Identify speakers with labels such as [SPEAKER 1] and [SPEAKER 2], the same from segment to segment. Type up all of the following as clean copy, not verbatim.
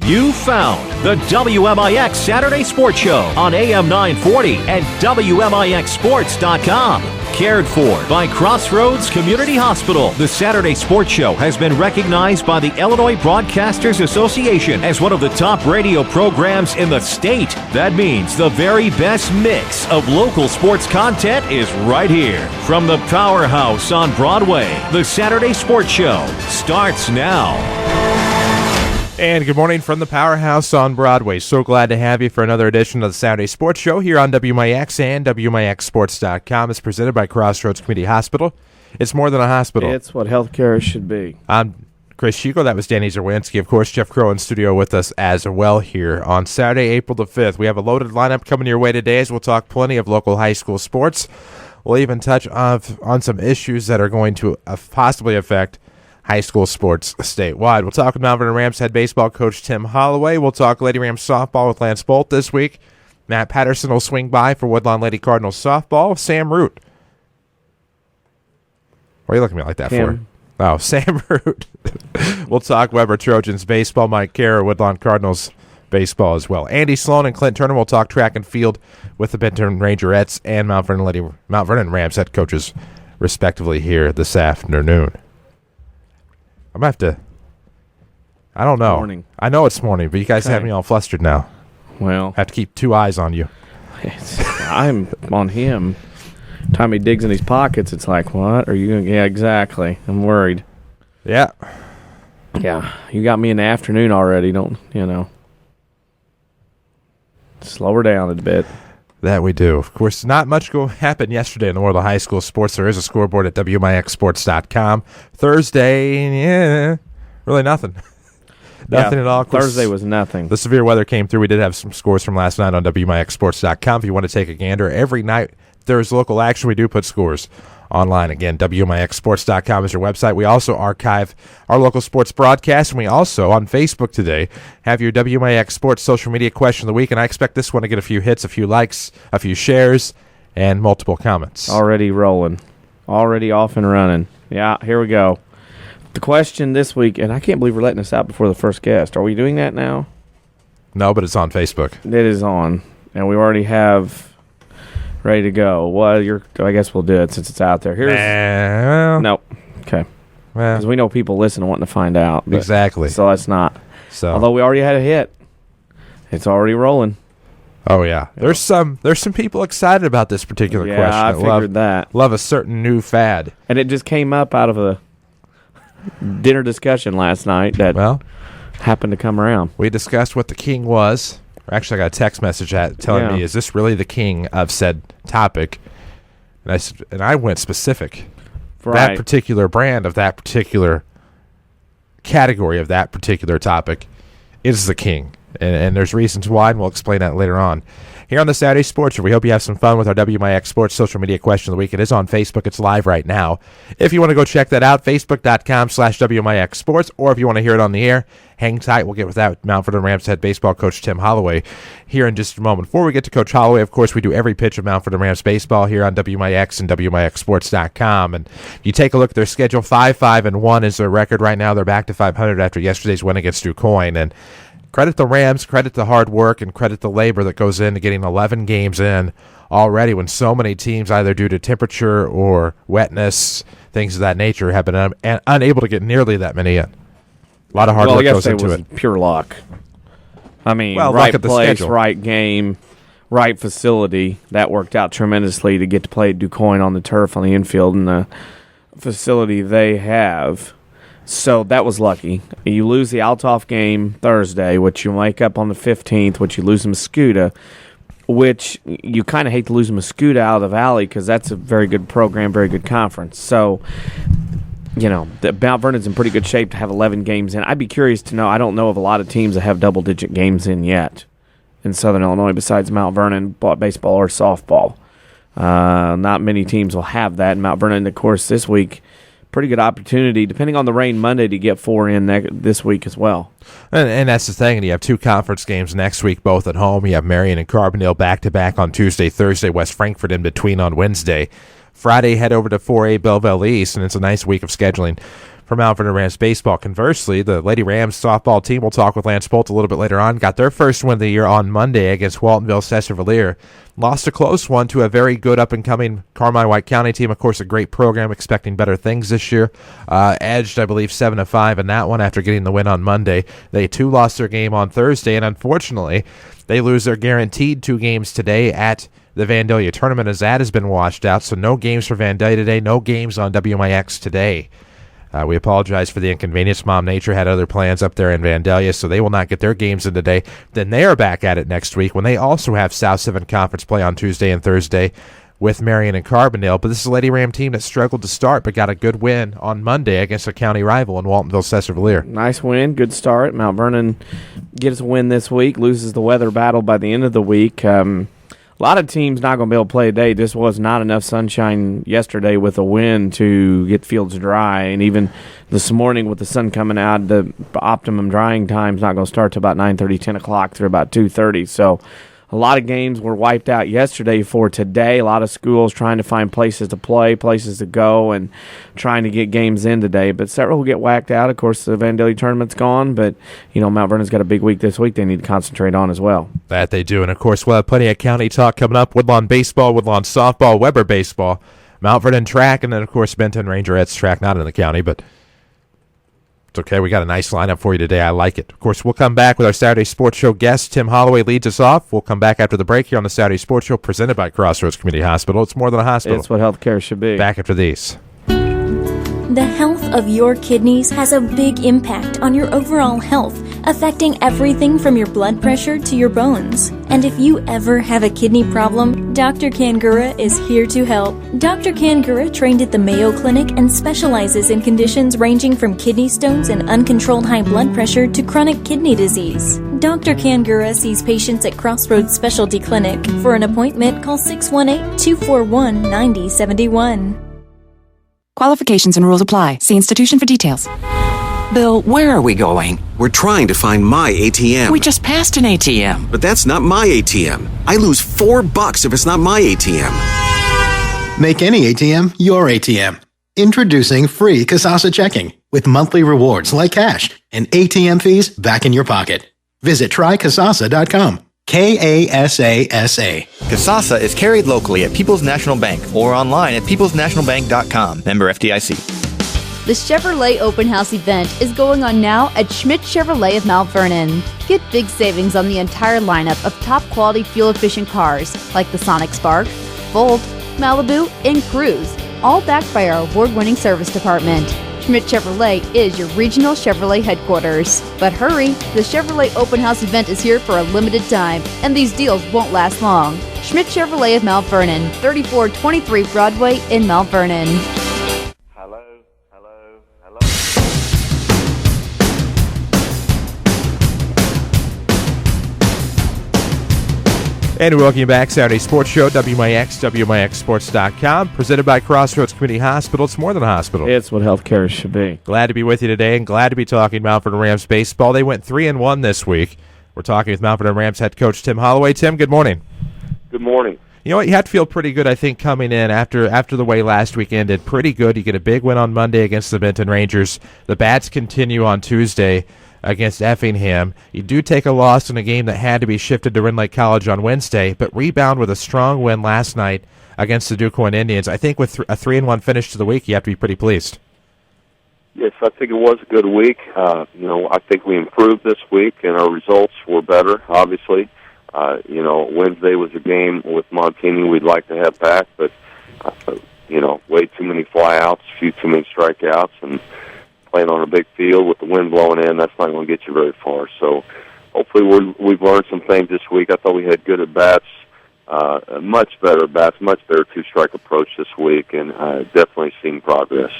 [SPEAKER 1] You found the WMIX Saturday Sports Show on AM 940 and WMIXsports.com. Cared for by Crossroads Community Hospital. The Saturday Sports Show has been recognized by the Illinois Broadcasters Association as one of the top radio programs in the state. That means the very best mix of local sports content is right here. From the powerhouse on Broadway, the Saturday Sports Show starts now.
[SPEAKER 2] And good morning from the Powerhouse on Broadway. So glad to have you for another edition of the Saturday Sports Show here on WMIX and WMIXsports.com. It's presented by Crossroads Community Hospital. It's more than a hospital.
[SPEAKER 3] It's what healthcare should be.
[SPEAKER 2] I'm Chris Chico. That was Danny Zerwinski. Of course, Jeff Crow in studio with us as well here on Saturday, April the 5th. We have a loaded lineup coming your way today as we'll talk plenty of local high school sports. We'll even touch on some issues that are going to possibly affect high school sports statewide. We'll talk with Mount Vernon Rams head baseball coach Tim Holloway. We'll talk Lady Rams softball with Lance Bolt this week. Matt Patterson will swing by for Woodlawn Lady Cardinals softball. Sam Root. What are you looking at me like that for? Oh, Sam Root. We'll talk Weber Trojans baseball. Mike Kerr, Woodlawn Cardinals baseball as well. Andy Sloan and Clint Turner will talk track and field with the Benton Rangerettes and Mount Vernon Rams head coaches respectively here this afternoon. I'm going to have to, I don't know.
[SPEAKER 3] Morning.
[SPEAKER 2] I know it's morning, but you guys have me all flustered now.
[SPEAKER 3] Well,
[SPEAKER 2] I have to keep two eyes on you.
[SPEAKER 3] I'm on him. Time he digs in his pockets, it's like, what? Are you going to? Yeah, exactly. I'm worried.
[SPEAKER 2] Yeah.
[SPEAKER 3] Yeah. You got me in the afternoon already. Don't, slow her down a bit.
[SPEAKER 2] That we do. Of course, not much happened yesterday in the world of high school sports. There is a scoreboard at WMIXsports.com. Thursday, really nothing. Nothing at all.
[SPEAKER 3] Thursday was nothing.
[SPEAKER 2] The severe weather came through. We did have some scores from last night on WMIXsports.com. If you want to take a gander, every night there's local action. We do put scores online. Again, WMIXsports.com is your website. We also archive our local sports broadcasts, and we also, on Facebook today, have your WMIX Sports social media question of the week, and I expect this one to get a few hits, a few likes, a few shares, and multiple comments.
[SPEAKER 3] Already rolling. Already off and running. Yeah, here we go. The question this week, and I can't believe we're letting this out before the first guest. Are we doing that now?
[SPEAKER 2] No, but it's on Facebook.
[SPEAKER 3] It is on, and we already have ready to go. Well, I guess we'll do it since it's out there. Nope. Okay. Because we know people listen and wanting to find out.
[SPEAKER 2] Exactly.
[SPEAKER 3] So that's not.
[SPEAKER 2] So
[SPEAKER 3] although we already had a hit, it's already rolling.
[SPEAKER 2] Oh yeah. There's some people excited about this particular question.
[SPEAKER 3] Yeah, I figured that.
[SPEAKER 2] Love a certain new fad.
[SPEAKER 3] And it just came up out of a dinner discussion last night that happened to come around.
[SPEAKER 2] We discussed what the king was. Actually, I got a text message telling me, is this really the king of said topic? And I went specific.
[SPEAKER 3] Right.
[SPEAKER 2] That particular brand of that particular category of that particular topic is the king. And there's reasons why, and we'll explain that later on. Here on the Saturday Sports Show, we hope you have some fun with our WMIX Sports social media question of the week. It is on Facebook. It's live right now. If you want to go check that out, facebook.com/WMIX Sports, or if you want to hear it on the air, hang tight. We'll get with that Mount Vernon Rams head baseball coach Tim Holloway here in just a moment. Before we get to Coach Holloway, of course, we do every pitch of Mount Vernon Rams baseball here on WMIX and WMIXsports.com. And you take a look at their schedule, 5-5-1 is their record right now. They're back to 500 after yesterday's win against DuQuoin. And credit the Rams, credit the hard work, and credit the labor that goes into getting 11 games in already when so many teams, either due to temperature or wetness, things of that nature, have been unable to get nearly that many in. A lot of hard work goes into it.
[SPEAKER 3] Pure luck. I mean, right place, right game, right facility. That worked out tremendously to get to play DuQuoin on the turf on the infield and the facility they have. So that was lucky. You lose the Altoff game Thursday, which you make up on the 15th, which you lose to Mascoutah, which you kind of hate to lose Mascoutah out of the Valley because that's a very good program, very good conference. So, Mount Vernon's in pretty good shape to have 11 games in. I'd be curious to know. I don't know of a lot of teams that have double-digit games in yet in Southern Illinois besides Mount Vernon, baseball or softball. Not many teams will have that. And Mount Vernon, of course, this week, pretty good opportunity, depending on the rain Monday, to get 4 in this week as well.
[SPEAKER 2] And that's the thing. And you have 2 conference games next week, both at home. You have Marion and Carbondale back-to-back on Tuesday, Thursday, West Frankfort in between on Wednesday. Friday, head over to 4A Belleville East, and it's a nice week of scheduling for Mount Vernon Rams baseball. Conversely, the Lady Rams softball team, we'll talk with Lance Bolt a little bit later on, got their first win of the year on Monday against Waltonville-Cesar-Valliere. Lost a close one to a very good up-and-coming Carmi-White County team. Of course, a great program, expecting better things this year. Edged, I believe, 7-5 in that one after getting the win on Monday. They, too, lost their game on Thursday, and unfortunately, they lose their guaranteed 2 games today at the Vandalia tournament, as that has been washed out. So no games for Vandalia today, no games on WMIX today. We apologize for the inconvenience. Mom Nature had other plans up there in Vandalia, so they will not get their games in today. Then they are back at it next week when they also have South 7 Conference play on Tuesday and Thursday with Marion and Carbondale. But this is a Lady Ram team that struggled to start but got a good win on Monday against a county rival in Waltonville-Cesar-Valliere.
[SPEAKER 3] Nice win, good start. Mount Vernon gets a win this week, loses the weather battle by the end of the week. A lot of teams not going to be able to play today. This was not enough sunshine yesterday with a wind to get fields dry. And even this morning with the sun coming out, the optimum drying time is not going to start till about 9:30, 10 o'clock through about 2:30. So a lot of games were wiped out yesterday for today. A lot of schools trying to find places to play, places to go, and trying to get games in today. But several will get whacked out. Of course, the Vandalia tournament's gone, but Mount Vernon's got a big week this week they need to concentrate on as well.
[SPEAKER 2] That they do. And, of course, we'll have plenty of county talk coming up. Woodlawn baseball, Woodlawn softball, Weber baseball, Mount Vernon track, and then, of course, Benton Rangerettes track, not in the county, but it's okay. We got a nice lineup for you today. I like it. Of course, we'll come back with our Saturday Sports Show guest. Tim Holloway leads us off. We'll come back after the break here on the Saturday Sports Show presented by Crossroads Community Hospital. It's more than a hospital.
[SPEAKER 3] It's what healthcare should be.
[SPEAKER 2] Back after these.
[SPEAKER 4] The health of your kidneys has a big impact on your overall health, affecting everything from your blood pressure to your bones. And if you ever have a kidney problem, Dr. Kangura is here to help. Dr. Kangura trained at the Mayo Clinic and specializes in conditions ranging from kidney stones and uncontrolled high blood pressure to chronic kidney disease. Dr. Kangura sees patients at Crossroads Specialty Clinic. For an appointment, call 618-241-9071.
[SPEAKER 5] Qualifications and rules apply. See institution for details.
[SPEAKER 6] Bill, where are we going? We're trying to find my ATM.
[SPEAKER 5] We just passed an ATM.
[SPEAKER 6] But that's not my ATM. I lose $4 if it's not my ATM.
[SPEAKER 7] Make any ATM your ATM. Introducing free Kasasa Checking with monthly rewards like cash and ATM fees back in your pocket. Visit trykasasa.com. Kasasa.
[SPEAKER 8] Kasasa is carried locally at People's National Bank or online at peoplesnationalbank.com. Member FDIC.
[SPEAKER 9] The Chevrolet Open House event is going on now at Schmidt Chevrolet of Mount Vernon. Get big savings on the entire lineup of top-quality fuel-efficient cars like the Sonic Spark, Volt, Malibu, and Cruise, all backed by our award-winning service department. Schmidt Chevrolet is your regional Chevrolet headquarters. But hurry, the Chevrolet Open House event is here for a limited time, and these deals won't last long. Schmidt Chevrolet of Mount Vernon, 3423 Broadway in Mount Vernon.
[SPEAKER 10] Hello, hello, hello.
[SPEAKER 2] And welcome you back. Saturday Sports Show, WMIX, WMIXSports.com, presented by Crossroads Community Hospital. It's more than a hospital.
[SPEAKER 3] It's what healthcare should be.
[SPEAKER 2] Glad to be with you today and glad to be talking Mount Vernon Rams baseball. They went 3-1 this week. We're talking with Mount Vernon Rams head coach Tim Holloway. Tim, good morning.
[SPEAKER 10] Good morning.
[SPEAKER 2] You know what? You have to feel pretty good, I think, coming in after the way last week ended. Pretty good. You get a big win on Monday against the Benton Rangers. The bats continue on Tuesday against Effingham. You do take a loss in a game that had to be shifted to Rend Lake College on Wednesday, but rebound with a strong win last night against the DuQuoin Indians. I think with a 3-1 finish to the week, you have to be pretty pleased.
[SPEAKER 10] Yes, I think it was a good week. I think we improved this week, and our results were better, obviously. Wednesday was a game with Montini we'd like to have back, but, way too many flyouts, a few too many strikeouts, and playing on a big field with the wind blowing in, that's not going to get you very far. So hopefully we've learned some things this week. I thought we had good at-bats, much better two-strike approach this week, and definitely seen progress.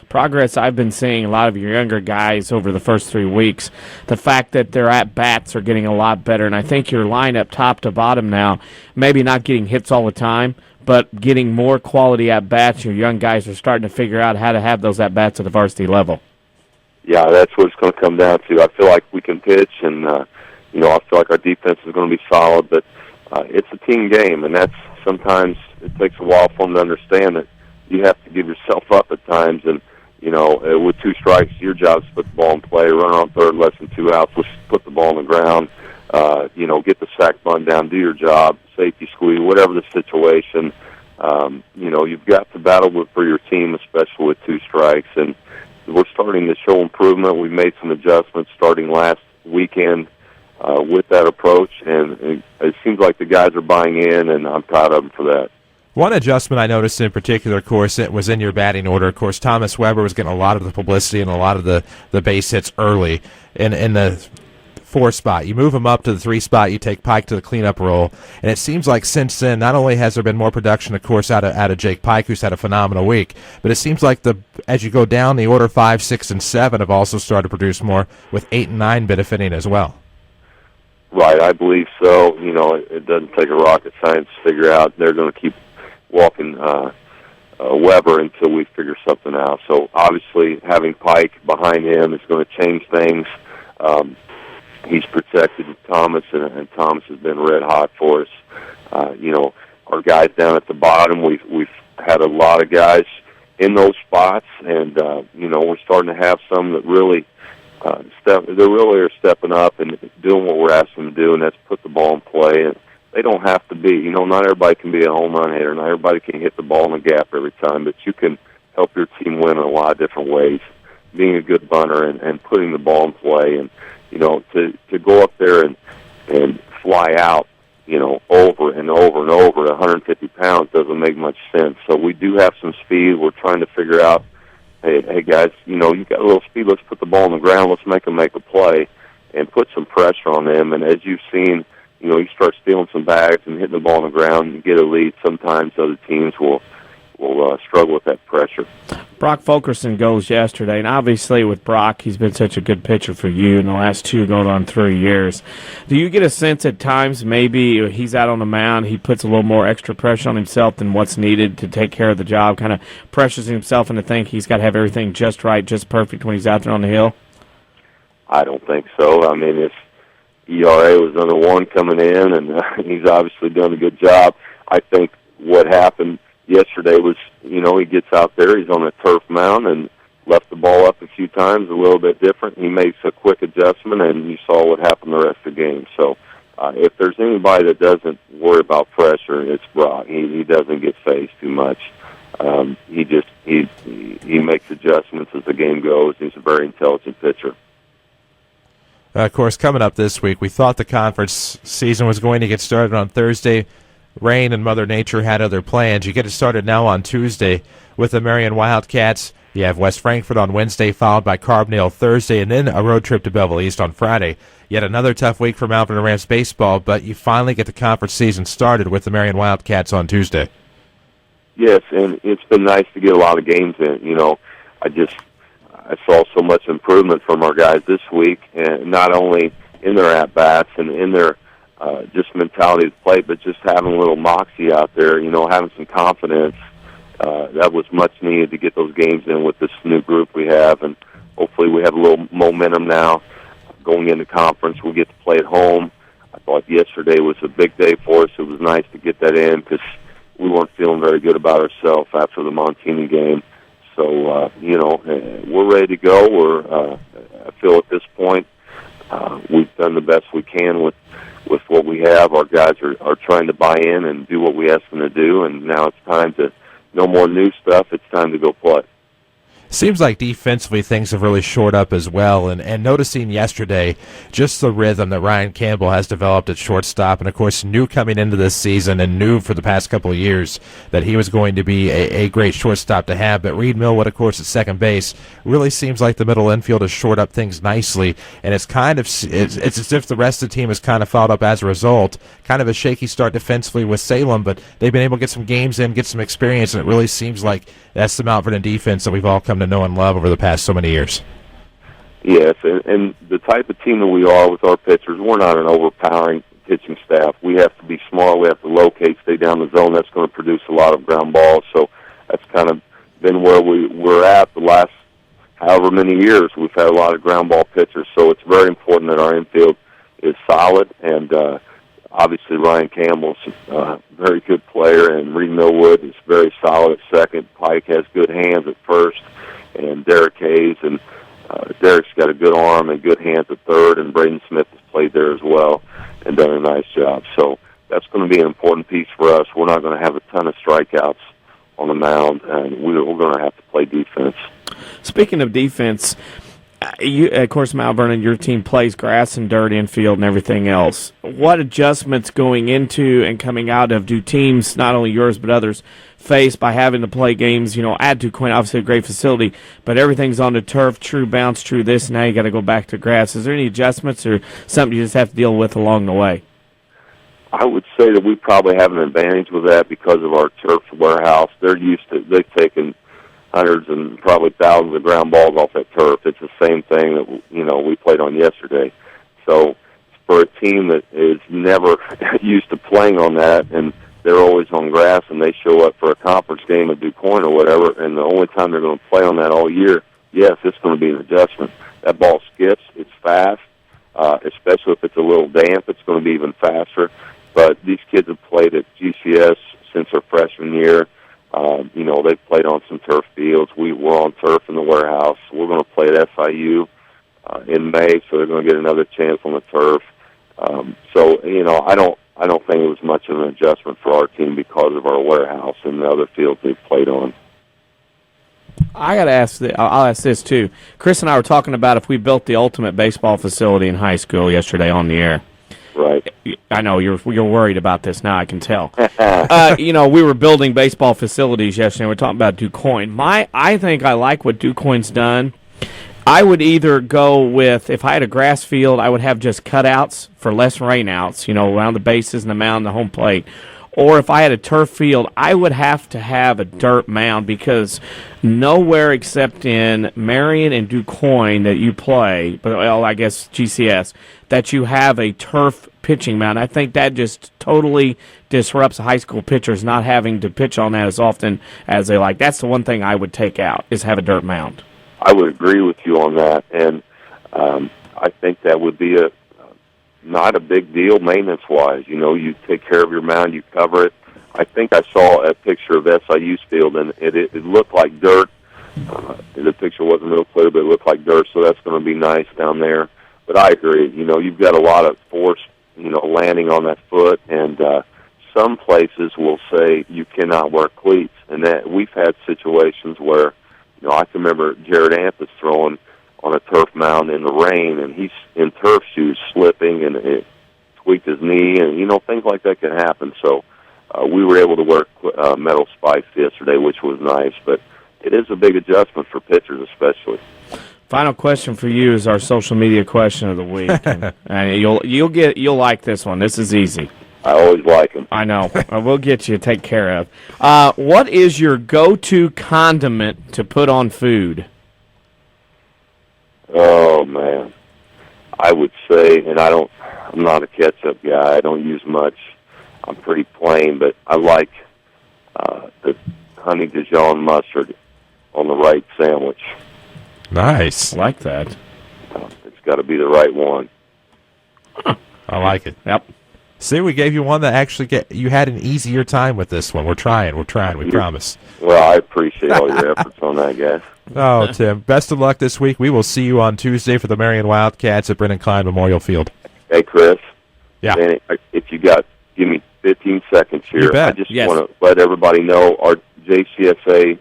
[SPEAKER 3] Progress I've been seeing a lot of your younger guys over the first 3 weeks. The fact that their at-bats are getting a lot better, and I think your lineup top to bottom now, maybe not getting hits all the time, but getting more quality at-bats. Your young guys are starting to figure out how to have those at-bats at the varsity level.
[SPEAKER 10] Yeah, that's what it's going to come down to. I feel like we can pitch, and I feel like our defense is going to be solid, but it's a team game, and that's sometimes it takes a while for them to understand that you have to give yourself up at times, and with 2 strikes, your job is to put the ball in play, run on third, less than 2 outs, let's put the ball on the ground, get the sack bunt down, do your job, safety squeeze, whatever the situation. You've got to battle for your team, especially with 2 strikes, and we're starting to show improvement. We made some adjustments starting last weekend with that approach, and it seems like the guys are buying in, and I'm proud of them for that.
[SPEAKER 2] One adjustment I noticed in particular, of course, it was in your batting order. Of course, Thomas Weber was getting a lot of the publicity and a lot of the base hits early in the 4 spot. You move him up to the 3 spot, you take Pike to the cleanup role, and it seems like since then, not only has there been more production, of course, out of Jake Pike, who's had a phenomenal week, but it seems like as you go down, the order 5, 6, and 7 have also started to produce more, with 8 and 9 benefiting as well.
[SPEAKER 10] Right, I believe so. It doesn't take a rocket science to figure out they're going to keep walking Weber until we figure something out. So obviously having Pike behind him is going to change things. He's protected Thomas, and Thomas has been red hot for us. Our guys down at the bottom, we've had a lot of guys in those spots, and we're starting to have some that really are stepping up and doing what we're asking them to do, and that's put the ball in play. And they don't have to be, not everybody can be a home run hitter. Not everybody can hit the ball in the gap every time, but you can help your team win in a lot of different ways. Being a good bunter and putting the ball in play, and to go up there and fly out, over and over and over at 150 pounds doesn't make much sense. So we do have some speed. We're trying to figure out, hey guys, you got a little speed. Let's put the ball on the ground. Let's make them make a play and put some pressure on them. And as you've seen, you start stealing some bags and hitting the ball on the ground and get a lead. Sometimes other teams will struggle with that pressure.
[SPEAKER 3] Brock Fulkerson goes yesterday, and obviously with Brock, he's been such a good pitcher for you in the last 2 going on 3 years. Do you get a sense at times maybe he's out on the mound, he puts a little more extra pressure on himself than what's needed to take care of the job, kind of pressures himself into thinking he's got to have everything just right, just perfect when he's out there on the hill?
[SPEAKER 10] I don't think so. I mean, his ERA was under 1 coming in, and he's obviously done a good job. I think what happened yesterday was, he gets out there, he's on a turf mound and left the ball up a few times, a little bit different. He makes a quick adjustment, and you saw what happened the rest of the game. So if there's anybody that doesn't worry about pressure, it's Brock. He doesn't get phased too much. He makes adjustments as the game goes. He's a very intelligent pitcher.
[SPEAKER 2] Of course, coming up this week, we thought the conference season was going to get started on Thursday. Rain and Mother Nature had other plans. You get it started now on Tuesday with the Marion Wildcats. You have West Frankfort on Wednesday, followed by Carbondale Thursday, and then a road trip to Belleville East on Friday. Yet another tough week for Malvern and Rams baseball, but you finally get the conference season started with the Marion Wildcats on Tuesday.
[SPEAKER 10] Yes, and it's been nice to get a lot of games in. I saw so much improvement from our guys this week, and not only in their at-bats and in their just mentality to play, but just having a little moxie out there, having some confidence. That was much needed to get those games in with this new group we have, and hopefully we have a little momentum now going into conference. We get to play at home. I thought yesterday was a big day for us. It was nice to get that in because we weren't feeling very good about ourselves after the Montini game. So, we're ready to go. I feel at this point we've done the best we can with what we have. Our guys are trying to buy in and do what we ask them to do, and now it's time to, no more new stuff, it's time to go play.
[SPEAKER 2] Seems like defensively things have really shored up as well, and noticing yesterday just the rhythm that Ryan Campbell has developed at shortstop, and of course knew coming into this season and knew for the past couple of years that he was going to be a great shortstop to have, but Reed Millwood, of course, at second base, really seems like the middle infield has shored up things nicely, and it's as if the rest of the team has kind of followed up as a result. Kind of a shaky start defensively with Salem, but they've been able to get some games in, get some experience, and it really seems like that's the Mount Vernon defense that we've all come to know and love over the past so many years.
[SPEAKER 10] Yes, and the type of team that we are with our pitchers, we're not an overpowering pitching staff. We have to be smart. We have to locate, stay down the zone. That's going to produce a lot of ground balls. So that's kind of been where we're at the last however many years. We've had a lot of ground ball pitchers. So it's very important that our infield is solid. And obviously Ryan Campbell's a very good player, and Reed Millwood is very solid at second. Pike has good hands at first. and Derek Hayes, and Derek's got a good arm and good hands at third, and Braden Smith has played there as well and done a nice job. So that's going to be an important piece for us. We're not going to have a ton of strikeouts on the mound, and we're going to have to play defense.
[SPEAKER 3] Speaking of defense, of course, Mount Vernon, your team plays grass and dirt, infield, and everything else. What adjustments going into and coming out of do teams, not only yours but others, face by having to play games, at DuQuoin, obviously a great facility, but everything's on the turf, true bounce, true this, now you got to go back to grass. Is there any adjustments or something you just have to deal with along the way?
[SPEAKER 10] I would say that we probably have an advantage with that because of our turf warehouse. They've taken hundreds and probably thousands of ground balls off that turf. It's the same thing that, we played on yesterday. So for a team that is never used to playing on that, and they're always on grass, and they show up for a conference game at DuQuoin or whatever, and the only time they're going to play on that all year, yes, it's going to be an adjustment. That ball skips. It's fast, especially if it's a little damp. It's going to be even faster. But these kids have played at GCS since their freshman year. They've played on some turf fields. We're on turf in the warehouse. We're going to play at SIU in May, so they're going to get another chance on the turf. I don't think it was much of an adjustment for our team because of our warehouse and the other fields they've played on.
[SPEAKER 3] I got to ask. I'll ask this too. Chris and I were talking about if we built the ultimate baseball facility in high school yesterday on the air.
[SPEAKER 10] Right.
[SPEAKER 3] I know you're worried about this now. I can tell. We were building baseball facilities yesterday. We're talking about DuQuoin. I think I like what DuQuoin's done. I would either go with, if I had a grass field, I would have just cutouts for less rainouts, around the bases and the mound and the home plate. Or if I had a turf field, I would have to have a dirt mound because nowhere except in Marion and DuQuoin that you play, I guess GCS, that you have a turf pitching mound. I think that just totally disrupts high school pitchers not having to pitch on that as often as they like. That's the one thing I would take out, is have a dirt mound.
[SPEAKER 10] I would agree with you on that, and I think that would be not a big deal maintenance-wise. You take care of your mound, you cover it. I think I saw a picture of SIU's field, and it looked like dirt. The picture wasn't real clear, but it looked like dirt, so that's going to be nice down there. But I agree. You've got a lot of force, landing on that foot, and some places will say you cannot wear cleats, and that we've had situations where, I can remember Jared Anthus throwing on a turf mound in the rain, and he's in turf shoes slipping, and it tweaked his knee, and, things like that can happen. So we were able to wear metal spikes yesterday, which was nice, but it is a big adjustment for pitchers especially.
[SPEAKER 3] Final question for you is our social media question of the week, and you'll like this one. This is easy.
[SPEAKER 10] I always like them.
[SPEAKER 3] I know. We'll get you taken care of. What is your go-to condiment to put on food?
[SPEAKER 10] Oh, man. I would say, and I'm not a ketchup guy. I don't use much. I'm pretty plain, but I like the honey Dijon mustard on the right sandwich.
[SPEAKER 2] Nice.
[SPEAKER 3] I like that.
[SPEAKER 10] It's got to be the right one.
[SPEAKER 2] Huh. I like it.
[SPEAKER 3] Yep.
[SPEAKER 2] See, we gave you one that actually you had an easier time with this one. We're trying, we promise.
[SPEAKER 10] Well, I appreciate all your efforts on that, guys.
[SPEAKER 2] Oh, Tim, best of luck this week. We will see you on Tuesday for the Marion Wildcats at Brennan Klein Memorial Field.
[SPEAKER 10] Hey, Chris.
[SPEAKER 2] Yeah.
[SPEAKER 10] Danny, if you give me 15 seconds here.
[SPEAKER 2] You bet.
[SPEAKER 10] I just want to let everybody know our JCSA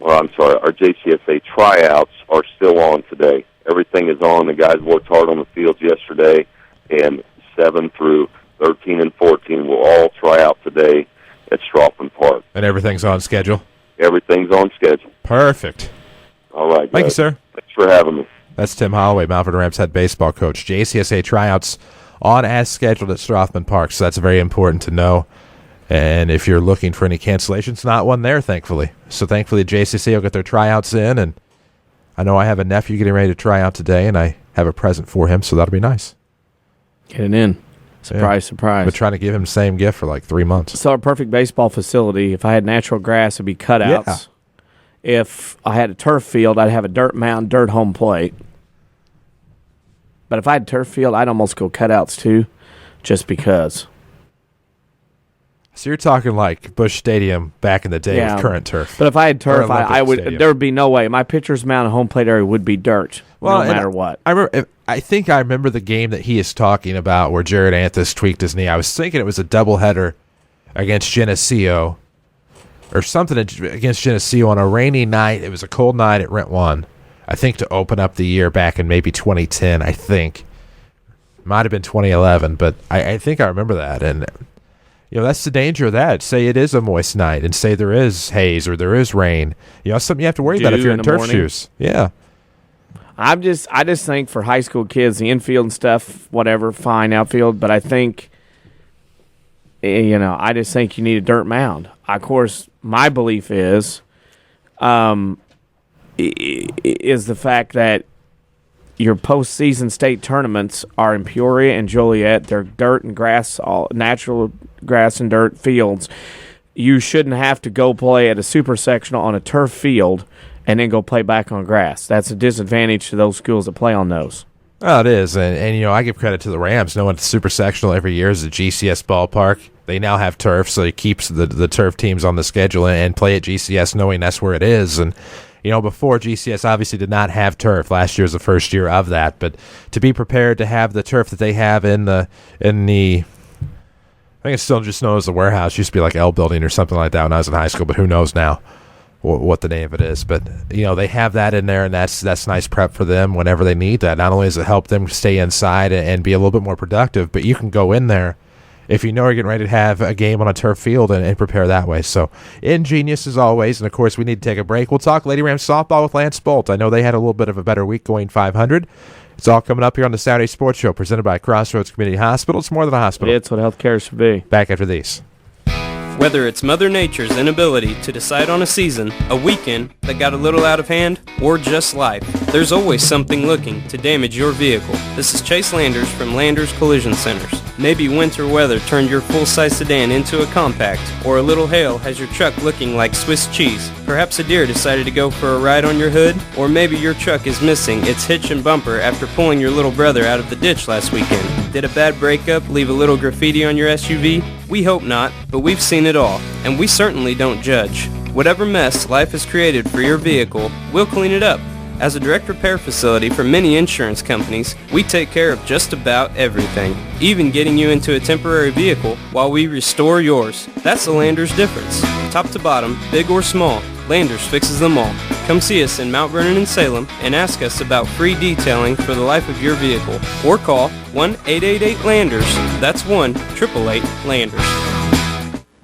[SPEAKER 10] our JCSA tryouts are still on today. Everything is on. The guys worked hard on the fields yesterday, and 7 through 13 and 14 will all try out today at Strawman Park.
[SPEAKER 2] And everything's on schedule?
[SPEAKER 10] Everything's on schedule.
[SPEAKER 2] Perfect.
[SPEAKER 10] All right, guys.
[SPEAKER 2] Thank you, sir.
[SPEAKER 10] Thanks for having me.
[SPEAKER 2] That's Tim Holloway, Mount Vernon Rams head baseball coach. JCSA tryouts on as scheduled at Strawman Park, so that's very important to know. And if you're looking for any cancellations, not one there, thankfully. So thankfully, JCSA will get their tryouts in, and I know I have a nephew getting ready to try out today, and I have a present for him, so that'll be nice.
[SPEAKER 3] Get it in. Surprise.
[SPEAKER 2] We're trying to give him the same gift for like 3 months.
[SPEAKER 3] So our perfect baseball facility, if I had natural grass, it'd be cutouts. Yeah. If I had a turf field, I'd have a dirt mound, dirt home plate. But if I had a turf field, I'd almost go cutouts too, just because.
[SPEAKER 2] So you're talking like Busch Stadium back in the day with current turf.
[SPEAKER 3] But if I had turf, I would. There would be no way. My pitcher's mound and home plate area would be dirt, no matter what.
[SPEAKER 2] I think I remember the game that he is talking about where Jared Anthus tweaked his knee. I was thinking it was a doubleheader against Geneseo or something against Geneseo on a rainy night. It was a cold night at Rent 1, I think, to open up the year back in maybe 2010, I think. Might have been 2011, but I think I remember that. And that's the danger of that. Say it is a moist night, and say there is haze or there is rain. Something you have to worry about if you're in turf shoes. Yeah.
[SPEAKER 3] I just think for high school kids, the infield and stuff, whatever, fine, outfield. But I think, I just think you need a dirt mound. Of course, my belief is the fact that your postseason state tournaments are in Peoria and Joliet. They're dirt and grass, all natural grass and dirt fields. You shouldn't have to go play at a super sectional on a turf field and then go play back on grass. That's a disadvantage to those schools that play on those.
[SPEAKER 2] Oh, it is. And I give credit to the Rams. Knowing it's super sectional every year is a GCS ballpark. They now have turf, so it keeps the turf teams on the schedule and play at GCS knowing that's where it is. And before, GCS obviously did not have turf. Last year was the first year of that. But to be prepared to have the turf that they have in the I think it's still just known as the warehouse. It used to be like L Building or something like that when I was in high school, but who knows now what the name of it is. But, they have that in there, and that's nice prep for them whenever they need that. Not only does it help them stay inside and be a little bit more productive, but you can go in there if you know you're getting ready to have a game on a turf field and prepare that way. So, ingenious as always. And, of course, we need to take a break. We'll talk Lady Rams softball with Lance Bolt. I know they had a little bit of a better week going 500. It's all coming up here on the Saturday Sports Show presented by Crossroads Community Hospital. It's more than a hospital.
[SPEAKER 3] It's what healthcare should be.
[SPEAKER 2] Back after these.
[SPEAKER 11] Whether it's Mother Nature's inability to decide on a season, a weekend that got a little out of hand, or just life, there's always something looking to damage your vehicle. This is Chase Landers from Landers Collision Centers. Maybe winter weather turned your full-size sedan into a compact, or a little hail has your truck looking like Swiss cheese. Perhaps a deer decided to go for a ride on your hood, or maybe your truck is missing its hitch and bumper after pulling your little brother out of the ditch last weekend. Did a bad breakup leave a little graffiti on your SUV? We hope not, but we've seen it all, and we certainly don't judge. Whatever mess life has created for your vehicle, we'll clean it up. As a direct repair facility for many insurance companies, we take care of just about everything, even getting you into a temporary vehicle while we restore yours. That's the Landers difference. Top to bottom, big or small, Landers fixes them all. Come see us in Mount Vernon and Salem and ask us about free detailing for the life of your vehicle. Or call 1-888-LANDERS. That's 1-888-LANDERS.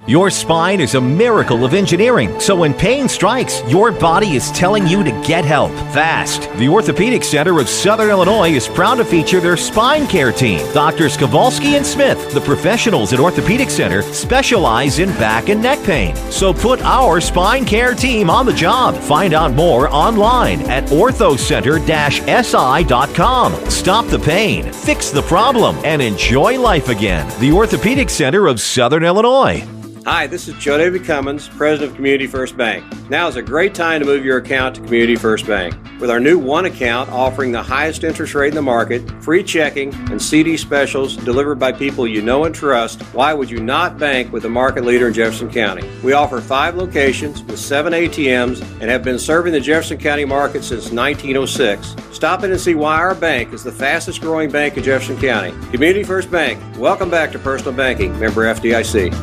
[SPEAKER 1] Your spine is a miracle of engineering, so when pain strikes, your body is telling you to get help fast. The Orthopedic Center of Southern Illinois is proud to feature their spine care team. Doctors Kowalski and Smith, the professionals at Orthopedic Center, specialize in back and neck pain. So put our spine care team on the job. Find out more online at orthocenter-si.com. Stop the pain, fix the problem, and enjoy life again. The Orthopedic Center of Southern Illinois.
[SPEAKER 12] Hi, this is Joe David Cummins, President of Community First Bank. Now is a great time to move your account to Community First Bank. With our new One account offering the highest interest rate in the market, free checking, and CD specials delivered by people you know and trust, why would you not bank with the market leader in Jefferson County? We offer 5 locations with 7 ATMs and have been serving the Jefferson County market since 1906. Stop in and see why our bank is the fastest growing bank in Jefferson County. Community First Bank. Welcome back to Personal Banking. Member FDIC.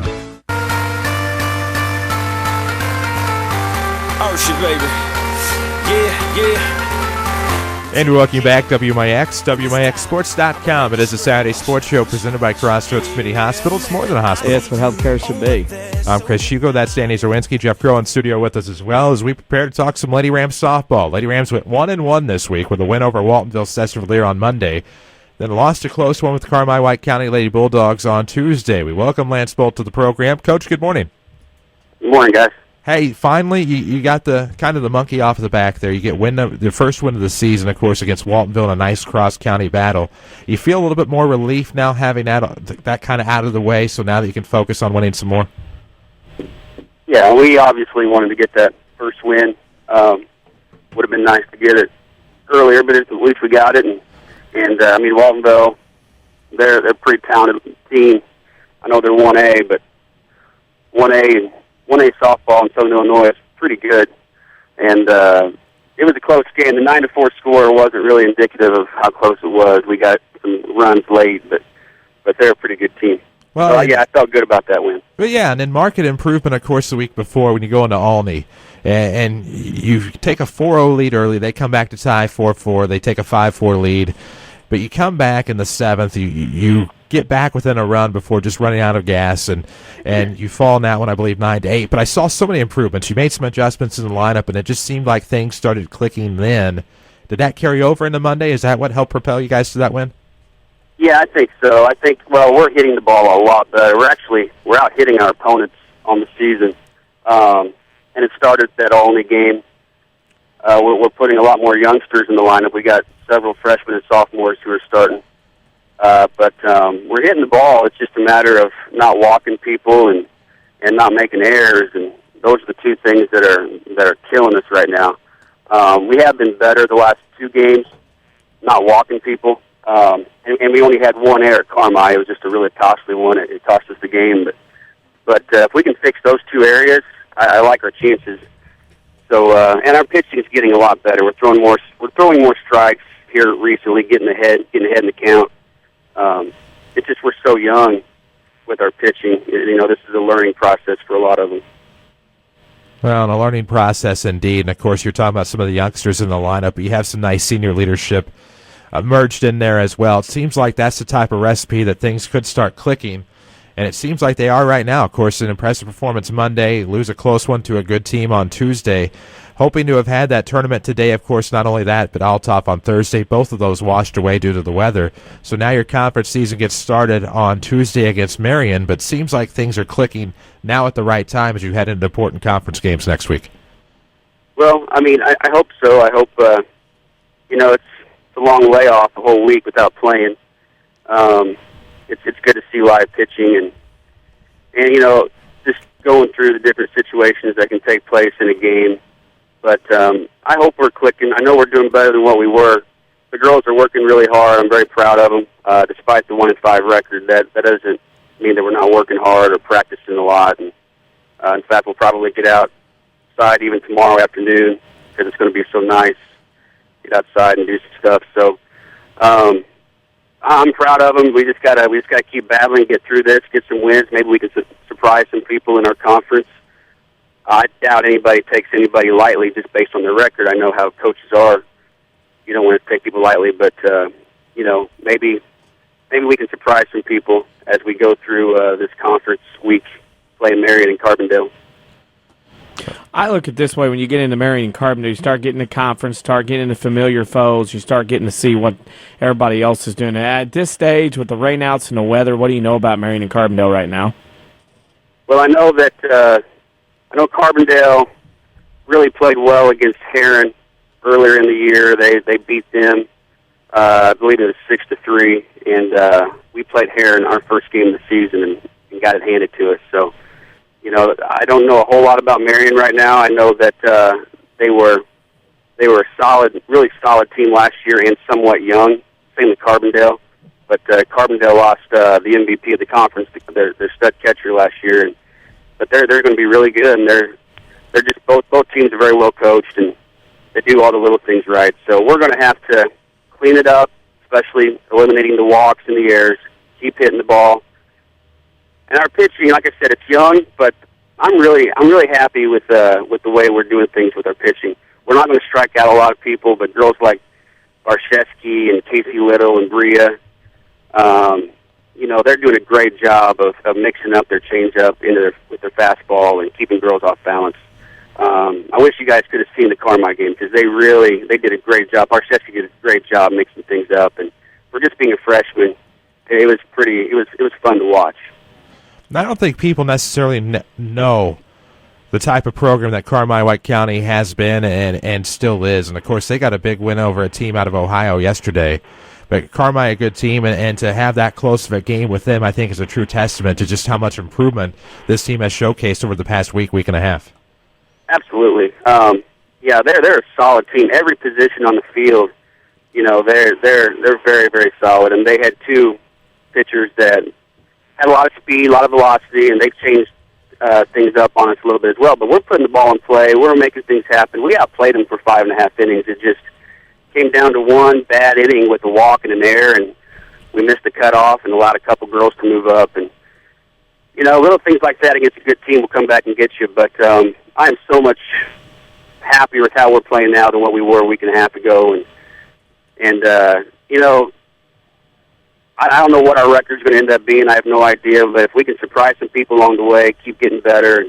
[SPEAKER 13] Shit, baby. Yeah.
[SPEAKER 2] And we welcome you back, WMIX, WMIXSports.com. It is a Saturday sports show presented by Crossroads Community Hospital. It's more than a hospital.
[SPEAKER 3] It's what healthcare should be.
[SPEAKER 2] I'm Chris Hugo. That's Danny Zawinski. Jeff Crow in studio with us as well as we prepare to talk some Lady Rams softball. Lady Rams went 1-1 this week with a win over Waltonville Cessna-Valier on Monday. Then lost a close one with the Carmi White County Lady Bulldogs on Tuesday. We welcome Lance Bolt to the program. Coach, good morning.
[SPEAKER 14] Good morning, guys.
[SPEAKER 2] Hey, finally, you got the kind of the monkey off the back there. You get the first win of the season, of course, against Waltonville in a nice cross-county battle. You feel a little bit more relief now having that kind of out of the way, so now that you can focus on winning some more?
[SPEAKER 14] Yeah, we obviously wanted to get that first win. Would have been nice to get it earlier, but at least we got it. And I mean, Waltonville, they're a pretty talented team. I know they're 1A, but 1A softball in Southern Illinois is pretty good. And it was a close game. The 9-4 score wasn't really indicative of how close it was. We got some runs late, but they're a pretty good team.
[SPEAKER 2] Well,
[SPEAKER 14] so, yeah, I felt good about that win.
[SPEAKER 2] But yeah, and then market improvement, of course, the week before when you go into Olney, and you take a 4-0 lead early. They come back to tie 4-4. They take a 5-4 lead. But you come back in the 7th. You get back within a run before just running out of gas, and you fall in that one, I believe, 9-8. But I saw so many improvements. You made some adjustments in the lineup, and it just seemed like things started clicking then. Did that carry over into Monday? Is that what helped propel you guys to that win?
[SPEAKER 14] Yeah, I think so. I think, well, we're hitting the ball a lot better. We're out hitting our opponents on the season. And it started that Olney game. We're putting a lot more youngsters in the lineup. We got several freshmen and sophomores who are starting. But we're hitting the ball. It's just a matter of not walking people and not making errors, and those are the two things that are killing us right now. We have been better the last 2 games, not walking people. And we only had 1 error at Carmi. It was just a really costly one. It cost us the game. But if we can fix those 2 areas, I like our chances. So and our pitching is getting a lot better. We're throwing more strikes here recently, getting ahead in the count. It's just we're so young with our pitching. This is a learning process for a lot of them.
[SPEAKER 2] Well, and a learning process indeed. And of course, you're talking about some of the youngsters in the lineup, but you have some nice senior leadership merged in there as well. It seems like that's the type of recipe that things could start clicking, and it seems like they are right now. Of course, an impressive performance Monday, lose a close one to a good team on Tuesday. Hoping to have had that tournament today, of course, not only that, but Althoff on Thursday. Both of those washed away due to the weather. So now your conference season gets started on Tuesday against Marion, but seems like things are clicking now at the right time as you head into important conference games next week.
[SPEAKER 14] Well, I mean, I hope so. I hope, it's a long layoff, a whole week without playing. It's good to see live pitching and just going through the different situations that can take place in a game. But I hope we're clicking. I know we're doing better than what we were. The girls are working really hard. I'm very proud of them. Despite the 1-5 record, that doesn't mean that we're not working hard or practicing a lot. And in fact, we'll probably get outside even tomorrow afternoon because it's going to be so nice. Get outside and do some stuff. So I'm proud of them. We just gotta keep battling, get through this, get some wins. Maybe we can surprise some people in our conference. I doubt anybody takes anybody lightly just based on their record. I know how coaches are. You don't want to take people lightly, but maybe we can surprise some people as we go through this conference week playing Marion and Carbondale.
[SPEAKER 3] I look at it this way: when you get into Marion and Carbondale, you start getting the conference, start getting into familiar foes, you start getting to see what everybody else is doing. At this stage, with the rainouts and the weather, what do you know about Marion and Carbondale right now?
[SPEAKER 14] Well, I know that Carbondale really played well against Heron earlier in the year. They beat them. I believe it was 6-3, and we played Heron our first game of the season and got it handed to us. So. I don't know a whole lot about Marion right now. I know that they were a solid, really solid team last year and somewhat young. Same with Carbondale, but Carbondale lost the MVP of the conference, their stud catcher last year. But they're going to be really good, and they're just both teams are very well coached, and they do all the little things right. So we're going to have to clean it up, especially eliminating the walks and the errors, keep hitting the ball. And our pitching, like I said, it's young, but I'm really happy with the way we're doing things with our pitching. We're not going to strike out a lot of people, but girls like Barshevsky and Casey Little and Bria, they're doing a great job of mixing up their changeup with their fastball and keeping girls off balance. I wish you guys could have seen the Carmi game because they did a great job. Barshevsky did a great job mixing things up, and for just being a freshman, it was fun to watch.
[SPEAKER 2] I don't think people necessarily know the type of program that Carmi-White County has been and still is. And, of course, they got a big win over a team out of Ohio yesterday. But Carmi, a good team, and to have that close of a game with them, I think, is a true testament to just how much improvement this team has showcased over the past week and a half.
[SPEAKER 14] Absolutely. They're a solid team. Every position on the field, they're very, very solid. And they had 2 pitchers that had a lot of speed, a lot of velocity, and they've changed the things up on us a little bit as well. But we're putting the ball in play. We're making things happen. We outplayed them for 5.5 innings. It just came down to one bad inning with a walk and an error, and we missed the cutoff and allowed a couple girls to move up. And, little things like that against a good team will come back and get you. But I am so much happier with how we're playing now than what we were a week and a half ago. And I don't know what our record's going to end up being. I have no idea. But if we can surprise some people along the way, keep getting better,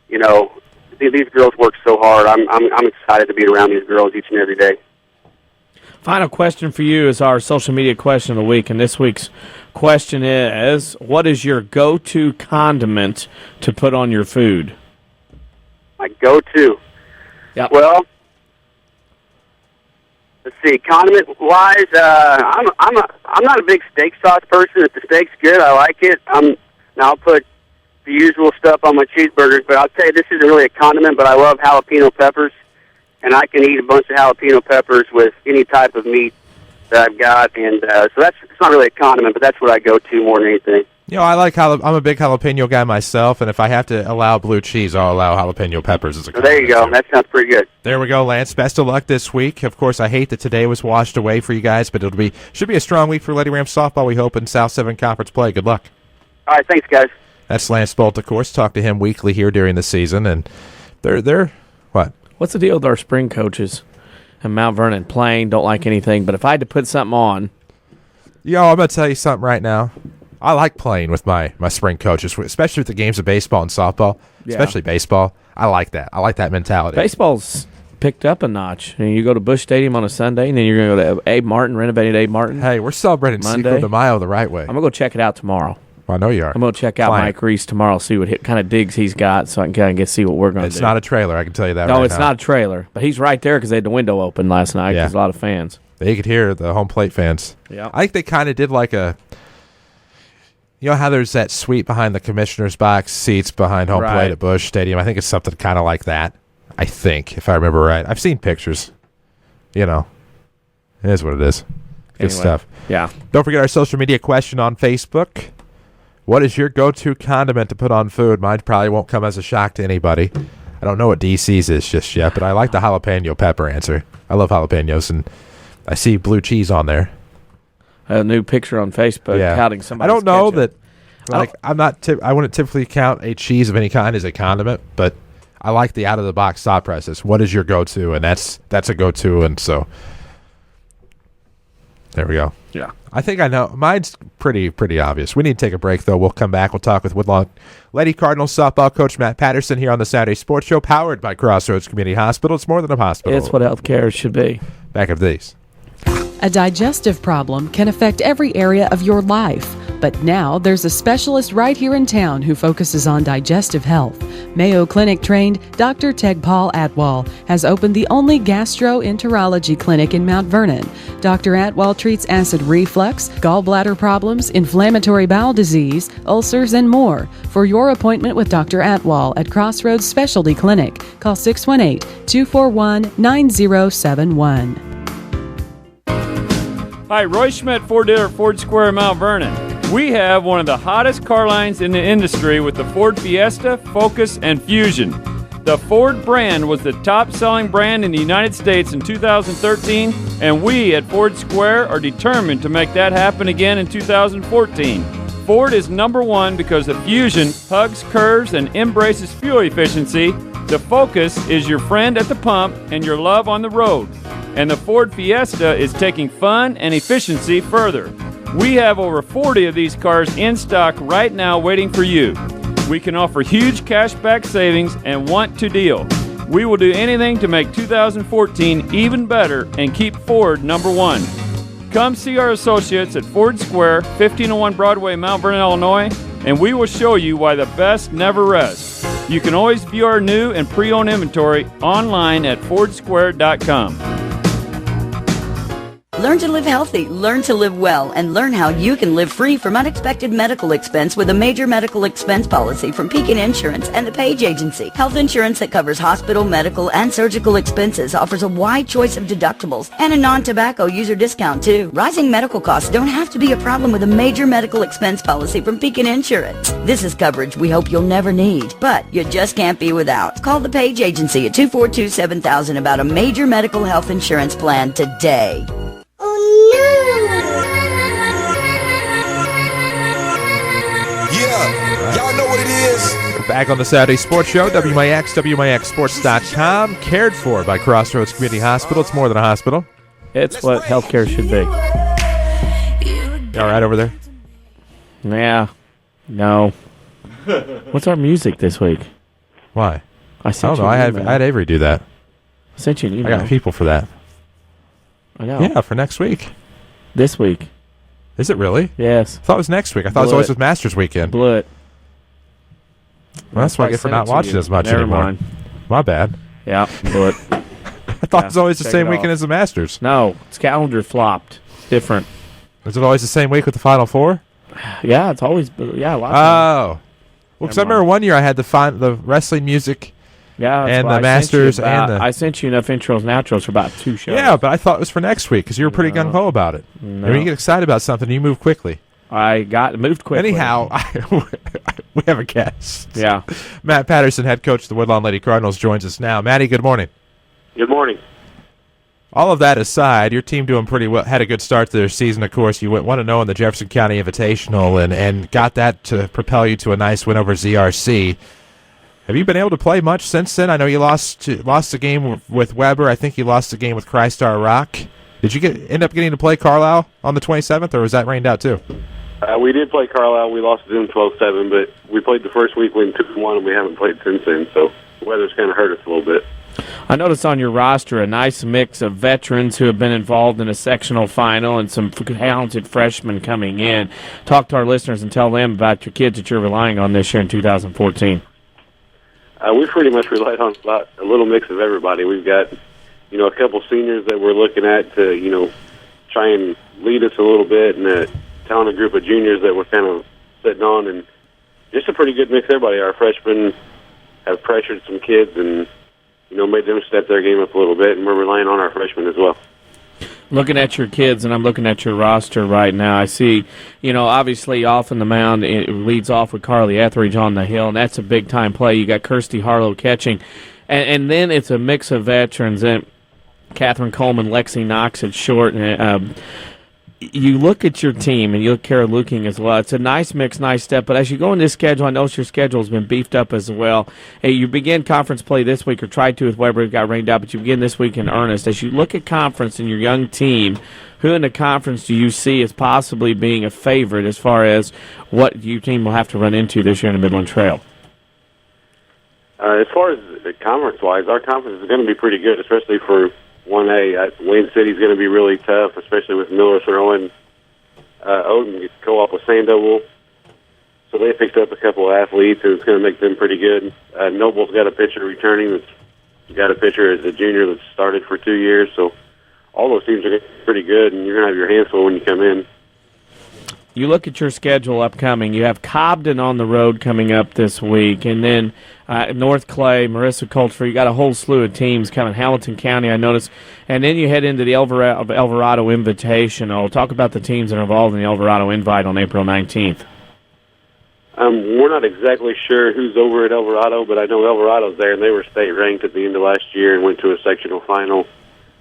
[SPEAKER 14] these girls work so hard. I'm excited to be around these girls each and every day.
[SPEAKER 3] Final question for you is our social media question of the week, and this week's question is, what is your go-to condiment to put on your food?
[SPEAKER 14] My go-to?
[SPEAKER 3] Yep.
[SPEAKER 14] Well, let's see. Condiment-wise, I'm not a big steak sauce person. If the steak's good, I like it. I'll put the usual stuff on my cheeseburgers, but I'll tell you, this isn't really a condiment, but I love jalapeno peppers. And I can eat a bunch of jalapeno peppers with any type of meat that I've got, and so it's not really a condiment, but that's what I go to more than anything.
[SPEAKER 2] I'm a big jalapeno guy myself, and if I have to allow blue cheese, I'll allow jalapeno peppers as a condiment.
[SPEAKER 14] There you go. That sounds pretty good.
[SPEAKER 2] There we go, Lance. Best of luck this week. Of course, I hate that today was washed away for you guys, but should be a strong week for Lady Rams softball, we hope, in South 7 Conference play. Good luck.
[SPEAKER 14] All right, thanks, guys.
[SPEAKER 2] That's Lance Bolt, of course. Talk to him weekly here during the season, and they're what?
[SPEAKER 3] What's the deal with our spring coaches in Mount Vernon? Playing, don't like anything, but if I had to put something on.
[SPEAKER 2] I'm going to tell you something right now. I like playing with my spring coaches, especially with the games of baseball and softball, especially baseball. I like that. I like that mentality.
[SPEAKER 3] Baseball's picked up a notch. You go to Busch Stadium on a Sunday, and then you're going to go to Abe Martin, renovated Abe Martin.
[SPEAKER 2] Hey, we're celebrating Cinco de Mayo the right way. I'm
[SPEAKER 3] going to go check it out tomorrow.
[SPEAKER 2] Well, I know you are.
[SPEAKER 3] I'm going to check out Mike Reese tomorrow, see what kind of digs he's got, so I can kind of see what we're going to do.
[SPEAKER 2] It's not a trailer, I can tell you that.
[SPEAKER 3] No,
[SPEAKER 2] right
[SPEAKER 3] it's not a trailer, but he's right there because they had the window open last night because a lot of fans.
[SPEAKER 2] They could hear the home plate fans.
[SPEAKER 3] Yeah,
[SPEAKER 2] I think they kind of did like a. You know how there's that suite behind the commissioner's box, seats behind home plate at Busch Stadium? I think it's something kind of like that. I think, if I remember right. I've seen pictures. It is what it is. Good stuff.
[SPEAKER 3] Yeah.
[SPEAKER 2] Don't forget our social media question on Facebook. What is your go-to condiment to put on food? Mine probably won't come as a shock to anybody. I don't know what DC's is just yet, but I like the jalapeno pepper answer. I love jalapenos, and I see blue cheese on there.
[SPEAKER 3] A new picture on Facebook touting somebody's
[SPEAKER 2] I don't know
[SPEAKER 3] ketchup.
[SPEAKER 2] that. I wouldn't typically count a cheese of any kind as a condiment, but I like the out-of-the-box thought process. What is your go-to? And that's a go-to, and so there we go.
[SPEAKER 3] Yeah.
[SPEAKER 2] I think I know. Mine's pretty obvious. We need to take a break, though. We'll come back. We'll talk with Woodlawn Lady Cardinals softball coach Matt Patterson here on the Saturday Sports Show, powered by Crossroads Community Hospital. It's more than a hospital.
[SPEAKER 3] It's what healthcare should be.
[SPEAKER 2] Back of these.
[SPEAKER 15] A digestive problem can affect every area of your life, but now there's a specialist right here in town who focuses on digestive health. Mayo Clinic trained Dr. Tegpal Atwal has opened the only gastroenterology clinic in Mount Vernon. Dr. Atwal treats acid reflux, gallbladder problems, inflammatory bowel disease, ulcers, and more. For your appointment with Dr. Atwal at Crossroads Specialty Clinic, call 618-241-9071.
[SPEAKER 16] Hi, Roy Schmidt, Ford dealer at Ford Square, Mount Vernon. We have one of the hottest car lines in the industry with the Ford Fiesta, Focus, and Fusion. The Ford brand was the top-selling brand in the United States in 2013, and we at Ford Square are determined to make that happen again in 2014. Ford is number one because the Fusion hugs curves and embraces fuel efficiency. The Focus is your friend at the pump and your love on the road. And the Ford Fiesta is taking fun and efficiency further. We have over 40 of these cars in stock right now waiting for you. We can offer huge cashback savings and want to deal. We will do anything to make 2014 even better and keep Ford number one. Come see our associates at Ford Square, 1501 Broadway, Mount Vernon, Illinois, and we will show you why the best never rests. You can always view our new and pre-owned inventory online at fordsquare.com.
[SPEAKER 17] Learn to live healthy, learn to live well, and learn how you can live free from unexpected medical expense with a major medical expense policy from Pekin Insurance and the Page Agency. Health insurance that covers hospital, medical, and surgical expenses offers a wide choice of deductibles and a non-tobacco user discount too. Rising medical costs don't have to be a problem with a major medical expense policy from Pekin Insurance. This is coverage we hope you'll never need, but you just can't be without. Call the Page Agency at 242-7000 about a major medical health insurance plan today.
[SPEAKER 2] Yeah, y'all know what it is. We're back on the Saturday Sports Show, WMIX, WMIXSports.com, cared for by Crossroads Community Hospital. It's more than a hospital.
[SPEAKER 3] It's what healthcare should be.
[SPEAKER 2] You all right over there?
[SPEAKER 3] Yeah. No. What's our music this week?
[SPEAKER 2] Why?
[SPEAKER 3] I
[SPEAKER 2] don't know. I had Avery do that.
[SPEAKER 3] I sent you an email.
[SPEAKER 2] I got people for that.
[SPEAKER 3] I know.
[SPEAKER 2] Yeah, for next week.
[SPEAKER 3] This week.
[SPEAKER 2] Is it really?
[SPEAKER 3] Yes.
[SPEAKER 2] I thought it was next week. I thought it was always with Masters weekend.
[SPEAKER 3] Blew it.
[SPEAKER 2] Well, that's what I get for not watching as much anymore.
[SPEAKER 3] Mind.
[SPEAKER 2] My bad.
[SPEAKER 3] Yeah, blew it.
[SPEAKER 2] I thought it was always the same weekend as the Masters.
[SPEAKER 3] No, its calendar flopped. It's different.
[SPEAKER 2] Is it always the same week with the Final Four?
[SPEAKER 3] Yeah, it's always a lot.
[SPEAKER 2] Oh. Well, because I remember one year I had the wrestling music and the Masters.
[SPEAKER 3] I sent you enough intros and outros for about 2 shows.
[SPEAKER 2] Yeah, but I thought it was for next week because you were pretty gung-ho about it.
[SPEAKER 3] No.
[SPEAKER 2] When you get excited about something, you move quickly.
[SPEAKER 3] I moved quickly.
[SPEAKER 2] Anyhow, we have a guest.
[SPEAKER 3] Yeah.
[SPEAKER 2] Matt Patterson, head coach of the Woodlawn Lady Cardinals, joins us now. Matty, good morning.
[SPEAKER 18] Good morning.
[SPEAKER 2] All of that aside, your team doing pretty well. Had a good start to their season, of course. You went 1-0 in the Jefferson County Invitational and got that to propel you to a nice win over ZRC. Have you been able to play much since then? I know you lost the game with Weber. I think you lost the game with Christar Rock. Did you end up getting to play Carlisle on the 27th, or was that rained out too?
[SPEAKER 18] We did play Carlisle. We lost to them 12-7, but we played the first week, went 2-1, and we haven't played since then. So the weather's kind of hurt us a little bit.
[SPEAKER 3] I noticed on your roster a nice mix of veterans who have been involved in a sectional final and some talented freshmen coming in. Talk to our listeners and tell them about your kids that you're relying on this year in 2014.
[SPEAKER 18] We've pretty much relied on a little mix of everybody. We've got, a couple seniors that we're looking at to, try and lead us a little bit, and a talented group of juniors that we're kind of sitting on, and just a pretty good mix of everybody. Our freshmen have pressured some kids and, made them step their game up a little bit, and we're relying on our freshmen as well.
[SPEAKER 3] Looking at your kids, and I'm looking at your roster right now, I see, obviously off in the mound, it leads off with Carly Etheridge on the hill, and that's a big-time play. You got Kirsty Harlow catching, and then it's a mix of veterans, and Catherine Coleman, Lexi Knox at short, and you look at your team, and you look at Kara Luking as well. It's a nice mix, nice step. But as you go in this schedule, I notice your schedule has been beefed up as well. Hey, you begin conference play this week, or tried to with Weber. It got rained out, but you begin this week in earnest. As you look at conference and your young team, who in the conference do you see as possibly being a favorite as far as what your team will have to run into this year in the Midland Trail?
[SPEAKER 18] As far as conference-wise, our conference is going to be pretty good, especially for 1A. Wayne City's going to be really tough, especially with Miller throwing. Odin co-op with Sandoval, so they picked up a couple of athletes, and it's going to make them pretty good. Noble's got a pitcher returning that's got a pitcher as a junior that's started for 2 years, so all those teams are going to be pretty good, and you're going to have your hands full when you come in.
[SPEAKER 3] You look at your schedule upcoming. You have Cobden on the road coming up this week, and then North Clay, Marissa Coulter. You got a whole slew of teams coming. Hamilton County, I noticed, and then you head into the Alvarado Invitational. Talk about the teams that are involved in the Alvarado Invite on April 19th.
[SPEAKER 18] We're not exactly sure who's over at Alvarado, but I know Alvarado's there, and they were state ranked at the end of last year and went to a sectional final.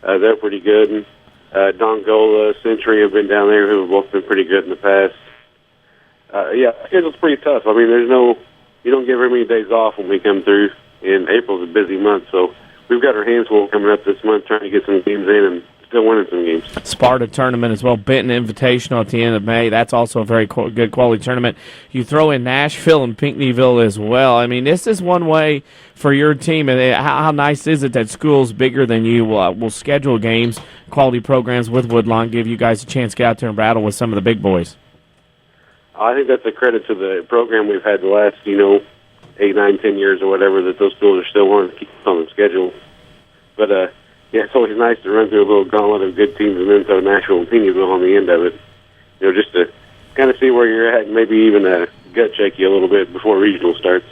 [SPEAKER 18] They're pretty good. Dongola, Century have been down there, who have both been pretty good in the past. The schedule's pretty tough. I mean, you don't get very many days off when we come through, and April's a busy month, so we've got our hands full coming up this month trying to get some games in and still winning some games.
[SPEAKER 3] Sparta tournament as well, Benton Invitational at the end of May. That's also a very good quality tournament. You throw in Nashville and Pinckneyville as well. I mean, this is one way for your team. And how nice is it that schools bigger than you will schedule games, quality programs with Woodlawn, give you guys a chance to get out there and battle with some of the big boys?
[SPEAKER 18] I think that's a credit to the program we've had the last, 8, 9, 10 years or whatever, that those schools are still wanting to keep on the schedule. But, it's always nice to run through a little gauntlet of good teams and then throw Nashville and Piniaville on the end of it. Just to kind of see where you're at and maybe even gut check you a little bit before regional starts.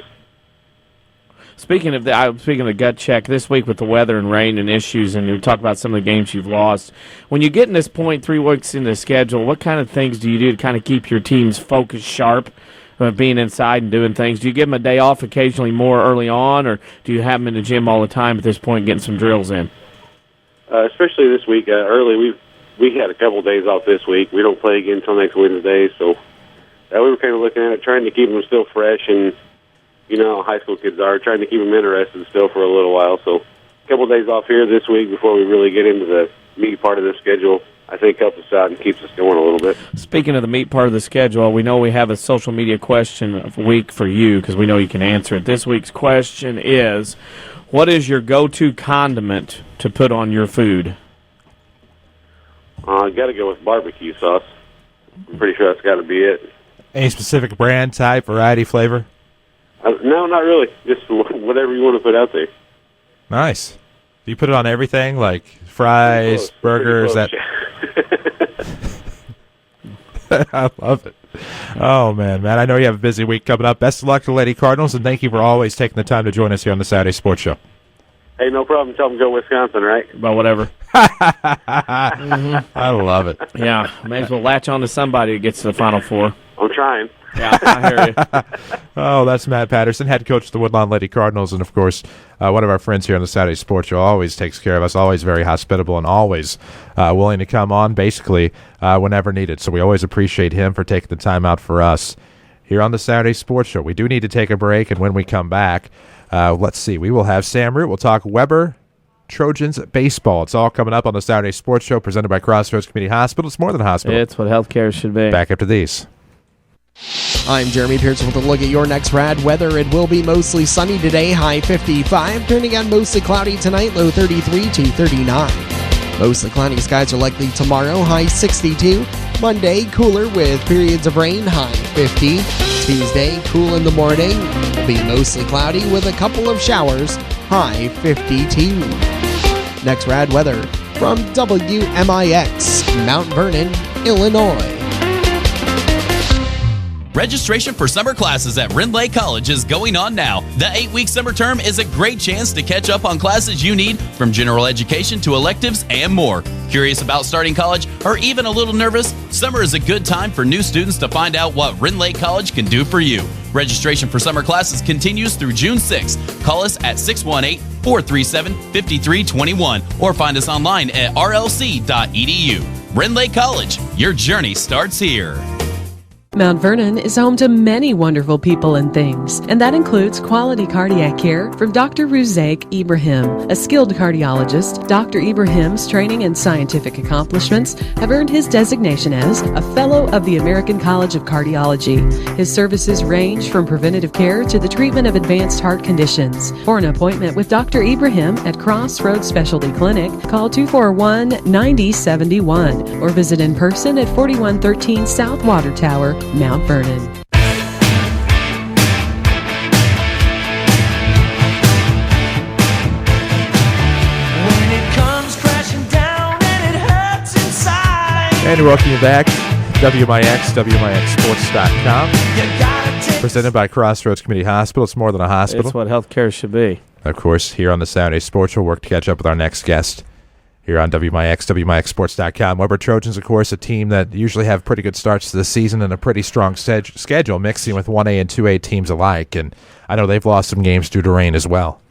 [SPEAKER 3] Speaking of the gut check, this week with the weather and rain and issues, and you talk about some of the games you've lost, when you get in this point 3 weeks into the schedule, what kind of things do you do to kind of keep your team's focus sharp, being inside and doing things? Do you give them a day off occasionally more early on, or do you have them in the gym all the time at this point getting some drills in?
[SPEAKER 18] Especially this week, early, we had a couple of days off this week. We don't play again until next Wednesday, so we were kind of looking at it, trying to keep them still fresh, and you know how high school kids are, trying to keep them interested still for a little while. So a couple of days off here this week before we really get into the meat part of the schedule, I think helps us out and keeps us going a little bit.
[SPEAKER 3] Speaking of the meat part of the schedule, we know we have a social media question of the week for you because we know you can answer it. This week's question is, what is your go-to condiment to put on your food?
[SPEAKER 18] I got to go with barbecue sauce. I'm pretty sure that's got to be it.
[SPEAKER 2] Any specific brand, type, variety, flavor?
[SPEAKER 18] No, not really. Just whatever you want to put out there.
[SPEAKER 2] Nice. Do you put it on everything, like fries, burgers? That. I love it. Oh, man. I know you have a busy week coming up. Best of luck to the Lady Cardinals, and thank you for always taking the time to join us here on the Saturday Sports Show.
[SPEAKER 18] Hey, no problem. Tell them go Wisconsin, right?
[SPEAKER 3] Well, whatever.
[SPEAKER 2] I love it.
[SPEAKER 3] Yeah, may as well latch on to somebody who gets to the Final Four.
[SPEAKER 18] I'm trying.
[SPEAKER 3] Yeah, I hear you.
[SPEAKER 2] Oh, that's Matt Patterson, head coach of the Woodlawn Lady Cardinals, and, of course, one of our friends here on the Saturday Sports Show. Always takes care of us, always very hospitable, and always willing to come on basically whenever needed. So we always appreciate him for taking the time out for us here on the Saturday Sports Show. We do need to take a break, and when we come back, let's see, we will have Sam Root. We'll talk Weber Trojans baseball. It's all coming up on the Saturday Sports Show presented by Crossroads Community Hospital. It's more than a hospital.
[SPEAKER 3] It's what healthcare should be.
[SPEAKER 2] Back after these.
[SPEAKER 19] I'm Jeremy Pearson with a look at your next rad weather. It will be mostly sunny today, high 55, turning out mostly cloudy tonight, low 33 to 39. Mostly cloudy skies are likely tomorrow, high 62. Monday, cooler with periods of rain, high 50. Tuesday, cool in the morning, will be mostly cloudy with a couple of showers, high 52. Next rad weather from WMIX, Mount Vernon, Illinois.
[SPEAKER 20] Registration for summer classes at Rindley College is going on now. The 8-week summer term is a great chance to catch up on classes you need, from general education to electives and more. Curious about starting college or even a little nervous? Summer is a good time for new students to find out what Rindley College can do for you. Registration for summer classes continues through June 6th. Call us at 618-437-5321 or find us online at rlc.edu. Rindley College, your journey starts here.
[SPEAKER 15] Mount Vernon is home to many wonderful people and things, and that includes quality cardiac care from Dr. Ruzaik Ibrahim. A skilled cardiologist, Dr. Ibrahim's training and scientific accomplishments have earned his designation as a Fellow of the American College of Cardiology. His services range from preventative care to the treatment of advanced heart conditions. For an appointment with Dr. Ibrahim at Crossroads Specialty Clinic, call 241-9071 or visit in person at 4113 South Water Tower, Mount Vernon.
[SPEAKER 2] And welcome you back. WMIX, WMIXsports.com. Presented by Crossroads Community Hospital. It's more than a hospital.
[SPEAKER 3] It's what healthcare should be.
[SPEAKER 2] Of course, here on the Saturday Sports, we'll work to catch up with our next guest here on WMIX, WMIXsports.com. Weber Trojans, of course, a team that usually have pretty good starts to the season and a pretty strong schedule, mixing with 1A and 2A teams alike. And I know they've lost some games due to rain as well.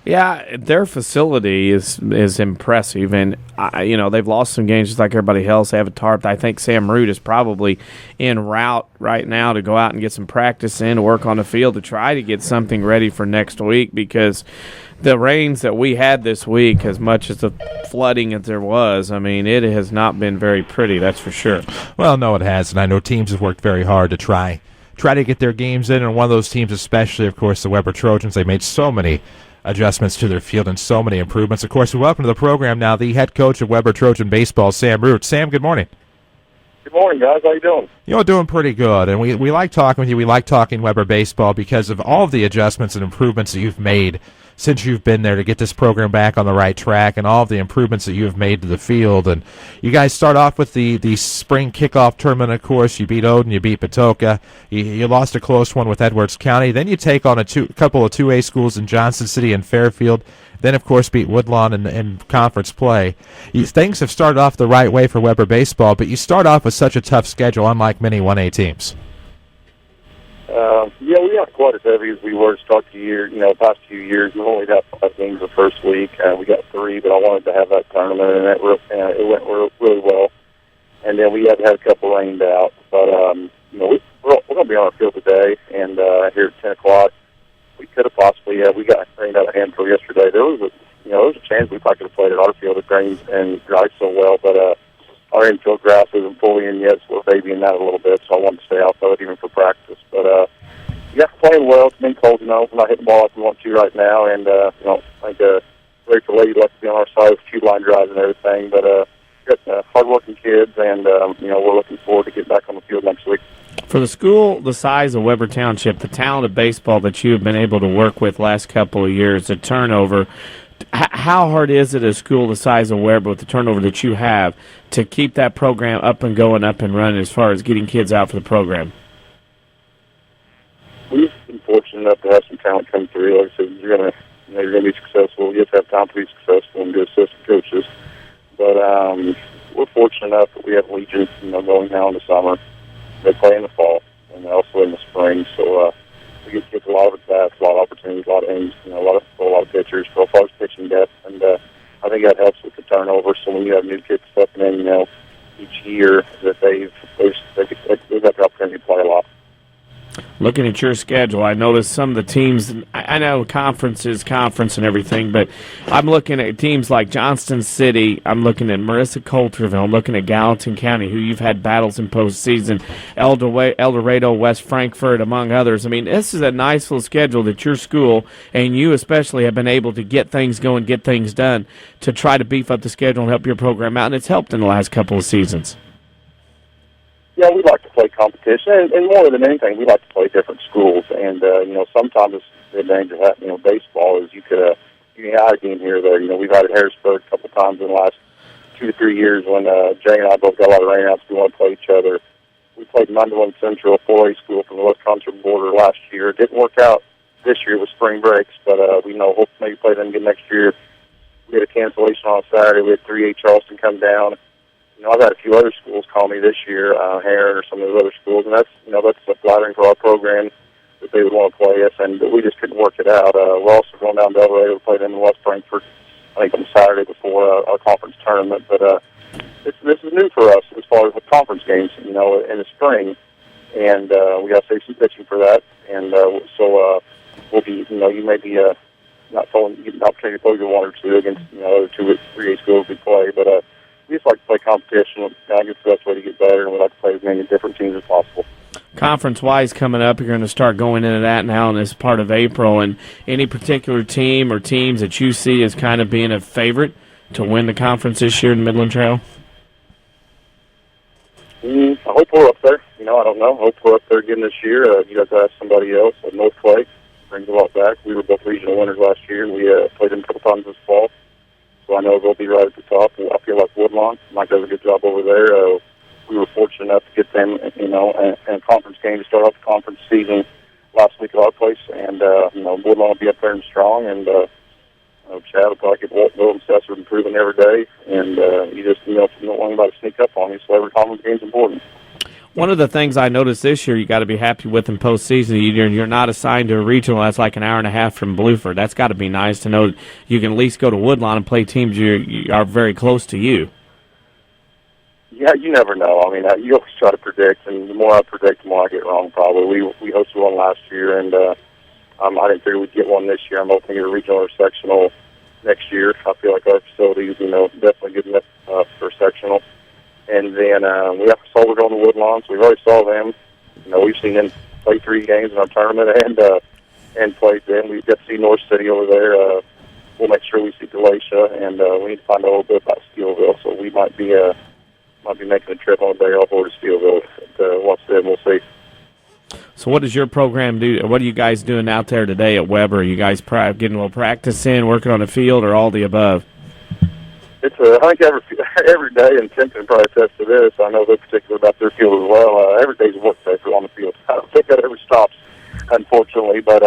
[SPEAKER 3] Yeah, their facility is impressive, and they've lost some games just like everybody else. They have a tarp. I think Sam Root is probably en route right now to go out and get some practice in, to work on the field, to try to get something ready for next week, because the rains that we had this week, as much as the flooding as there was, I mean, it has not been very pretty, that's for sure.
[SPEAKER 2] Well, no, it hasn't. I know teams have worked very hard to try to get their games in, and one of those teams especially, of course, the Weber Trojans. They made so many adjustments to their field and so many improvements. Of course, we welcome to the program now the head coach of Weber Trojan Baseball, Sam Root. Sam, good morning.
[SPEAKER 21] Good morning, guys. How you doing?
[SPEAKER 2] Doing pretty good, and we like talking with you. We like talking Weber Baseball because of all of the adjustments and improvements that you've made since you've been there to get this program back on the right track and all of the improvements that you have made to the field. And you guys start off with the spring kickoff tournament, of course. You beat Odin, you beat Patoka. You lost a close one with Edwards County. Then you take on a couple of 2A schools in Johnson City and Fairfield. Then, of course, beat Woodlawn in conference play. Things have started off the right way for Weber baseball, but you start off with such a tough schedule, unlike many 1A teams.
[SPEAKER 21] Yeah, we got quite as heavy as we were to start the year. The past few years, we only got 5 games the first week. We got 3, but I wanted to have that tournament, and it went really well. And then we had a couple rained out. But, we're going to be on our field today, and here at 10 o'clock. We could have possibly, we got rained out a handful yesterday. There was a chance we probably could have played at our field. It rains and dries so well, but our infield grass isn't fully in yet, so we're babying that a little bit, so I wanted to stay out of it even for practice. But, playing well. It's been cold, we're not hitting the ball like we want to right now, and, I think Rachel Lady likes to be on our side with tube line drives and everything, but got hard-working kids, and, we're looking forward to getting back on the field next week.
[SPEAKER 3] For the school the size of Weber Township, the talent of baseball that you have been able to work with last couple of years, the turnover, how hard is it, a school the size of Weber with the turnover that you have, to keep that program up and going, up and running as far as getting kids out for the program?
[SPEAKER 21] We've been fortunate enough to have some talent come through. Like I said, you're going to be successful. You have to have time to be successful and good assistant coaches. But we're fortunate enough that we have Legion, going now in the summer. They play in the fall and also in the spring, so we get a lot of at-bats, a lot of opportunities, a lot of innings, a lot of pitchers, so far as pitching depth, and I think that helps with the turnover. So when you have new kids stepping in, each year that they've got the opportunity to play a lot.
[SPEAKER 3] Looking at your schedule, I noticed some of the teams, I know conference and everything, but I'm looking at teams like Johnston City, I'm looking at Marissa Coulterville, I'm looking at Gallatin County, who you've had battles in postseason, El Dorado, West Frankfort, among others. I mean, this is a nice little schedule that your school, and you especially, have been able to get things going, get things done, to try to beef up the schedule and help your program out, and it's helped in the last couple of seasons.
[SPEAKER 21] Yeah, we like to play competition, and more than anything, we like to play different schools. And sometimes the advantage of having baseball is you can have a game here or there. We've had it at Harrisburg a couple times in the last 2 to 3 years when Jay and I both got a lot of rainouts. We want to play each other. We played Mundelein Central, a 4A school from the Wisconsin border last year. It didn't work out this year with spring breaks, but we hope maybe play them again next year. We had a cancellation on Saturday. We had 3A Charleston come down. I've had a few other schools call me this year, Heron or some of those other schools, and that's flattering for our program that they would want to play us, and we just couldn't work it out. We're also going down to El Dorado to play them in West Frankfort, I think on Saturday before our conference tournament. But this is new for us as far as the conference games, in the spring, and we got to save some pitching for that, and so we'll be, you may be not getting an opportunity to play 1 or 2 against other 2 or 3A schools we play, but we just like to play competition. I think it's the best way to get better, and we like to play as many different teams as possible.
[SPEAKER 3] Conference-wise coming up, you're going to start going into that now in this part of April. And any particular team or teams that you see as kind of being a favorite to win the conference this year in Midland Trail?
[SPEAKER 21] I hope we're up there. I don't know. I hope we're up there again this year. You guys ask somebody else. North Clay brings a lot back. We were both regional winners last year, and we played them a couple times this fall. So I know they'll be right at the top. I feel like Woodlawn, Mike does a good job over there. We were fortunate enough to get them, in a conference game to start off the conference season last week at our place. And, Woodlawn will be up there and strong. And, Chad will probably get Will Sessor improving every day. And you just, you don't want anybody to sneak up on you. So every conference game is important.
[SPEAKER 3] One of the things I noticed this year you got to be happy with in postseason, you're not assigned to a regional that's like an hour and a half from Blueford. That's got to be nice to know that you can at least go to Woodlawn and play teams you are very close to you.
[SPEAKER 21] Yeah, you never know. I mean, you always try to predict, and the more I predict, the more I get wrong probably. We hosted one last year, and I didn't figure we'd get one this year. I'm hoping to get a regional or sectional next year. I feel like our facilities, definitely good enough for sectional. And then we have Soldier going to Woodlawn, so we've already saw them. We've seen them play 3 games in our tournament and played them. We've got to see North City over there. We'll make sure we see Galatia, and we need to find out a little bit about Steelville. So we might be making a trip on a day off over to Steelville. Once then, we'll see.
[SPEAKER 3] So So what does your program do? What are you guys doing out there today at Weber? Are you guys getting a little practice in, working on the field, or all the above?
[SPEAKER 21] It's I think every day, and Tim can probably attest to this. I know they're particular about their field as well. Every day's a work day on the field. I don't think that ever stops, unfortunately. But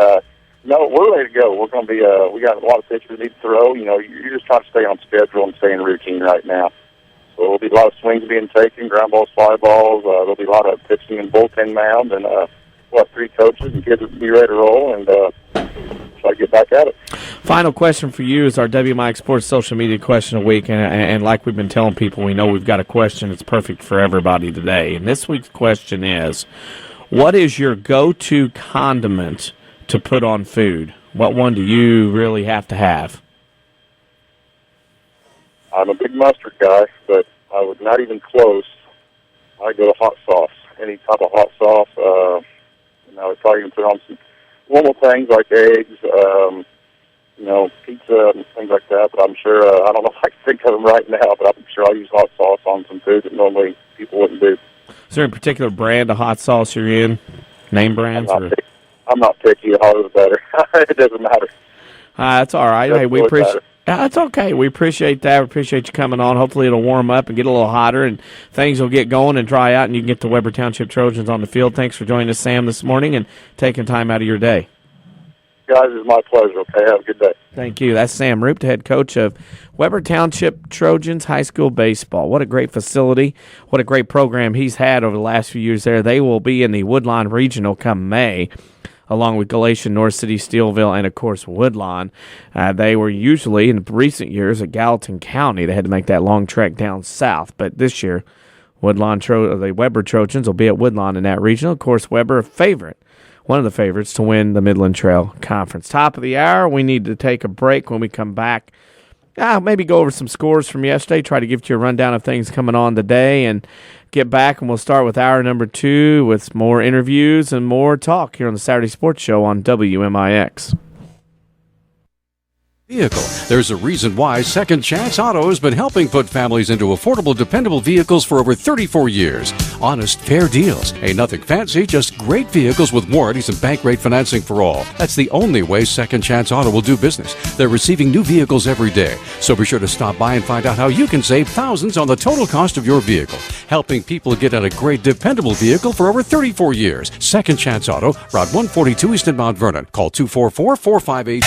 [SPEAKER 21] no, we're ready to go. We're going to be. We got a lot of pitchers we need to throw. You're just trying to stay on schedule and stay in routine right now. So there'll be a lot of swings being taken, ground balls, fly balls. There'll be a lot of pitching and bullpen mound, and we'll have 3 coaches and kids will be ready to roll and try to get back at it.
[SPEAKER 3] Final question for you is our WMIX Sports Social Media Question of the Week, and like we've been telling people, we know we've got a question that's perfect for everybody today. And this week's question is, what is your go-to condiment to put on food? What one do you really have to have?
[SPEAKER 21] I'm a big mustard guy, but I would not even close. I go to hot sauce, any type of hot sauce. I would probably even put on some normal things like eggs, pizza and things like that. But I'm sure, I don't know if I can think of them right now, but I'm sure I'll use hot sauce on some food that normally people wouldn't do.
[SPEAKER 3] Is there a particular brand of hot sauce you're in? Name brands?
[SPEAKER 21] I'm not picky. The hotter the better. It doesn't matter.
[SPEAKER 3] That's all right. Hey, we appreciate. That's okay. We appreciate that. We appreciate you coming on. Hopefully it'll warm up and get a little hotter, and things will get going and dry out, and you can get the Weber Township Trojans on the field. Thanks for joining us, Sam, this morning and taking time out of your day.
[SPEAKER 21] Guys, it's my pleasure. Okay, have a good day.
[SPEAKER 3] Thank you. That's Sam Roop, the head coach of Weber Township Trojans High School Baseball. What a great facility. What a great program he's had over the last few years there. They will be in the Woodlawn Regional come May, along with Galatian, North City, Steelville, and, of course, Woodlawn. They were usually, in recent years, at Gallatin County. They had to make that long trek down south. But this year, the Weber Trojans will be at Woodlawn in that regional. Of course, Weber, one of the favorites to win the Midland Trail Conference. Top of the hour, we need to take a break. When we come back, maybe go over some scores from yesterday, try to give you a rundown of things coming on today, and get back, and we'll start with hour number 2 with more interviews and more talk here on the Saturday Sports Show on WMIX.
[SPEAKER 4] Vehicle. There's a reason why Second Chance Auto has been helping put families into affordable, dependable vehicles for over 34 years. Honest, fair deals. Ain't nothing fancy, just great vehicles with warranties and bank rate financing for all. That's the only way Second Chance Auto will do business. They're receiving new vehicles every day. So be sure to stop by and find out how you can save thousands on the total cost of your vehicle. Helping people get in a great, dependable vehicle for over 34 years. Second Chance Auto, Route 142 East in Mount Vernon. Call 244-4582.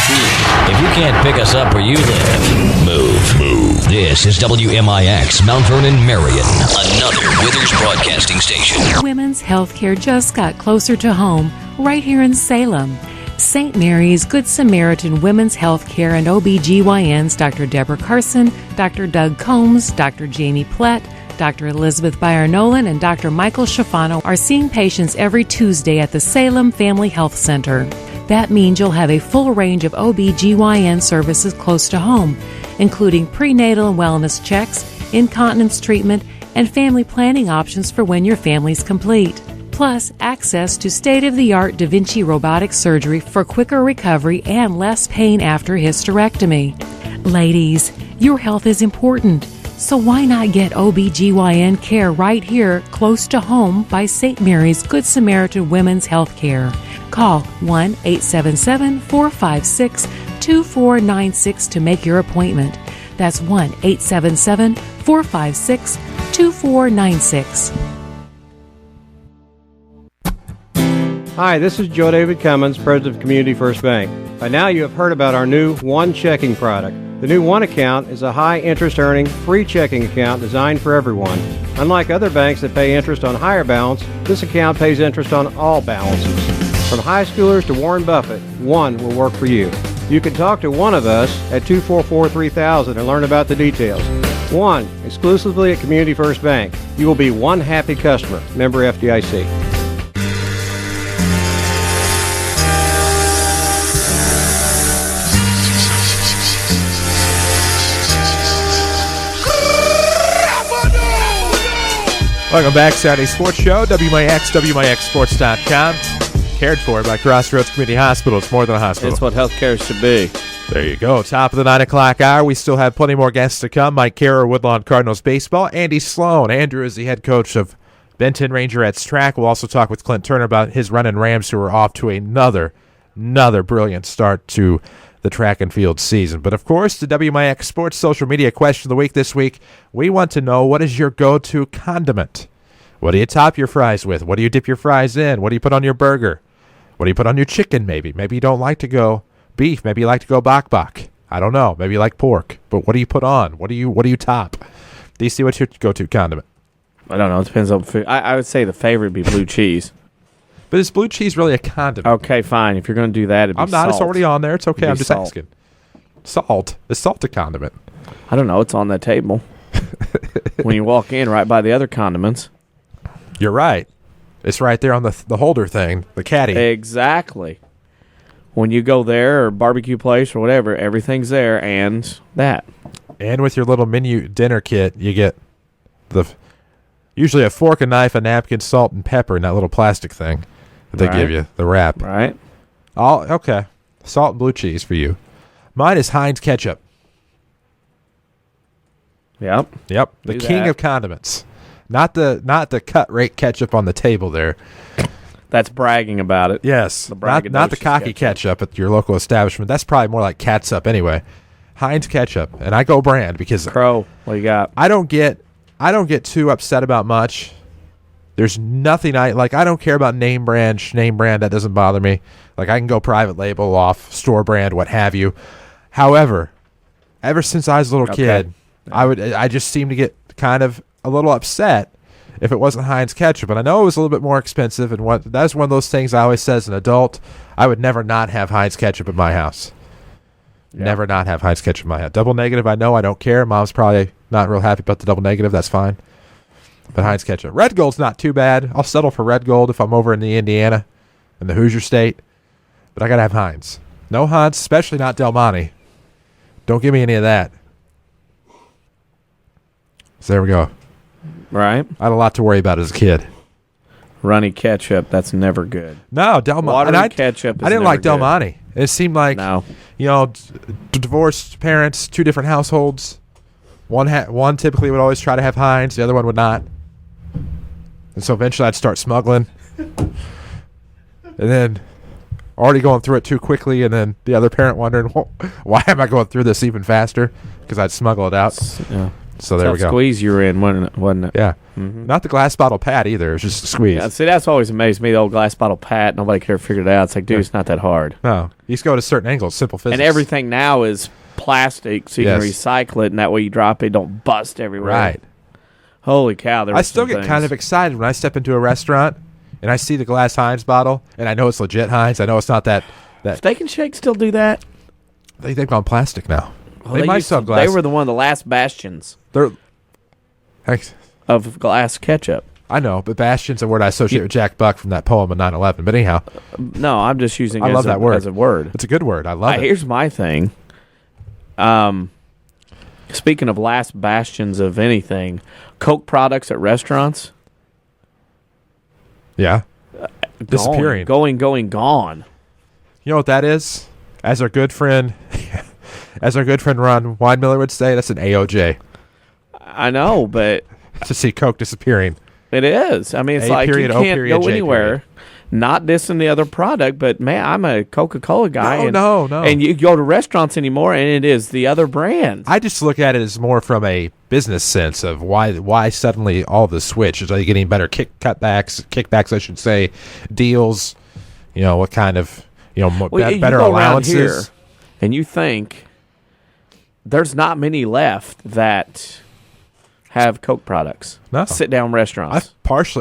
[SPEAKER 22] If you can't pick us up where you live, move. This is WMIX, Mount Vernon, Marion, another Withers Broadcasting Station.
[SPEAKER 23] Women's health care just got closer to home, right here in Salem. St. Mary's Good Samaritan Women's Health Care and OBGYNs Dr. Deborah Carson, Dr. Doug Combs, Dr. Jamie Plett, Dr. Elizabeth Byer-Nolan, and Dr. Michael Schifano are seeing patients every Tuesday at the Salem Family Health Center. That means you'll have a full range of OBGYN services close to home, including prenatal and wellness checks, incontinence treatment, and family planning options for when your family's complete. Plus, access to state-of-the-art Da Vinci robotic surgery for quicker recovery and less pain after hysterectomy. Ladies, your health is important, so why not get OBGYN care right here close to home by St. Mary's Good Samaritan Women's Health Care. Call 1-877-456-2496 to make your appointment. That's 1-877-456-2496.
[SPEAKER 24] Hi, this is Joe David Cummins, President of Community First Bank. By now you have heard about our new One Checking product. The new One Account is a high-interest earning, free checking account designed for everyone. Unlike other banks that pay interest on higher balance, this account pays interest on all balances. From high schoolers to Warren Buffett, One will work for you. You can talk to one of us at 244-3000 and learn about the details. One, exclusively at Community First Bank. You will be one happy customer. Member FDIC.
[SPEAKER 2] Welcome back, Saturday Sports Show, WMIX, WMIXSports.com. Cared for by Crossroads Community Hospital. It's more than a hospital.
[SPEAKER 3] It's what healthcare should be.
[SPEAKER 2] There you go. Top of the 9 o'clock hour. We still have plenty more guests to come. Mike Carroll, Woodlawn Cardinals Baseball. Andy Sloan. Andrew is the head coach of Ben Tin Rangerettes track. We'll also talk with Clint Turner about his running Rams, who are off to another brilliant start to the track and field season. But, of course, the WMIX Sports social media question of the week this week, we want to know, what is your go-to condiment? What do you top your fries with? What do you dip your fries in? What do you put on your burger? What do you put on your chicken, maybe? Maybe you don't like to go beef. Maybe you like to go bok. I don't know. Maybe you like pork. But what do you put on? What do you top? DC, what's your go-to condiment?
[SPEAKER 3] I don't know. It depends on food. I would say the favorite would be blue cheese.
[SPEAKER 2] But is blue cheese really a condiment?
[SPEAKER 3] Okay, fine. If you're going to do that, it'd be
[SPEAKER 2] I'm not.
[SPEAKER 3] salt.
[SPEAKER 2] It's already on there. It's okay. I'm just
[SPEAKER 3] salt.
[SPEAKER 2] asking. Salt. Is salt a condiment?
[SPEAKER 3] I don't know. It's on that table. When you walk in, right by the other condiments.
[SPEAKER 2] You're right. It's right there on the holder thing, the caddy.
[SPEAKER 3] Exactly. When you go there or barbecue place or whatever, everything's there and that.
[SPEAKER 2] And with your little menu dinner kit, you get usually a fork, a knife, a napkin, salt, and pepper in that little plastic thing that they give you, the wrap.
[SPEAKER 3] Right.
[SPEAKER 2] Okay. Salt and blue cheese for you. Mine is Heinz ketchup.
[SPEAKER 3] Yep.
[SPEAKER 2] The king of condiments. Not the cut rate ketchup on the table there.
[SPEAKER 3] That's bragging about it.
[SPEAKER 2] Yes. Not the cocky ketchup at your local establishment. That's probably more like catsup anyway. Heinz ketchup. And I go brand because
[SPEAKER 3] Crow, what you got?
[SPEAKER 2] I don't get too upset about much. There's nothing I don't care about name brand, that doesn't bother me. Like I can go private label off, store brand, what have you. However, ever since I was a little kid, I just seem to get kind of a little upset if it wasn't Heinz ketchup. And I know it was a little bit more expensive, and that's one of those things I always said as an adult, I would never not have Heinz ketchup in my house. Yeah. Never not have Heinz ketchup in my house. Double negative, I know, I don't care. Mom's probably not real happy about the double negative. That's fine. But Heinz ketchup. Red Gold's not too bad. I'll settle for Red Gold if I'm over in the Indiana, in the Hoosier State. But I got to have Heinz. No Heinz, especially not Del Monte. Don't give me any of that. So there we go.
[SPEAKER 3] Right.
[SPEAKER 2] I had a lot to worry about as a kid.
[SPEAKER 3] Runny ketchup, that's never good.
[SPEAKER 2] No, Del Monte.
[SPEAKER 3] Watery ketchup is
[SPEAKER 2] I didn't like Del
[SPEAKER 3] good.
[SPEAKER 2] Monte. It seemed like, divorced parents, two different households. One typically would always try to have Heinz, the other one would not. And so eventually I'd start smuggling. And then already going through it too quickly, and then the other parent wondering, why am I going through this even faster? Because I'd smuggle it out.
[SPEAKER 3] Yeah.
[SPEAKER 2] So there we go.
[SPEAKER 3] Squeeze you were in, wasn't it?
[SPEAKER 2] Yeah.
[SPEAKER 3] Mm-hmm.
[SPEAKER 2] Not the glass bottle pat either. It was just a squeeze.
[SPEAKER 3] Yeah, see, that's always amazed me, the old glass bottle pat. Nobody could ever figure it out. It's like, dude, it's not that hard.
[SPEAKER 2] No. You just go to certain angles, simple physics.
[SPEAKER 3] And everything now is plastic, so you can recycle it, and that way you drop it, don't bust everywhere.
[SPEAKER 2] Right.
[SPEAKER 3] Holy cow.
[SPEAKER 2] I still get kind of excited when I step into a restaurant and I see the glass Heinz bottle, and I know it's legit Heinz. I know it's not that.
[SPEAKER 3] Steak and Shake still do that?
[SPEAKER 2] They've gone plastic now.
[SPEAKER 3] Well, they might sell glass. They were one of the last bastions of glass ketchup.
[SPEAKER 2] I know, but bastion's a word I associate with Jack Buck from that poem of 9/11. But anyhow.
[SPEAKER 3] No, I'm just using it
[SPEAKER 2] as a
[SPEAKER 3] word.
[SPEAKER 2] It's a good word. I love it.
[SPEAKER 3] Here's my thing. Speaking of last bastions of anything, Coke products at restaurants.
[SPEAKER 2] Yeah. Disappearing.
[SPEAKER 3] Gone.
[SPEAKER 2] You know what that is? As our good friend Ron Weinmiller would say, that's an AOJ.
[SPEAKER 3] I know, but
[SPEAKER 2] to see Coke disappearing.
[SPEAKER 3] It is. I mean, it's like you can't go anywhere. Not dissing the other product, but man, I'm a Coca-Cola guy.
[SPEAKER 2] No.
[SPEAKER 3] And you go to restaurants anymore, and it is the other brand.
[SPEAKER 2] I just look at it as more from a business sense of why suddenly all the switch. Are you getting better kickbacks, I should say, deals? What kind of better allowances? Here
[SPEAKER 3] and you think there's not many left that have Coke products.
[SPEAKER 2] No.
[SPEAKER 3] Sit-down restaurants.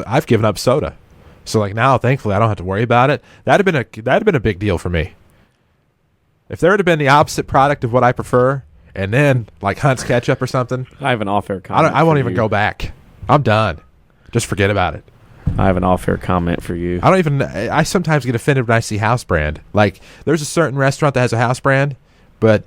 [SPEAKER 2] I've given up soda. So now, thankfully, I don't have to worry about it. That'd have been a big deal for me. If there had been the opposite product of what I prefer, and then like Hunt's ketchup or something,
[SPEAKER 3] I have an off-air comment.
[SPEAKER 2] I won't even go back. I'm done. Just forget about it.
[SPEAKER 3] I have an off-air comment for you.
[SPEAKER 2] I sometimes get offended when I see house brand. Like there's a certain restaurant that has a house brand, but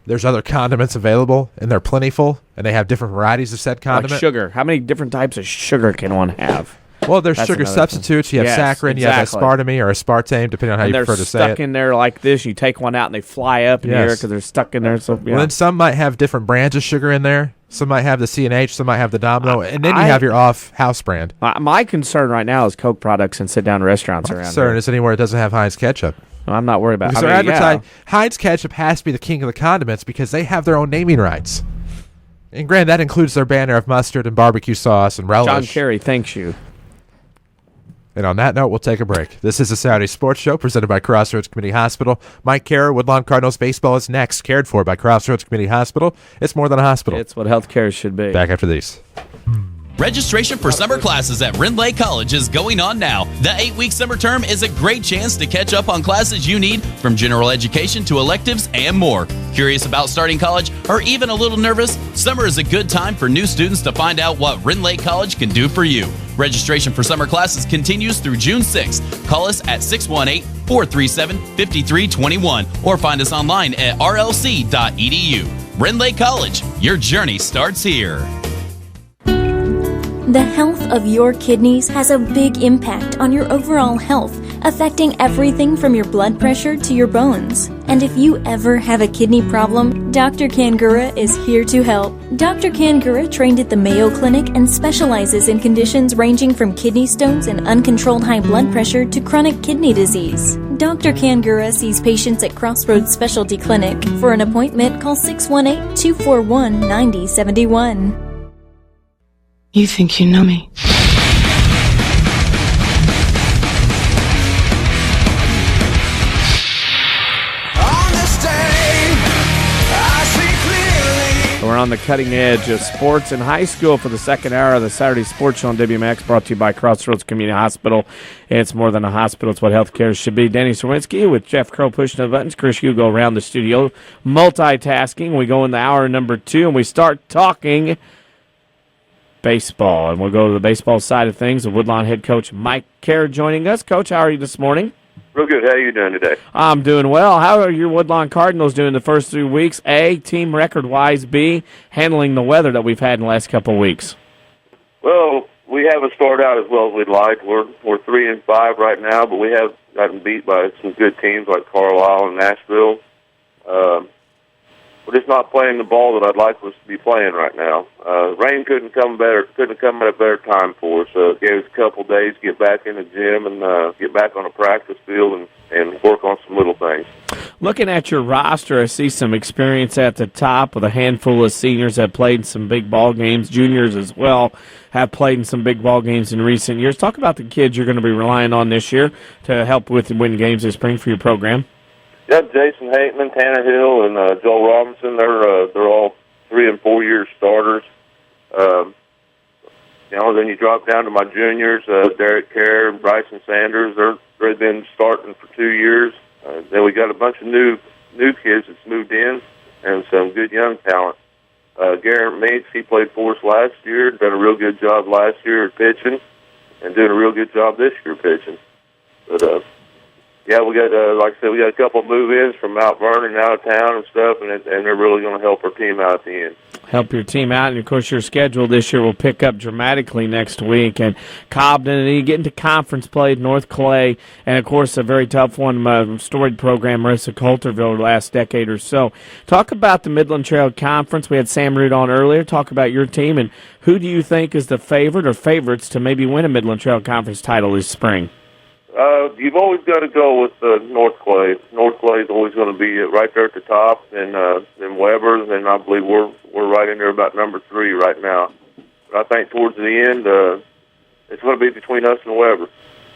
[SPEAKER 2] there's other condiments available, and they're plentiful, and they have different varieties of said condiment.
[SPEAKER 3] Like sugar. How many different types of sugar can one have?
[SPEAKER 2] Well, there's
[SPEAKER 3] That's
[SPEAKER 2] sugar
[SPEAKER 3] another
[SPEAKER 2] substitutes.
[SPEAKER 3] thing.
[SPEAKER 2] You have saccharin, you have
[SPEAKER 3] exactly.
[SPEAKER 2] aspartame or aspartame, depending on how
[SPEAKER 3] And
[SPEAKER 2] you
[SPEAKER 3] they're
[SPEAKER 2] prefer to say it.
[SPEAKER 3] stuck in there like this. You take one out and they fly up in the air
[SPEAKER 2] Yes.
[SPEAKER 3] because they're stuck in there. So yeah.
[SPEAKER 2] Well, then some might have different brands of sugar in there. Some might have the C&H, some might have the Domino, and then you have your off-house brand.
[SPEAKER 3] My concern right now is Coke products and sit-down restaurants around
[SPEAKER 2] Concern
[SPEAKER 3] here.
[SPEAKER 2] is anywhere it doesn't have Heinz ketchup.
[SPEAKER 3] I'm not worried about it.
[SPEAKER 2] Because they're advertising Heinz ketchup has to be the king of the condiments because they have their own naming rights. And granted, that includes their banner of mustard and barbecue sauce and relish.
[SPEAKER 3] John Kerry thanks you.
[SPEAKER 2] And on that note, we'll take a break. This is the Saturday Sports Show presented by Crossroads Community Hospital. Mike Carey, Woodlawn Cardinals baseball is next, cared for by Crossroads Community Hospital. It's more than a hospital.
[SPEAKER 3] It's what healthcare should be.
[SPEAKER 2] Back after these.
[SPEAKER 20] Registration for summer classes at Rindley College is going on now. The 8-week summer term is a great chance to catch up on classes you need, from general education to electives and more. Curious about starting college or even a little nervous? Summer is a good time for new students to find out what Rindley College can do for you. Registration for summer classes continues through June 6th. Call us at 618-437-5321 or find us online at rlc.edu. Rindley College, your journey starts here.
[SPEAKER 5] The health of your kidneys has a big impact on your overall health, affecting everything from your blood pressure to your bones. And if you ever have a kidney problem, Dr. Kangura is here to help. Dr. Kangura trained at the Mayo Clinic and specializes in conditions ranging from kidney stones and uncontrolled high blood pressure to chronic kidney disease. Dr. Kangura sees patients at Crossroads Specialty Clinic. For an appointment, call 618-241-9071.
[SPEAKER 6] You think you know me.
[SPEAKER 3] We're on the cutting edge of sports in high school for the second hour of the Saturday Sports Show on WMIX, brought to you by Crossroads Community Hospital. It's more than a hospital. It's what healthcare should be. Danny Serwinski with Jeff Crow pushing the buttons. Chris Hugo around the studio, multitasking. We go into hour number 2, and we start talking baseball. And we'll go to the baseball side of things. The Woodlawn head coach Mike Kerr joining us. Coach, how are you this morning?
[SPEAKER 10] Real good. How are you doing today?
[SPEAKER 3] I'm doing well. How are your Woodlawn Cardinals doing the first 3 weeks? A, team record-wise. B, handling the weather that we've had in the last couple of weeks.
[SPEAKER 10] Well, we haven't started out as well as we'd like. We're 3-5 right now, but we have gotten beat by some good teams like Carlisle and Nashville. We're just not playing the ball that I'd like us to be playing right now. Rain couldn't come at a better time for us. It gave us a couple days to get back in the gym and get back on a practice field and work on some little things.
[SPEAKER 3] Looking at your roster, I see some experience at the top with a handful of seniors that played in some big ball games. Juniors as well have played in some big ball games in recent years. Talk about the kids you're going to be relying on this year to help with win games this spring for your program.
[SPEAKER 10] Yeah, Jason Hateman, Tannehill, and Joel Robinson. They're all 3 and 4 year starters. Then you drop down to my juniors, Derek Kerr and Bryson Sanders. They've been starting for 2 years. Then we got a bunch of new kids that's moved in, and some good young talent. Garrett Meeks, he played for us last year. Done a real good job last year at pitching, and doing a real good job this year pitching. But yeah, we got like I said, we got a couple of move-ins from Mount Vernon, out of town and stuff, and they're really going to help our team out at the end.
[SPEAKER 3] Help your team out, and of course your schedule this year will pick up dramatically next week. And Cobden, and then you get into conference play, North Clay, and of course a very tough one, storied program, Marissa Coulterville, the last decade or so. Talk about the Midland Trail Conference. We had Sam Root on earlier. Talk about your team, and who do you think is the favorite or favorites to maybe win a Midland Trail Conference title this spring?
[SPEAKER 10] You've always got to go with North Clay. North Clay is always going to be right there at the top, and then Weber's, and I believe we're right in there about number 3 right now. But I think towards the end, it's going to be between us and Weber.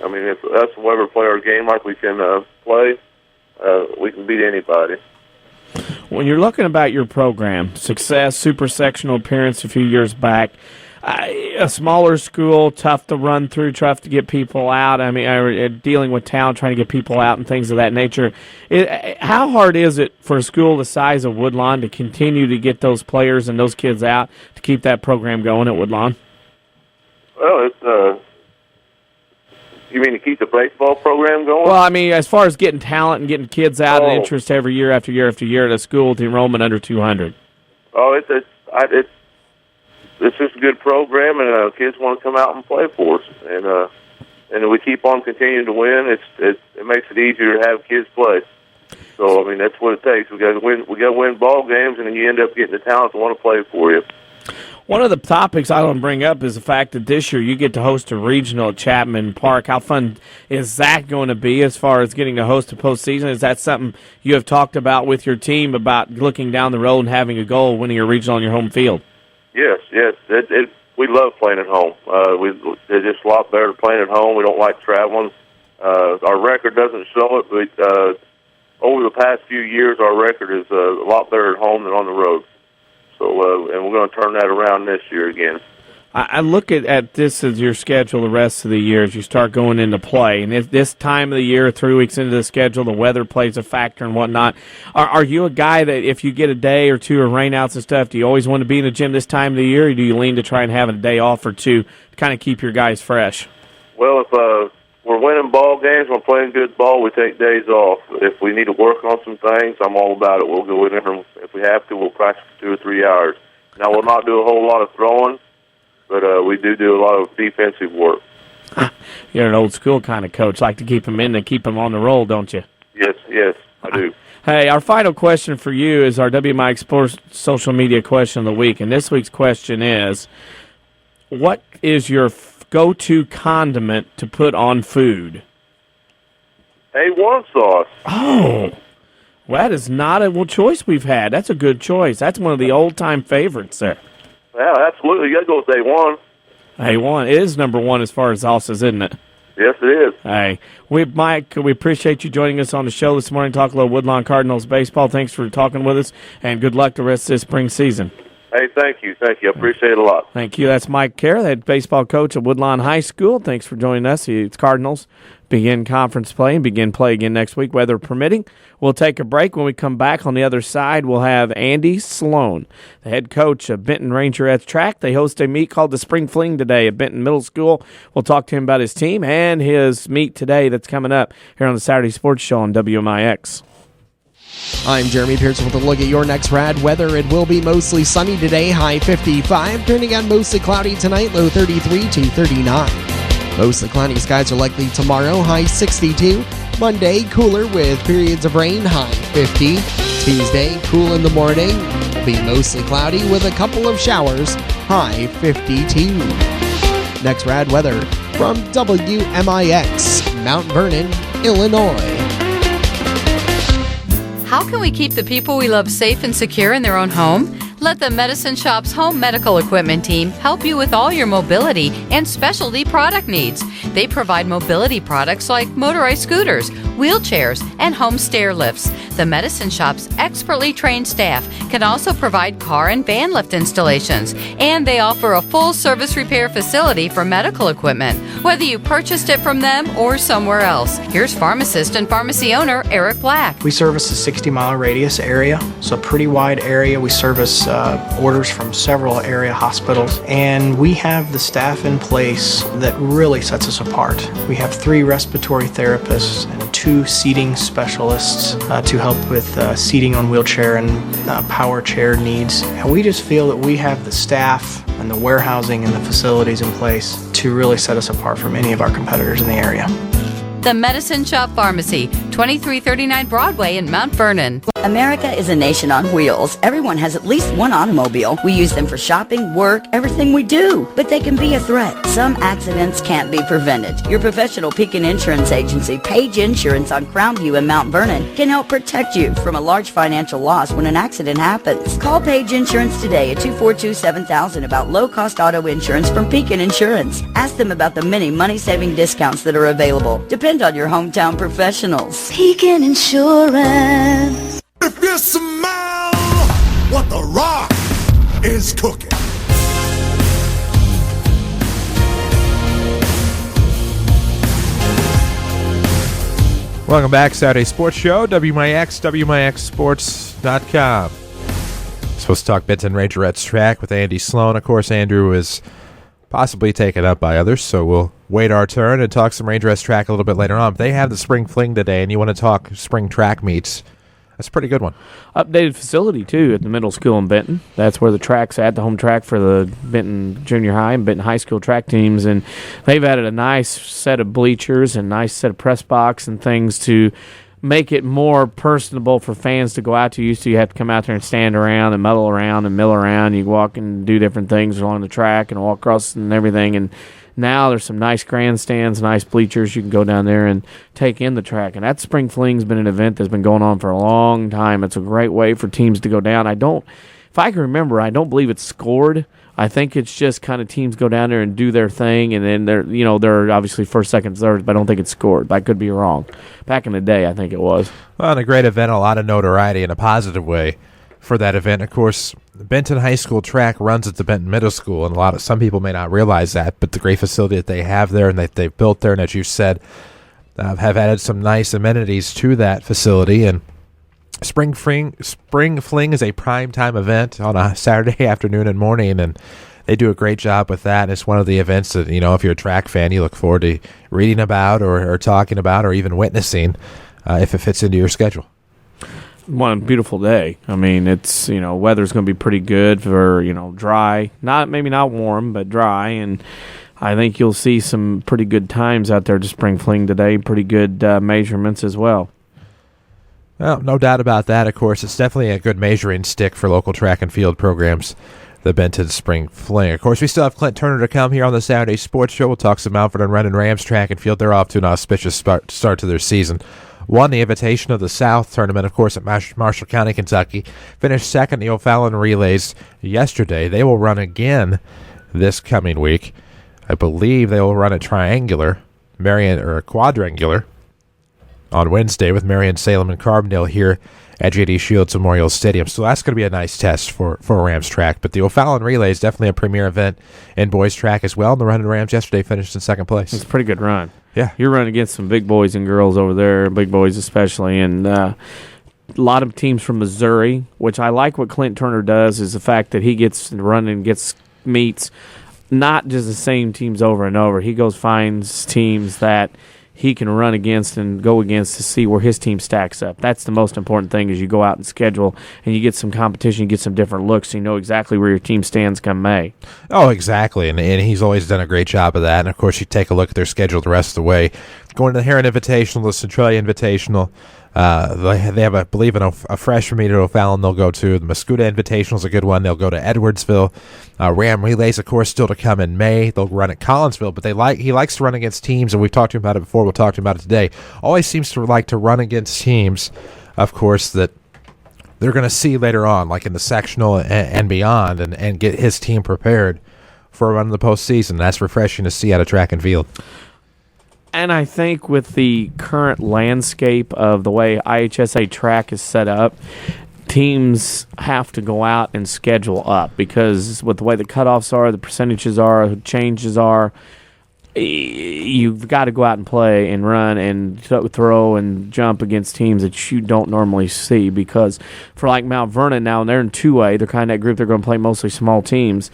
[SPEAKER 10] I mean, if us and Weber play our game like we can play, we can beat anybody.
[SPEAKER 3] When you're looking about your program, success, super sectional appearance a few years back, a smaller school, tough to run through, tough to get people out. I mean, dealing with talent, trying to get people out and things of that nature. How hard is it for a school the size of Woodlawn to continue to get those players and those kids out to keep that program going at Woodlawn?
[SPEAKER 10] Well, it's you mean to keep the baseball program going?
[SPEAKER 3] Well, I mean, as far as getting talent and getting kids out and interest every year after year after year at a school with enrollment under 200.
[SPEAKER 10] Oh,
[SPEAKER 21] it's just a good program, and kids want to come out and play for us. And we keep on continuing to win. It makes it easier to have kids play. So I mean, that's what it takes. We got to win. We got to win ball games, and then you end up getting the talent to want to play for you.
[SPEAKER 3] One of the topics I want to bring up is the fact that this year you get to host a regional at Chapman Park. How fun is that going to be as far as getting to host a postseason? Is that something you have talked about with your team about looking down the road and having a goal of winning a regional on your home field?
[SPEAKER 21] Yes. We love playing at home. It's just a lot better playing at home. We don't like traveling. Our record doesn't show it, but over the past few years, our record is a lot better at home than on the road. So, and we're going to turn that around this year again.
[SPEAKER 3] I look at this as your schedule the rest of the year as you start going into play. And if this time of the year, 3 weeks into the schedule, the weather plays a factor and whatnot. Are you a guy that if you get a day or two of rainouts and stuff, do you always want to be in the gym this time of the year, or do you lean to try and have a day off or two to kind of keep your guys fresh?
[SPEAKER 21] Well, if we're winning ball games, we're playing good ball, we take days off. If we need to work on some things, I'm all about it. We'll go in there, and if we have to, we'll practice for 2 or 3 hours. Now, we'll not do a whole lot of throwing, but we do a lot of defensive work.
[SPEAKER 3] You're an old-school kind of coach. Like to keep them in and keep them on the roll, don't you?
[SPEAKER 21] Yes, I do.
[SPEAKER 3] Hey, our final question for you is our WMIX Sports social media question of the week. And this week's question is, what is your go-to condiment to put on food?
[SPEAKER 21] A1 sauce.
[SPEAKER 3] Oh, well, that is not a choice we've had. That's a good choice. That's one of the old-time favorites there.
[SPEAKER 21] Yeah, absolutely. You got to go with A1.
[SPEAKER 3] A1 is number one as far as sauces, isn't it?
[SPEAKER 21] Yes, it is.
[SPEAKER 3] Hey, Mike, we appreciate you joining us on the show this morning. Talk a little Woodlawn Cardinals baseball. Thanks for talking with us, and good luck the rest of this spring season.
[SPEAKER 21] Hey, thank you. I appreciate it a lot.
[SPEAKER 3] Thank you. That's Mike Kerr, the head baseball coach at Woodlawn High School. Thanks for joining us. It's Cardinals begin conference play and begin play again next week, weather permitting. We'll take a break. When we come back on the other side, we'll have Andy Sloan, the head coach of Benton Rangerettes Track. They host a meet called the Spring Fling today at Benton Middle School. We'll talk to him about his team and his meet today that's coming up here on the Saturday Sports Show on WMIX.
[SPEAKER 19] I'm Jeremy Pearson with a look at your next rad weather. It will be mostly sunny today, high 55. Turning out mostly cloudy tonight, low 33 to 39. Mostly cloudy skies are likely tomorrow, high 62. Monday, cooler with periods of rain, high 50. Tuesday, cool in the morning. Will be mostly cloudy with a couple of showers, high 52. Next rad weather from WMIX, Mount Vernon, Illinois.
[SPEAKER 7] How can we keep the people we love safe and secure in their own home? Let the Medicine Shop's home medical equipment team help you with all your mobility and specialty product needs. They provide mobility products like motorized scooters, wheelchairs, and home stair lifts. The Medicine Shop's expertly trained staff can also provide car and van lift installations, and they offer a full service repair facility for medical equipment, whether you purchased it from them or somewhere else. Here's pharmacist and pharmacy owner Eric Black.
[SPEAKER 8] We service a 60-mile radius area, so a pretty wide area. We service orders from several area hospitals, and we have the staff in place that really sets us apart. We have 3 respiratory therapists and 2 seating specialists to help with seating on wheelchair and power chair needs. And we just feel that we have the staff and the warehousing and the facilities in place to really set us apart from any of our competitors in the area.
[SPEAKER 7] The Medicine Shop Pharmacy, 2339 Broadway in Mount Vernon.
[SPEAKER 17] America is a nation on wheels. Everyone has at least one automobile. We use them for shopping, work, everything we do. But they can be a threat. Some accidents can't be prevented. Your professional Pekin Insurance Agency, Page Insurance on Crownview in Mount Vernon, can help protect you from a large financial loss when an accident happens. Call Page Insurance today at 242-7000 about low-cost auto insurance from Pekin Insurance. Ask them about the many money-saving discounts that are available. Depend on your hometown professionals.
[SPEAKER 9] Pekin Insurance.
[SPEAKER 11] If you smell what the Rock is cooking.
[SPEAKER 2] Welcome back, Saturday Sports Show, WMIX, WMIXSports.com. Supposed to talk Benton Rangerettes Track with Andy Sloan. Of course, Andrew is possibly taken up by others, so we'll wait our turn and talk some Rangerettes Track a little bit later on. But they have the Spring Fling today, and you want to talk spring track meets. That's a pretty good one.
[SPEAKER 3] Updated facility, too, at the middle school in Benton. That's where the track's at, the home track for the Benton Junior High and Benton High School track teams. And they've added a nice set of bleachers and nice set of press box and things to make it more personable for fans to go out to. Used to, you have to come out there and stand around and muddle around and mill around. You walk and do different things along the track and walk across and everything. And now there's some nice grandstands, nice bleachers. You can go down there and take in the track. And that Spring Fling's been an event that's been going on for a long time. It's a great way for teams to go down. If I can remember, I don't believe it's scored. I think it's just kind of teams go down there and do their thing, and then they're obviously first, second, third, but I don't think it's scored. I could be wrong. Back in the day, I think it was.
[SPEAKER 2] Well, and a great event, a lot of notoriety in a positive way for that event. Of course, the Benton High School track runs at the Benton Middle School, and some people may not realize that, but the great facility that they have there and that they've built there, and as you said, have added some nice amenities to that facility. And Spring Fling is a prime time event on a Saturday afternoon and morning, and they do a great job with that. It's one of the events that, if you're a track fan, you look forward to reading about or talking about or even witnessing if it fits into your schedule.
[SPEAKER 3] One beautiful day. I mean, it's, weather's going to be pretty good for, dry. Maybe not warm, but dry. And I think you'll see some pretty good times out there to Spring Fling today. Pretty good measurements as well.
[SPEAKER 2] Well, no doubt about that. Of course, it's definitely a good measuring stick for local track and field programs, the Benton Spring Fling. Of course, we still have Clint Turner to come here on the Saturday Sports Show. We'll talk some Mount Vernon Ren and Rams track and field. They're off to an auspicious start to their season. Won the Invitation of the South tournament, of course, at Marshall County, Kentucky. Finished second in the O'Fallon Relays yesterday. They will run again this coming week. I believe they will run a quadrangular on Wednesday with Marion, Salem, and Carbondale here at J.D. Shields Memorial Stadium. So that's going to be a nice test for Rams track. But the O'Fallon Relay is definitely a premier event in boys track as well. And the Running Rams yesterday finished in second place.
[SPEAKER 3] It's a pretty good run.
[SPEAKER 2] Yeah.
[SPEAKER 3] You're running against some big boys and girls over there, big boys especially, and a lot of teams from Missouri, which I like what Clint Turner does is the fact that he gets running, gets meets, not just the same teams over and over. He finds teams that he can run against and go against to see where his team stacks up. That's the most important thing is you go out and schedule and you get some competition, you get some different looks, so you know exactly where your team stands come May.
[SPEAKER 2] Oh, exactly, and he's always done a great job of that. And, of course, you take a look at their schedule the rest of the way. Going to the Heron Invitational, the Centralia Invitational. They have, I believe, a freshman meet at O'Fallon they'll go to. The Mascoutah Invitational is a good one. They'll go to Edwardsville. Ram Relays, of course, still to come in May. They'll run at Collinsville, but he likes to run against teams, and we've talked to him about it before. We'll talk to him about it today. Always seems to like to run against teams, of course, that they're going to see later on, like in the sectional and beyond, and get his team prepared for a run in the postseason. That's refreshing to see out of track and field.
[SPEAKER 3] And I think with the current landscape of the way IHSA track is set up, teams have to go out and schedule up because with the way the cutoffs are, the percentages are, the changes are, you've got to go out and play and run and throw and jump against teams that you don't normally see because for like Mount Vernon now, and they're in 2A, they're kind of that group, they're going to play mostly small teams.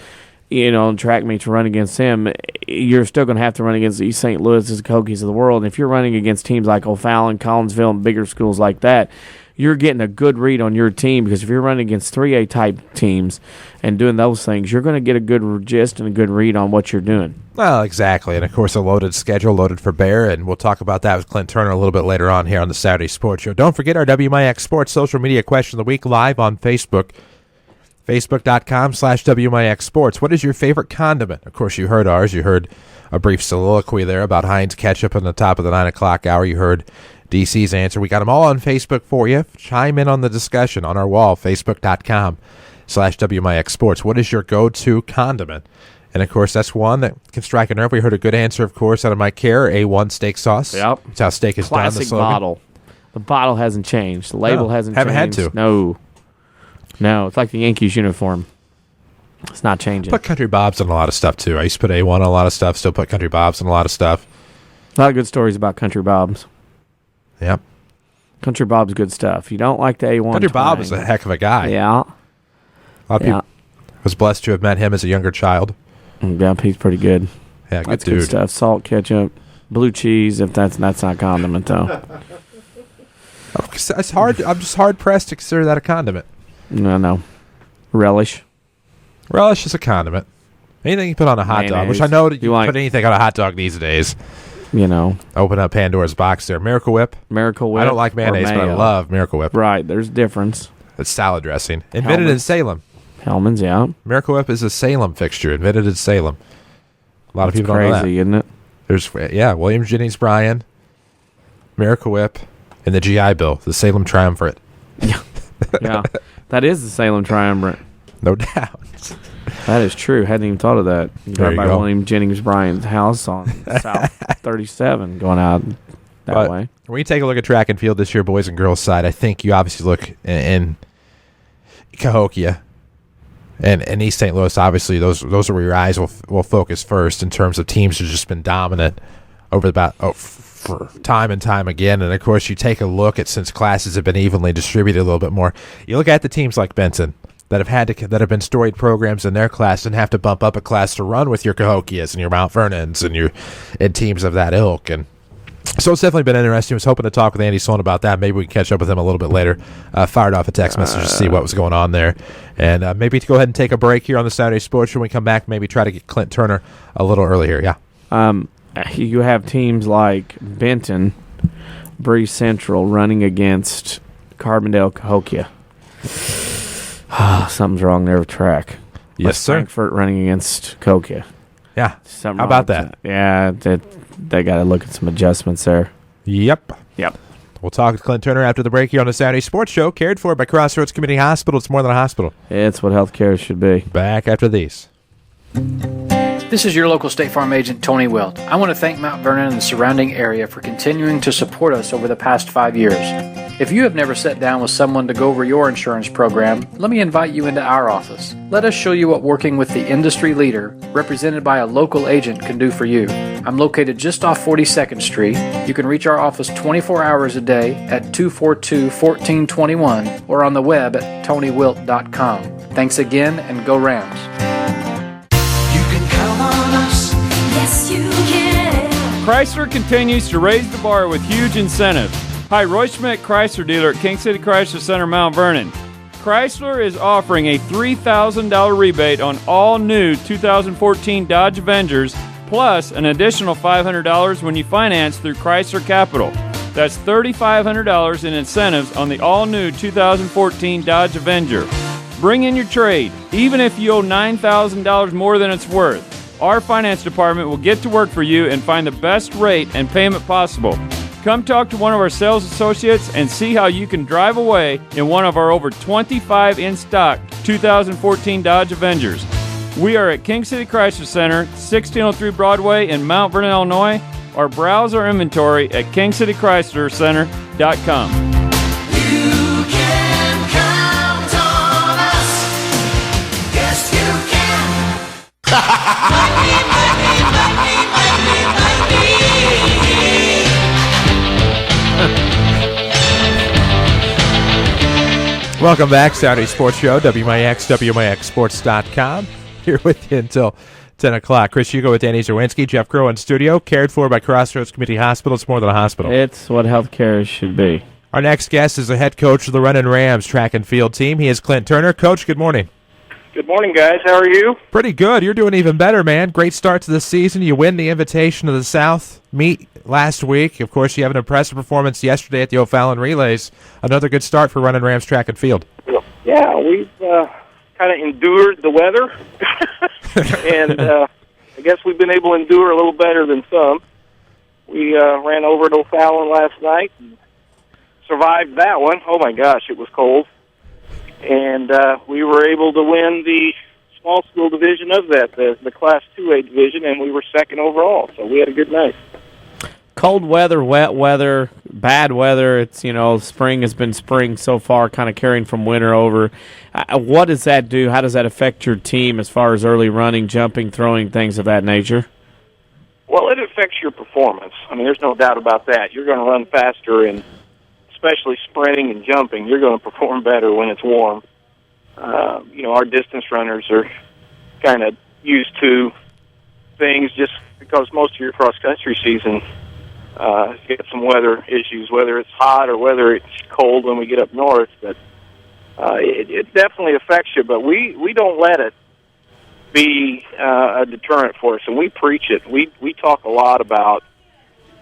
[SPEAKER 3] Track meet to run against them, you're still going to have to run against the East St. Louis, the Kokies of the world. And if you're running against teams like O'Fallon, Collinsville, and bigger schools like that, you're getting a good read on your team because if you're running against 3A type teams and doing those things, you're going to get a good gist and a good read on what you're doing.
[SPEAKER 2] Well, exactly. And, of course, a loaded schedule, loaded for bear, and we'll talk about that with Clint Turner a little bit later on here on the Saturday Sports Show. Don't forget our WMIX Sports Social Media Question of the Week live on Facebook. Facebook.com/WMIX Sports. What is your favorite condiment? Of course, you heard ours. You heard a brief soliloquy there about Heinz ketchup on the top of the 9 o'clock hour. You heard DC's answer. We got them all on Facebook for you. Chime in on the discussion on our wall, Facebook.com/WMIX Sports. What is your go-to condiment? And, of course, that's one that can strike a nerve. We heard a good answer, of course, out of Mike Kerr, A1 steak sauce.
[SPEAKER 3] Yep.
[SPEAKER 2] That's how steak is done.
[SPEAKER 3] Classic bottle. The bottle hasn't changed. The label hasn't changed.
[SPEAKER 2] Haven't had to.
[SPEAKER 3] No, it's like the Yankees uniform. It's not changing.
[SPEAKER 2] Put Country Bob's on a lot of stuff, too. I used to put A1 on a lot of stuff, still put Country Bob's on a lot of stuff.
[SPEAKER 3] A lot of good stories about Country Bob's.
[SPEAKER 2] Yep.
[SPEAKER 3] Country Bob's good stuff. You don't like the A1
[SPEAKER 2] Country Bob was a heck of a guy.
[SPEAKER 3] Yeah.
[SPEAKER 2] A lot of people was blessed to have met him as a younger child.
[SPEAKER 3] Yeah, he's pretty good.
[SPEAKER 2] Yeah,
[SPEAKER 3] that's
[SPEAKER 2] dude.
[SPEAKER 3] Good stuff. Salt, ketchup, blue cheese, if that's not condiment, though.
[SPEAKER 2] It's hard. I'm just hard pressed to consider that a condiment.
[SPEAKER 3] No. Relish.
[SPEAKER 2] Relish is a condiment. Anything you put on a hot dog, which I know that you put anything on a hot dog these days.
[SPEAKER 3] Open
[SPEAKER 2] up Pandora's box there. Miracle Whip.
[SPEAKER 3] I don't
[SPEAKER 2] like mayonnaise, but I love Miracle Whip.
[SPEAKER 3] Right, there's a difference.
[SPEAKER 2] It's salad dressing. Invented in Salem.
[SPEAKER 3] Hellman's, yeah.
[SPEAKER 2] Miracle Whip is a Salem fixture. Invented in Salem. A lot of people
[SPEAKER 3] crazy,
[SPEAKER 2] don't know that.
[SPEAKER 3] Isn't it?
[SPEAKER 2] There's William Jennings Bryan, Miracle Whip, and the GI Bill, the Salem Triumvirate.
[SPEAKER 3] Yeah, that is the Salem Triumvirate.
[SPEAKER 2] No doubt.
[SPEAKER 3] That is true. Hadn't even thought of that.
[SPEAKER 2] There you
[SPEAKER 3] by
[SPEAKER 2] go.
[SPEAKER 3] William Jennings Bryan's house on South 37 going out that way.
[SPEAKER 2] When you take a look at track and field this year, boys and girls side, I think you obviously look in Cahokia and East St. Louis. Obviously, those are where your eyes will focus first in terms of teams who've just been dominant over for time and time again. And of course, you take a look at, since classes have been evenly distributed a little bit more, you look at the teams like Benton that have been storied programs in their class and have to bump up a class to run with your Cahokias and your Mount Vernons and teams of that ilk. And so it's definitely been interesting. I was hoping to talk with Andy Sloan about that. Maybe we can catch up with him a little bit later. Fired off a text message to see what was going on there. And maybe to go ahead and take a break here on the Saturday Sports Show. When we come back, maybe try to get Clint Turner a little earlier. Yeah.
[SPEAKER 3] You have teams like Benton, Breeze Central running against Carbondale, Cahokia. Something's wrong there with track.
[SPEAKER 2] Yes, sir.
[SPEAKER 3] Frankfurt running against Cahokia.
[SPEAKER 2] Yeah.
[SPEAKER 3] Something
[SPEAKER 2] How about that?
[SPEAKER 3] Yeah, they got to look at some adjustments there.
[SPEAKER 2] Yep.
[SPEAKER 3] We'll
[SPEAKER 2] talk with Clint Turner after the break here on the Saturday Sports Show, cared for by Crossroads Community Hospital. It's more than a hospital.
[SPEAKER 3] It's what healthcare should be.
[SPEAKER 2] Back after these.
[SPEAKER 1] This is your local State Farm agent, Tony Wilt. I want to thank Mount Vernon and the surrounding area for continuing to support us over the past 5 years. If you have never sat down with someone to go over your insurance program, let me invite you into our office. Let us show you what working with the industry leader, represented by a local agent, can do for you. I'm located just off 42nd Street. You can reach our office 24 hours a day at 242-1421 or on the web at tonywilt.com. Thanks again, and go Rams.
[SPEAKER 9] Yes, you can.
[SPEAKER 16] Chrysler continues to raise the bar with huge incentives. Hi, Roy Schmidt Chrysler dealer at King City Chrysler Center, Mount Vernon. Chrysler is offering a $3,000 rebate on all new 2014 Dodge Avengers, plus an additional $500 when you finance through Chrysler Capital. That's $3,500 in incentives on the all-new 2014 Dodge Avenger. Bring in your trade, even if you owe $9,000 more than it's worth. Our finance department will get to work for you and find the best rate and payment possible. Come talk to one of our sales associates and see how you can drive away in one of our over 25 in-stock 2014 Dodge Avengers. We are at King City Chrysler Center, 1603 Broadway in Mount Vernon, Illinois, or browse our inventory at kingcitychryslercenter.com.
[SPEAKER 9] You can count on us. Yes, you can.
[SPEAKER 2] Welcome back, Saturday Sports Show, WMIX, WMIXSports.com. Here with you until 10 o'clock. Chris Hugo with Danny Zerwinski, Jeff Crow in studio, cared for by Crossroads Community Hospital. It's more than a hospital.
[SPEAKER 3] It's what healthcare should be.
[SPEAKER 2] Our next guest is the head coach of the Runnin' Rams track and field team. He is Clint Turner. Coach, good morning.
[SPEAKER 12] Good morning, guys. How are you?
[SPEAKER 2] Pretty good. You're doing even better, man. Great start to the season. You win the Invitation to the South meet last week. Of course, you have an impressive performance yesterday at the O'Fallon Relays. Another good start for Runnin' Rams track and field.
[SPEAKER 12] Yeah, we've kind of endured the weather, and I guess we've been able to endure a little better than some. We ran over at O'Fallon last night and survived that one. Oh, my gosh, it was cold. And we were able to win the small school division of that, the Class 2A division, and we were second overall. So we had a good night.
[SPEAKER 3] Cold weather, wet weather, bad weather. It's, spring has been spring so far, kind of carrying from winter over. What does that do? How does that affect your team as far as early running, jumping, throwing, things of that nature?
[SPEAKER 12] Well, it affects your performance. I mean, there's no doubt about that. You're going to run faster, and especially sprinting and jumping, you're going to perform better when it's warm. Our distance runners are kind of used to things just because most of your cross-country season get some weather issues, whether it's hot or whether it's cold when we get up north. But it definitely affects you. But we don't let it be a deterrent for us, and we preach it. We talk a lot about,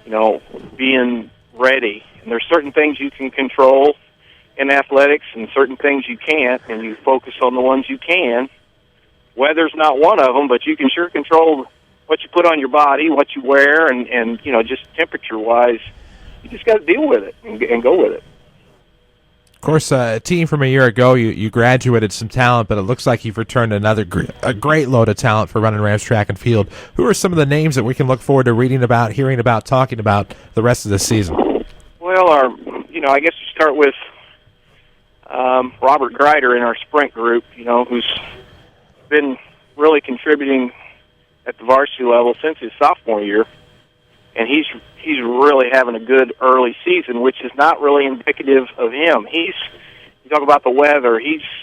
[SPEAKER 12] you know, being ready. And there's certain things you can control in athletics and certain things you can't, and you focus on the ones you can. Weather's not one of them, but you can sure control what you put on your body, what you wear, and you know, just temperature-wise, you just got to deal with it and go with it.
[SPEAKER 2] Of course, a team from a year ago, you graduated some talent, but it looks like you've returned a great load of talent for Running Rams track and field. Who are some of the names that we can look forward to reading about, hearing about, talking about the rest of the season?
[SPEAKER 12] Well, I guess you start with Robert Greider in our sprint group, you know, who's been really contributing at the varsity level since his sophomore year, and he's really having a good early season, which is not really indicative of him. You talk about the weather,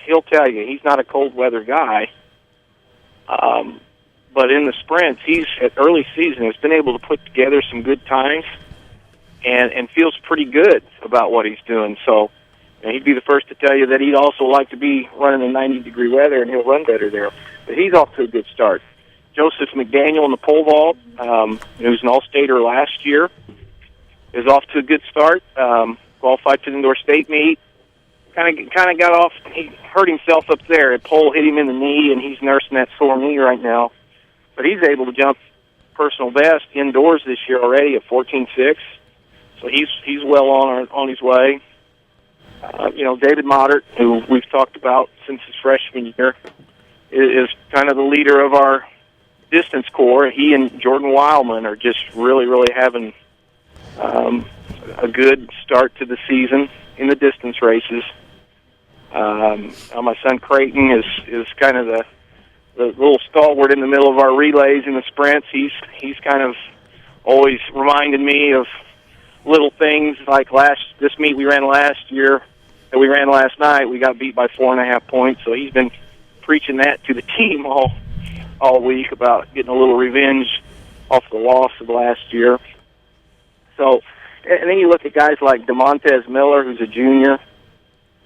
[SPEAKER 12] he'll tell you he's not a cold weather guy, but in the sprints, he's at early season has been able to put together some good times and feels pretty good about what he's doing. So, and he'd be the first to tell you that he'd also like to be running in 90-degree weather, and he'll run better there. But he's off to a good start. Joseph McDaniel in the pole vault, who's an all-stater last year, is off to a good start. Qualified to the indoor state meet. Kind of got off. He hurt himself up there. A pole hit him in the knee, and he's nursing that sore knee right now. But he's able to jump personal best indoors this year already at 14.6. So he's well on his way. David Moddert, who we've talked about since his freshman year, is kind of the leader of our distance corps. He and Jordan Wildman are just really, really having a good start to the season in the distance races. My son Creighton is kind of the little stalwart in the middle of our relays in the sprints. He's kind of always reminded me of little things like this meet we ran last year that we ran last night. We got beat by 4.5 points, so he's been preaching that to the team all week about getting a little revenge off the loss of last year. So, and then you look at guys like DeMontez Miller, who's a junior.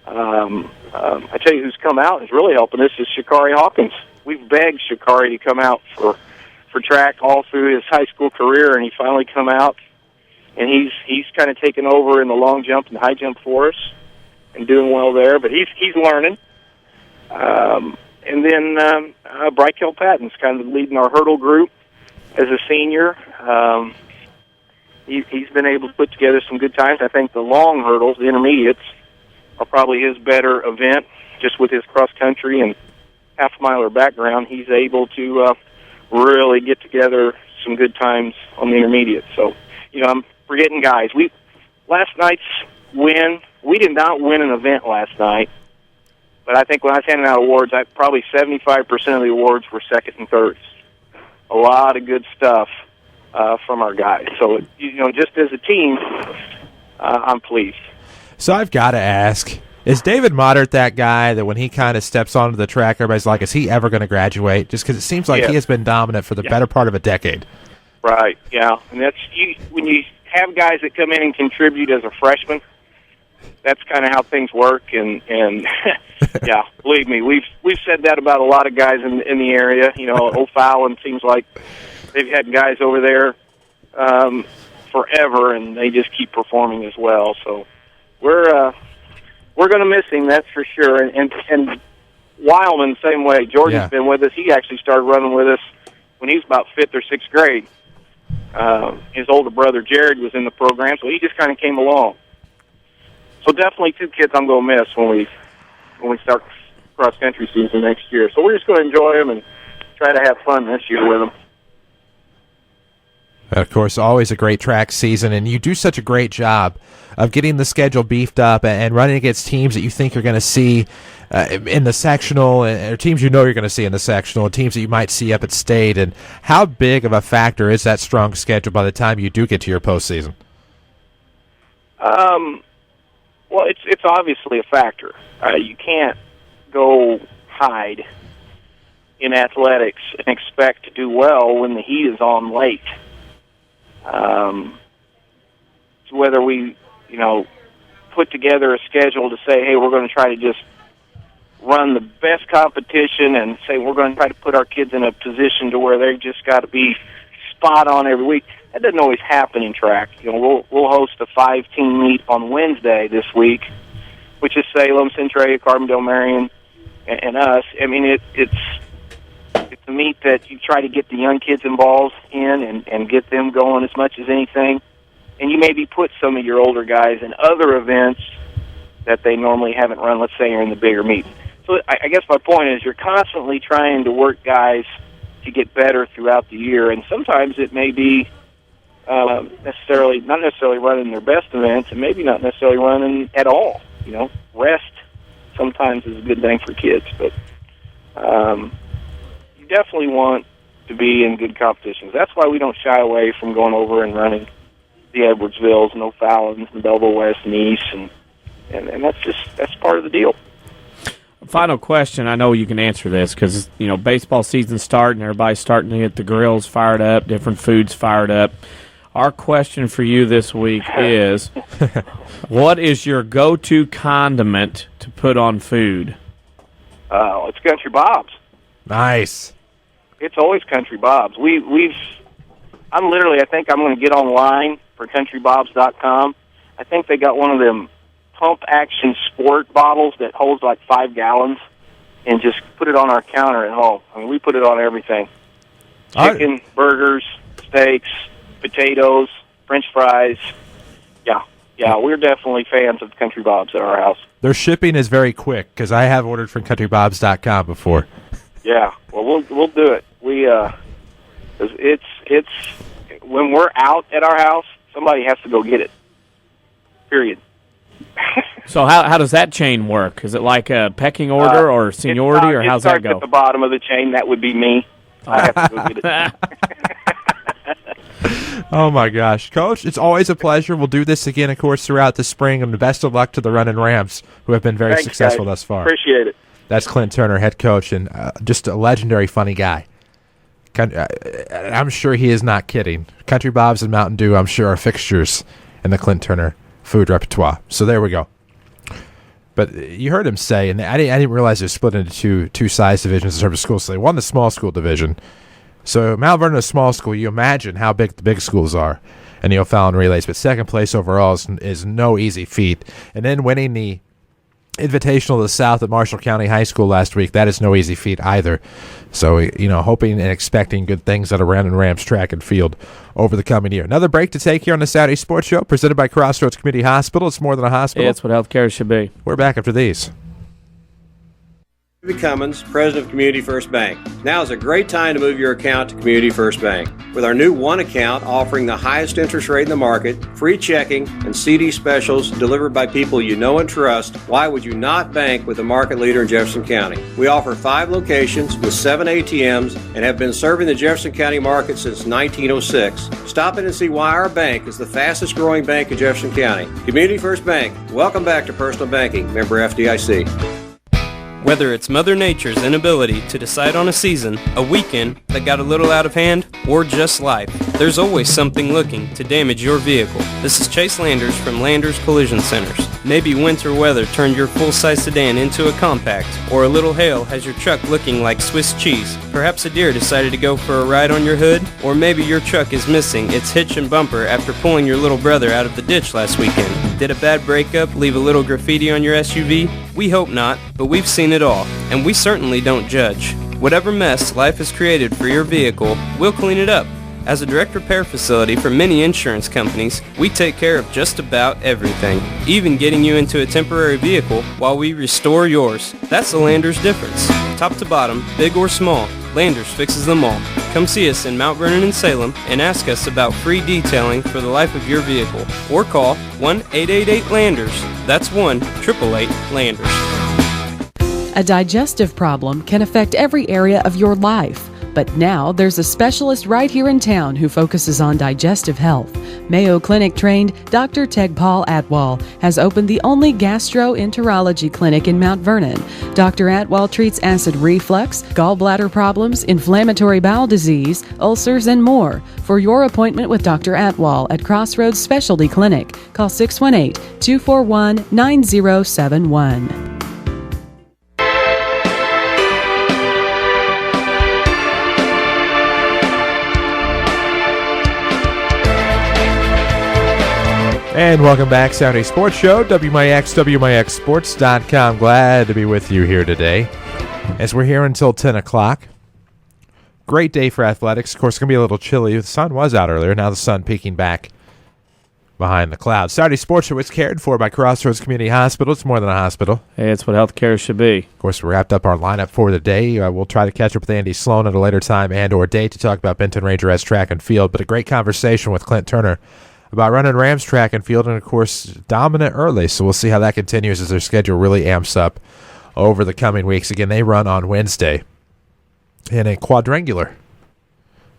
[SPEAKER 12] I tell you who's come out and is really helping us is Shakari Hawkins. We've begged Shakari to come out for track all through his high school career, and he finally come out, and he's kind of taken over in the long jump and high jump for us and doing well there. But he's learning. And then Bryce Patton's kind of leading our hurdle group as a senior. He's been able to put together some good times. I think the long hurdles, the intermediates, are probably his better event. Just with his cross country and half-miler background, he's able to really get together some good times on the intermediate. So, I'm forgetting guys. Last night's win, we did not win an event last night. But I think when I was handing out awards, probably 75% of the awards were second and thirds. A lot of good stuff from our guys. So, just as a team, I'm pleased.
[SPEAKER 2] So I've got to ask, is David Moddert that guy that when he kind of steps onto the track, everybody's like, is he ever going to graduate? Just because it seems like he has been dominant for the better part of a decade.
[SPEAKER 12] Right, yeah. And that's when you have guys that come in and contribute as a freshman, that's kind of how things work, and yeah, believe me, we've said that about a lot of guys in the area. O'Fallon seems like they've had guys over there forever, and they just keep performing as well. So we're going to miss him, that's for sure. And Wildman, same way. Jordan's been with us. He actually started running with us when he was about 5th or 6th grade. His older brother Jared was in the program, so he just kind of came along. So definitely two kids I'm going to miss when we start cross-country season next year. So we're just going to enjoy them and try to have fun this year with them.
[SPEAKER 2] Of course, always a great track season, and you do such a great job of getting the schedule beefed up and running against teams that you think you're going to see in the sectional, or teams you know you're going to see in the sectional, and teams that you might see up at state. And how big of a factor is that strong schedule by the time you do get to your postseason?
[SPEAKER 12] Well, it's obviously a factor. You can't go hide in athletics and expect to do well when the heat is on late. whether we, put together a schedule to say, hey, we're going to try to just run the best competition and say we're going to try to put our kids in a position to where they just got to be spot on every week. That doesn't always happen in track. We'll host a 5-team meet on Wednesday this week, which is Salem, Centralia, Carbondale, Marion, and us. I mean, it's a meet that you try to get the young kids involved in and get them going as much as anything. And you maybe put some of your older guys in other events that they normally haven't run, let's say you're in the bigger meets. So I guess my point is you're constantly trying to work guys to get better throughout the year, and sometimes it may be not necessarily running their best events, and maybe not necessarily running at all. Rest sometimes is a good thing for kids, but you definitely want to be in good competitions. That's why we don't shy away from going over and running the Edwardsvilles and O'Fallons and Belleville West and East, and that's part of the deal.
[SPEAKER 3] Final question. I know you can answer this because, baseball season's starting. Everybody's starting to get the grills fired up, different foods fired up. Our question for you this week is, what is your go-to condiment to put on food?
[SPEAKER 12] It's Country Bob's.
[SPEAKER 2] Nice.
[SPEAKER 12] It's always Country Bob's. I think I'm going to get online for countrybobs.com. I think they got one of them pump action sport bottles that holds like 5 gallons, and just put it on our counter at home. I mean, we put it on everything. Chicken, burgers, steaks, potatoes, French fries. Yeah, we're definitely fans of Country Bob's at our house.
[SPEAKER 2] Their shipping is very quick because I have ordered from countrybobs.com before.
[SPEAKER 12] Yeah, well, we'll do it. It's when we're out at our house, somebody has to go get it. Period.
[SPEAKER 3] So how does that chain work? Is it like a pecking order or seniority, or how's that go?
[SPEAKER 12] At the bottom of the chain, that would be me. I have to go get it.
[SPEAKER 2] Oh, my gosh. Coach, it's always a pleasure. We'll do this again, of course, throughout the spring, and the best of luck to the Running Rams, who have been very successful thus far.
[SPEAKER 12] Appreciate it.
[SPEAKER 2] That's Clint Turner, head coach, and just a legendary, funny guy. I'm sure he is not kidding. Country Bob's and Mountain Dew, I'm sure, are fixtures in the Clint Turner food repertoire. So there we go. But you heard him say, and I didn't realize it was split into two size divisions in terms of schools. So they won the small school division. So Mount Vernon is a small school. You imagine how big the big schools are in the O'Fallon relays. But second place overall is no easy feat. And then winning the Invitational to the South at Marshall County High School last week, that is no easy feat either. So, hoping and expecting good things out of Brandon Rams track and field over the coming year. Another break to take here on the Saturday Sports Show, presented by Crossroads Community Hospital. It's more than a hospital.
[SPEAKER 3] Yeah, it's what healthcare should be.
[SPEAKER 2] We're back after these.
[SPEAKER 24] David Cummins, President of Community First Bank. Now is a great time to move your account to Community First Bank. With our new One Account offering the highest interest rate in the market, free checking, and CD specials delivered by people you know and trust, why would you not bank with the market leader in Jefferson County? We offer 5 locations with 7 ATMs and have been serving the Jefferson County market since 1906. Stop in and see why our bank is the fastest growing bank in Jefferson County. Community First Bank. Welcome back to Personal Banking. Member FDIC.
[SPEAKER 13] Whether it's Mother Nature's inability to decide on a season, a weekend that got a little out of hand, or just life, there's always something looking to damage your vehicle. This is Chase Landers from Landers Collision Centers. Maybe winter weather turned your full-size sedan into a compact, or a little hail has your truck looking like Swiss cheese. Perhaps a deer decided to go for a ride on your hood, or maybe your truck is missing its hitch and bumper after pulling your little brother out of the ditch last weekend. Did a bad breakup leave a little graffiti on your SUV? We hope not, but we've seen it all, and we certainly don't judge. Whatever mess life has created for your vehicle, we'll clean it up. As a direct repair facility for many insurance companies, we take care of just about everything, even getting you into a temporary vehicle while we restore yours. That's the Landers difference. Top to bottom, big or small, Landers fixes them all. Come see us in Mount Vernon and Salem and ask us about free detailing for the life of your vehicle. Or call 1-888-LANDERS. That's 1-888-LANDERS.
[SPEAKER 14] A digestive problem can affect every area of your life,
[SPEAKER 4] But now there's a specialist right here in town who focuses on digestive health. Mayo Clinic trained Dr. Tegpal Atwal has opened the only gastroenterology clinic in Mount Vernon. Dr. Atwal treats acid reflux, gallbladder problems, inflammatory bowel disease, ulcers, and more. For your appointment with Dr. Atwal at Crossroads Specialty Clinic, call 618-241-9071.
[SPEAKER 2] And welcome back, Saturday Sports Show, WMIX, WMIXSports.com. Glad to be with you here today as we're here until 10 o'clock. Great day for athletics. Of course, it's going to be a little chilly. The sun was out earlier. Now the sun peeking back behind the clouds. Saturday Sports Show is cared for by Crossroads Community Hospital. It's more than a hospital.
[SPEAKER 3] Hey, it's what healthcare should be.
[SPEAKER 2] Of course, we wrapped up our lineup for the day. We'll try to catch up with Andy Sloan at a later time and or date to talk about Benton Rangerettes track and field. But a great conversation with Clint Turner about running Rams track and field, and, of course, dominant early. So we'll see how that continues as their schedule really amps up over the coming weeks. Again, they run on Wednesday in a quadrangular.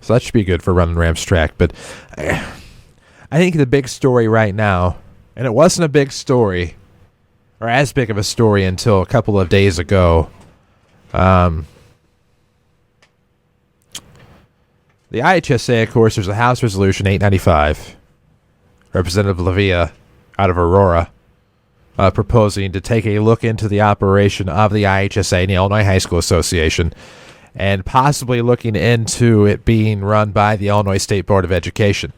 [SPEAKER 2] So that should be good for running Rams track. But I think the big story right now, and it wasn't a big story, or as big of a story until a couple of days ago, the IHSA, of course, there's a House Resolution 895. Representative Lavia out of Aurora proposing to take a look into the operation of the IHSA and the Illinois High School Association and possibly looking into it being run by the Illinois State Board of Education.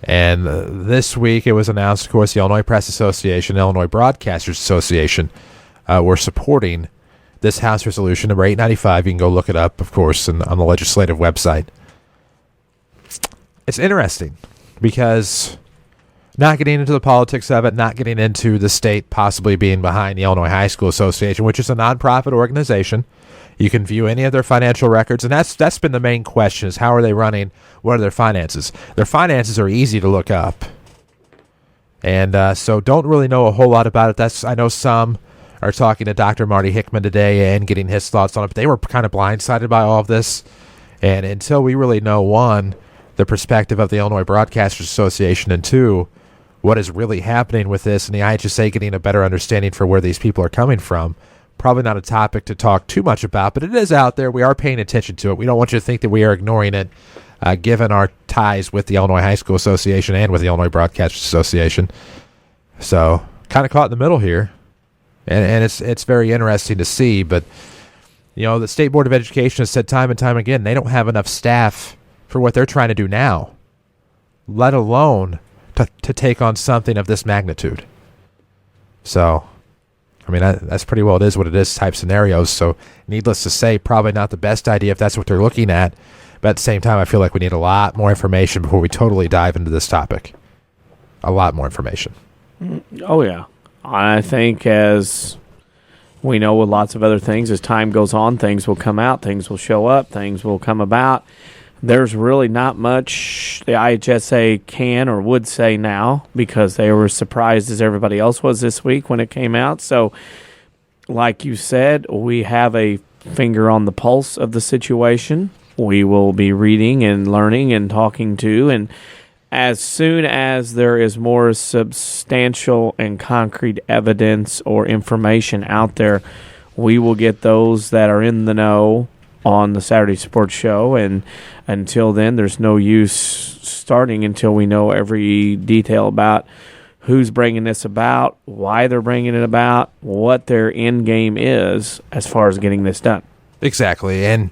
[SPEAKER 2] And this week it was announced, of course, the Illinois Press Association, Illinois Broadcasters Association were supporting this House Resolution number 895. You can go look it up, of course, on the legislative website. It's interesting because not getting into the politics of it, not getting into the state possibly being behind the Illinois High School Association, which is a nonprofit organization. You can view any of their financial records, and that's been the main question, is how are they running? What are their finances? Their finances are easy to look up. And so don't really know a whole lot about it. I know some are talking to Dr. Marty Hickman today and getting his thoughts on it, but they were kind of blindsided by all of this. And until we really know, one, the perspective of the Illinois Broadcasters Association, and two, what is really happening with this and the IHSA getting a better understanding for where these people are coming from. Probably not a topic to talk too much about, but it is out there. We are paying attention to it. We don't want you to think that we are ignoring it, given our ties with the Illinois High School Association and with the Illinois Broadcasters Association. So, kind of caught in the middle here, and it's very interesting to see. But, you know, the State Board of Education has said time and time again they don't have enough staff for what they're trying to do now, let alone to take on something of this magnitude. So, I mean, that's pretty well it is what it is type scenarios. So, needless to say, probably not the best idea if that's what they're looking at. But at the same time, I feel like we need a lot more information before we totally dive into this topic. A lot more information.
[SPEAKER 3] Oh, yeah. I think as we know with lots of other things, as time goes on, things will come out, things will show up, things will come about. There's really not much the IHSA can or would say now because they were surprised as everybody else was this week when it came out. So, like you said, we have a finger on the pulse of the situation. We will be reading and learning and talking to, and as soon as there is more substantial and concrete evidence or information out there, we will get those that are in the know on the Saturday Sports Show, and until then, there's no use starting until we know every detail about who's bringing this about, why they're bringing it about, what their end game is as far as getting this done.
[SPEAKER 2] Exactly, and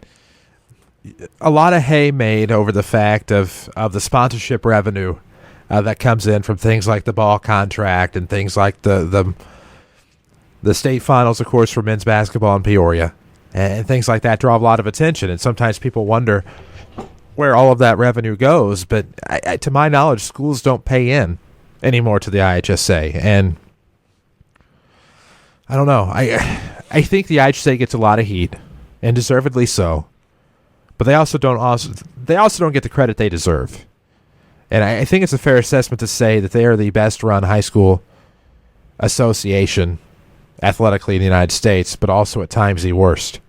[SPEAKER 2] a lot of hay made over the fact of the sponsorship revenue that comes in from things like the ball contract and things like the state finals, of course, for men's basketball in Peoria. And things like that draw a lot of attention, and sometimes people wonder where all of that revenue goes. But to my knowledge, schools don't pay in anymore to the IHSA, and I don't know. I think the IHSA gets a lot of heat, and deservedly so. But they also don't get the credit they deserve. And I think it's a fair assessment to say that they are the best run high school association athletically in the United States, but also at times the worst.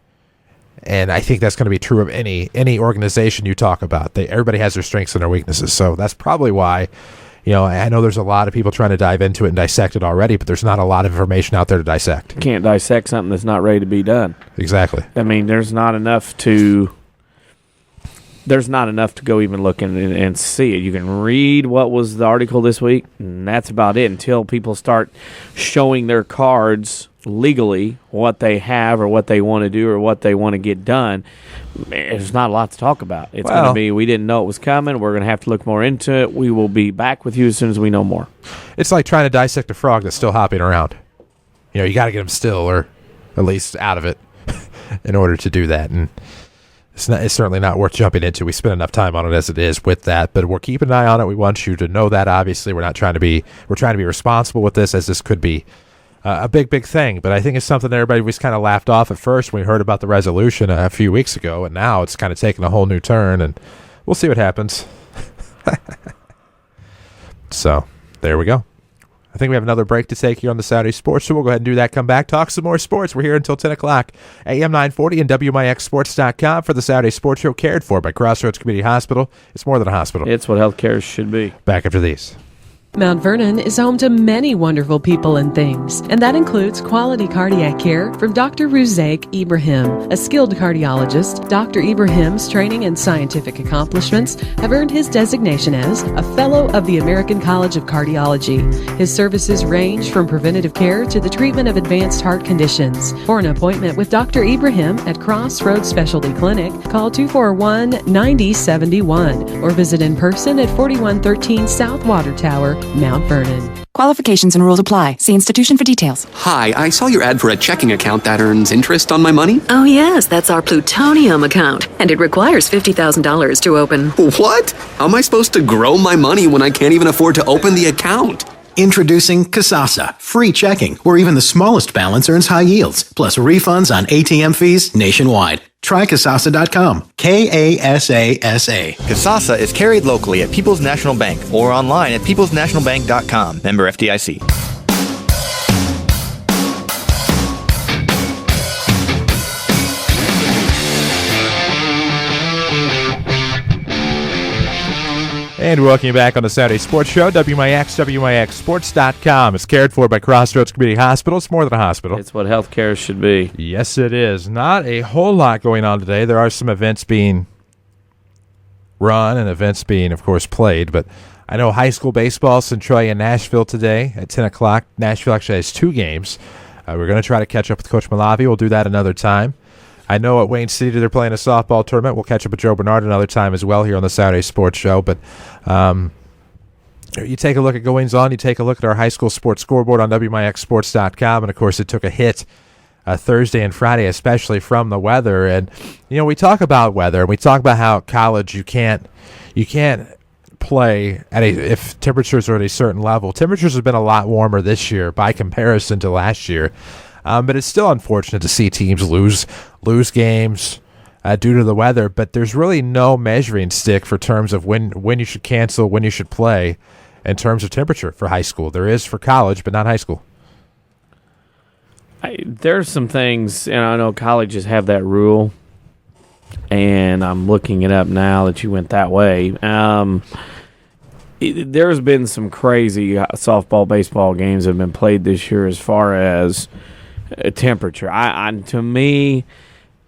[SPEAKER 2] And I think that's going to be true of any organization you talk about. Everybody has their strengths and their weaknesses. So that's probably why, I know there's a lot of people trying to dive into it and dissect it already, but there's not a lot of information out there to dissect.
[SPEAKER 3] You can't dissect something that's not ready to be done.
[SPEAKER 2] Exactly.
[SPEAKER 3] I mean, there's not enough to go even look and see it. You can read what was the article this week, and that's about it until people start showing their cards legally, what they have or what they want to do or what they want to get done. There's not a lot to talk about. It's going to be, we didn't know it was coming. We're going to have to look more into it. We will be back with you as soon as we know more.
[SPEAKER 2] It's like trying to dissect a frog that's still hopping around. You got to get him still, or at least out of it, in order to do that. And it's certainly not worth jumping into. We spend enough time on it as it is with that, but we're keeping an eye on it. We want you to know that. Obviously, we're trying to be responsible with this, as this could be a big thing. But I think it's something that everybody was kind of laughed off at first when we heard about the resolution a few weeks ago, and now it's kind of taken a whole new turn, and we'll see what happens. So there we go. I think we have another break to take here on the Saturday Sports Show. We'll go ahead and do that, come back, talk some more sports. We're here until 10 o'clock, AM 940 and WMIXsports.com for the Saturday Sports Show, cared for by Crossroads Community Hospital. It's more than a hospital.
[SPEAKER 3] It's what healthcare should be.
[SPEAKER 2] Back after these.
[SPEAKER 4] Mount Vernon is home to many wonderful people and things, and that includes quality cardiac care from Dr. Ruzaik Ibrahim. A skilled cardiologist, Dr. Ibrahim's training and scientific accomplishments have earned his designation as a Fellow of the American College of Cardiology. His services range from preventative care to the treatment of advanced heart conditions. For an appointment with Dr. Ibrahim at Crossroads Specialty Clinic, call 241-9071 or visit in person at 4113 South Water Tower, Mount Vernon.
[SPEAKER 14] Qualifications and rules apply. See institution for details.
[SPEAKER 15] Hi, I saw your ad for a checking account that earns interest on my money.
[SPEAKER 18] Oh yes, that's our plutonium account, and it requires $50,000 to open.
[SPEAKER 15] What? How am I supposed to grow my money when I can't even afford to open the account?
[SPEAKER 22] Introducing Kasasa, free checking, where even the smallest balance earns high yields, plus refunds on ATM fees nationwide. Try Kasasa.com. Kasasa.
[SPEAKER 25] Kasasa is carried locally at People's National Bank or online at peoplesnationalbank.com. Member FDIC.
[SPEAKER 2] And welcome you back on the Saturday Sports Show, WMIX, WMIXsports.com. It's cared for by Crossroads Community Hospital. It's more than a hospital.
[SPEAKER 3] It's what healthcare should be.
[SPEAKER 2] Yes, it is. Not a whole lot going on today. There are some events being run and events being, of course, played. But I know high school baseball, Centralia and Nashville today at 10 o'clock. Nashville actually has 2 games. We're going to try to catch up with Coach Malavi. We'll do that another time. I know at Wayne City they're playing a softball tournament. We'll catch up with Joe Bernard another time as well here on the Saturday Sports Show. But you take a look at goings-on. You take a look at our high school sports scoreboard on WMIXsports.com. And, of course, it took a hit Thursday and Friday, especially from the weather. And, we talk about weather, and we talk about how at college you can't play if temperatures are at a certain level. Temperatures have been a lot warmer this year by comparison to last year. But it's still unfortunate to see teams lose games due to the weather. But there's really no measuring stick for terms of when you should cancel, when you should play, in terms of temperature for high school. There is for college, but not high school.
[SPEAKER 3] There's some things, and I know colleges have that rule, and I'm looking it up now that you went that way. There's been some crazy softball, baseball games that have been played this year as far as temperature. To me,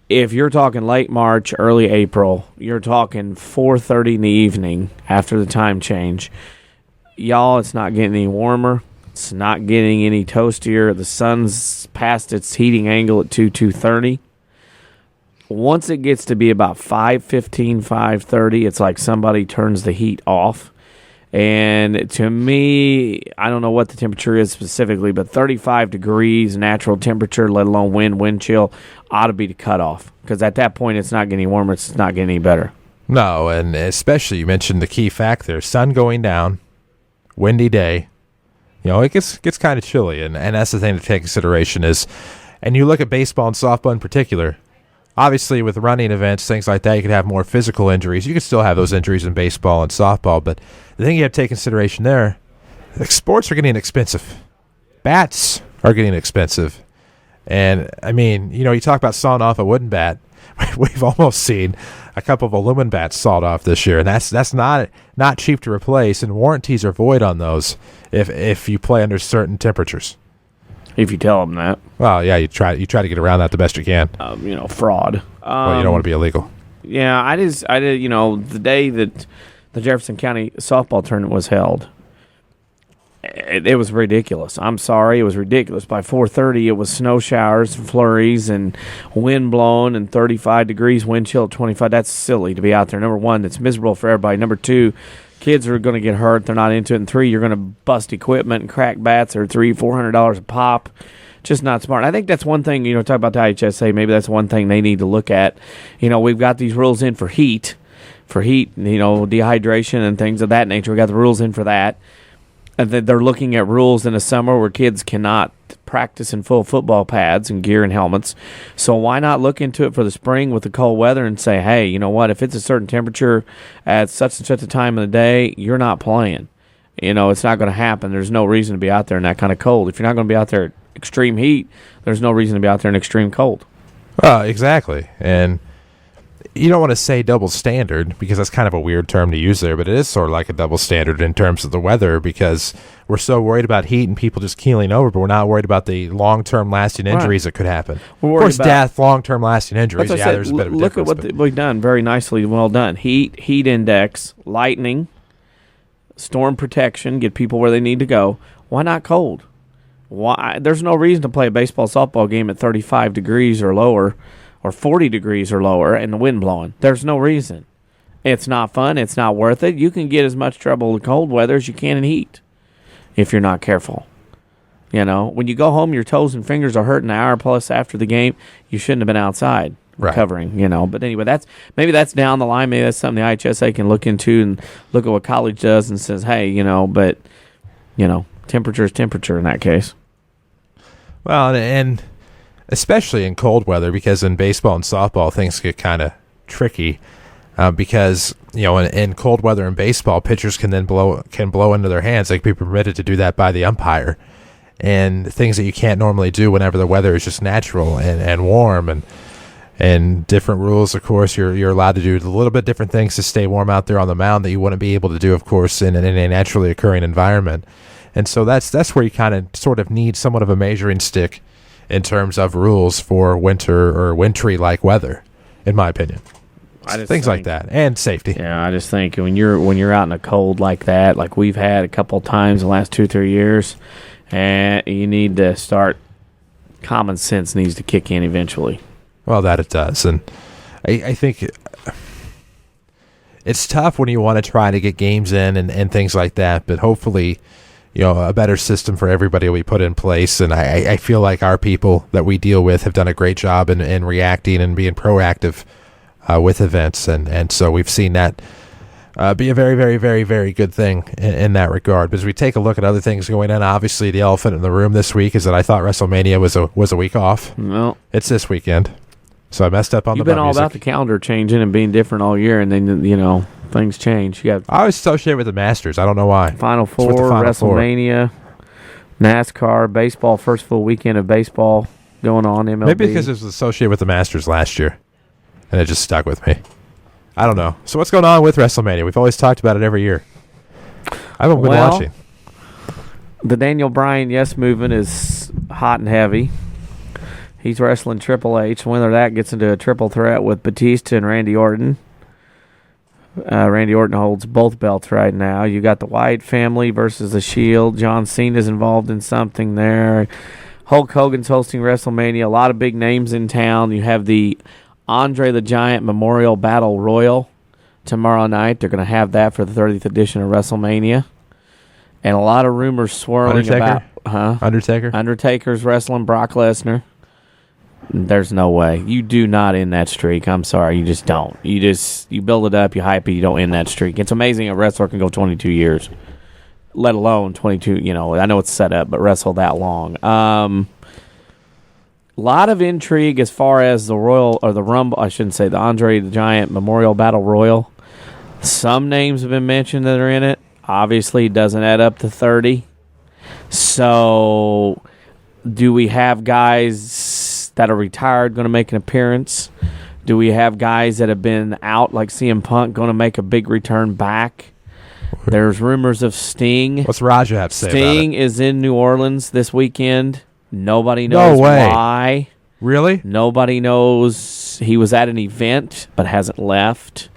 [SPEAKER 3] if you're talking late March, early April, you're talking 4:30 in the evening after the time change. Y'all, it's not getting any warmer. It's not getting any toastier. The sun's past its heating angle at 2:30. Once it gets to be about 5:15, 5:30, it's like somebody turns the heat off. And to me, I don't know what the temperature is specifically, but 35 degrees natural temperature, let alone wind chill, ought to be the cutoff. Because at that point, it's not getting warmer, it's not getting any better.
[SPEAKER 2] No, and especially you mentioned the key fact there, sun going down, windy day. It gets kind of chilly, and that's the thing to take consideration is, and you look at baseball and softball in particular, obviously with running events, things like that, you could have more physical injuries. You could still have those injuries in baseball and softball, but the thing you have to take consideration there, sports are getting expensive. Bats are getting expensive. And, you talk about sawing off a wooden bat. we've almost seen a couple of aluminum bats sawed off this year, and that's not cheap to replace, and warranties are void on those if you play under certain temperatures.
[SPEAKER 3] If you tell them that.
[SPEAKER 2] Well, yeah, you try to get around that the best you can.
[SPEAKER 3] Fraud.
[SPEAKER 2] Well, you don't want to be illegal.
[SPEAKER 3] Yeah, I did. The day that the Jefferson County softball tournament was held, it was ridiculous. I'm sorry, it was ridiculous. By 4:30, it was snow showers, flurries, and wind blowing, and 35 degrees, wind chill at 25. That's silly to be out there. Number one, it's miserable for everybody. Number two, kids are going to get hurt. They're not into it. And three, you're going to bust equipment and crack bats. They're $300-$400 a pop. Just not smart. I think that's one thing, talk about the IHSA, maybe that's one thing they need to look at. We've got these rules in for heat, dehydration and things of that nature. We got the rules in for that. And they're looking at rules in the summer where kids cannot practice in full football pads and gear and helmets. So why not look into it for the spring with the cold weather and say, hey, you know what, if it's a certain temperature at such and such a time of the day, you're not playing. It's not going to happen. There's no reason to be out there in that kind of cold. If you're not going to be out there at extreme heat, there's no reason to be out there in extreme cold.
[SPEAKER 2] Exactly. And you don't want to say double standard because that's kind of a weird term to use there, but it is sort of like a double standard in terms of the weather because we're so worried about heat and people just keeling over, but we're not worried about the long-term lasting injuries that could happen. Of course, death, long-term lasting injuries, there's a bit of a difference.
[SPEAKER 3] Look at what we've done. Very nicely, well done. Heat index, lightning, storm protection, get people where they need to go. Why not cold? Why? There's no reason to play a baseball, softball game at 35 degrees or lower or 40 degrees or lower and the wind blowing. There's no reason. It's not fun. It's not worth it. You can get as much trouble in cold weather as you can in heat if you're not careful. When you go home, your toes and fingers are hurting an hour plus after the game. You shouldn't have been outside recovering, But anyway, maybe that's down the line. Maybe that's something the IHSA can look into and look at what college does and says, hey, but, temperature is temperature in that case.
[SPEAKER 2] Well, and especially in cold weather, because in baseball and softball things get kind of tricky because in cold weather in baseball, pitchers can then blow into their hands. They can be permitted to do that by the umpire, and things that you can't normally do whenever the weather is just natural and warm and different rules. Of course, you're allowed to do a little bit different things to stay warm out there on the mound that you wouldn't be able to do, of course, in a naturally occurring environment. And so that's where you kind of sort of need somewhat of a measuring stick in terms of rules for winter or wintry like weather, in my opinion. Things like that, and safety.
[SPEAKER 3] Yeah, I just think when you're out in a cold like that, like we've had a couple of times in the last 2-3 years, and you need to start. Common sense needs to kick in eventually.
[SPEAKER 2] Well, that it does, and I think it's tough when you want to try to get games in and things like that, but hopefully, a better system for everybody will be put in place. And I feel like our people that we deal with have done a great job in reacting and being proactive with events. And so we've seen that be a very, very, very, very good thing in that regard. But as we take a look at other things going on, obviously the elephant in the room this week is that I thought WrestleMania was a week off.
[SPEAKER 3] No.
[SPEAKER 2] It's this weekend. So I messed up on
[SPEAKER 3] You've
[SPEAKER 2] the
[SPEAKER 3] been all about the calendar changing and being different all year, and then, things change. I
[SPEAKER 2] always associate with the Masters. I don't know why.
[SPEAKER 3] Final Four, WrestleMania, NASCAR, baseball, first full weekend of baseball going on, MLB.
[SPEAKER 2] Maybe because it was associated with the Masters last year, and it just stuck with me. I don't know. So what's going on with WrestleMania? We've always talked about it every year. I haven't been watching.
[SPEAKER 3] The Daniel Bryan Yes movement is hot and heavy. He's wrestling Triple H. Whether that gets into a triple threat with Batista and Randy Orton. Randy Orton holds both belts right now. You got the Wyatt family versus the Shield. John Cena's involved in something there. Hulk Hogan's hosting WrestleMania. A lot of big names in town. You have the Andre the Giant Memorial Battle Royal tomorrow night. They're going to have that for the 30th edition of WrestleMania. And a lot of rumors swirling about... Undertaker's wrestling Brock Lesnar. There's no way. You do not end that streak. I'm sorry. You just don't. You build it up, you hype it, you don't end that streak. It's amazing a wrestler can go 22 years, let alone 22, I know it's set up, but wrestle that long. A lot of intrigue as far as the Royal, or the Rumble, I shouldn't say, the Andre the Giant Memorial Battle Royal. Some names have been mentioned that are in it. Obviously, it doesn't add up to 30. So, do we have guys that are retired going to make an appearance? Do we have guys that have been out, like CM Punk, going to make a big return back? There's rumors of Sting.
[SPEAKER 2] What's Raja have to say about it?
[SPEAKER 3] Sting is in New Orleans this weekend. Nobody knows why.
[SPEAKER 2] Really?
[SPEAKER 3] Nobody knows. He was at an event but hasn't left.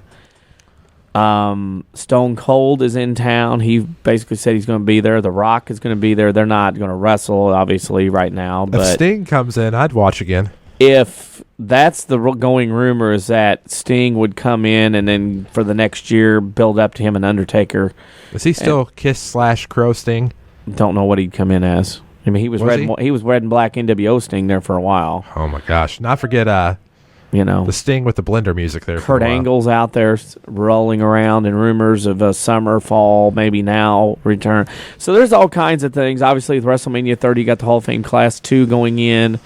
[SPEAKER 3] Stone Cold is in town. He basically said he's going to be there. The Rock is going to be there. They're not going to wrestle, obviously, right now. But
[SPEAKER 2] if Sting comes in, I'd watch again.
[SPEAKER 3] If that's the going rumor, is that Sting would come in and then for the next year build up to him an Undertaker.
[SPEAKER 2] Is he still Kiss/Crow Sting?
[SPEAKER 3] Don't know what he'd come in as. I mean, he was red and black NWO Sting there for a while.
[SPEAKER 2] Oh my gosh! Not forget, the Sting with the Blender music there.
[SPEAKER 3] Kurt Angle's out there rolling around, and rumors of a summer, fall, maybe now return. So there's all kinds of things. Obviously, with WrestleMania 30, you got the Hall of Fame Class 2 going in.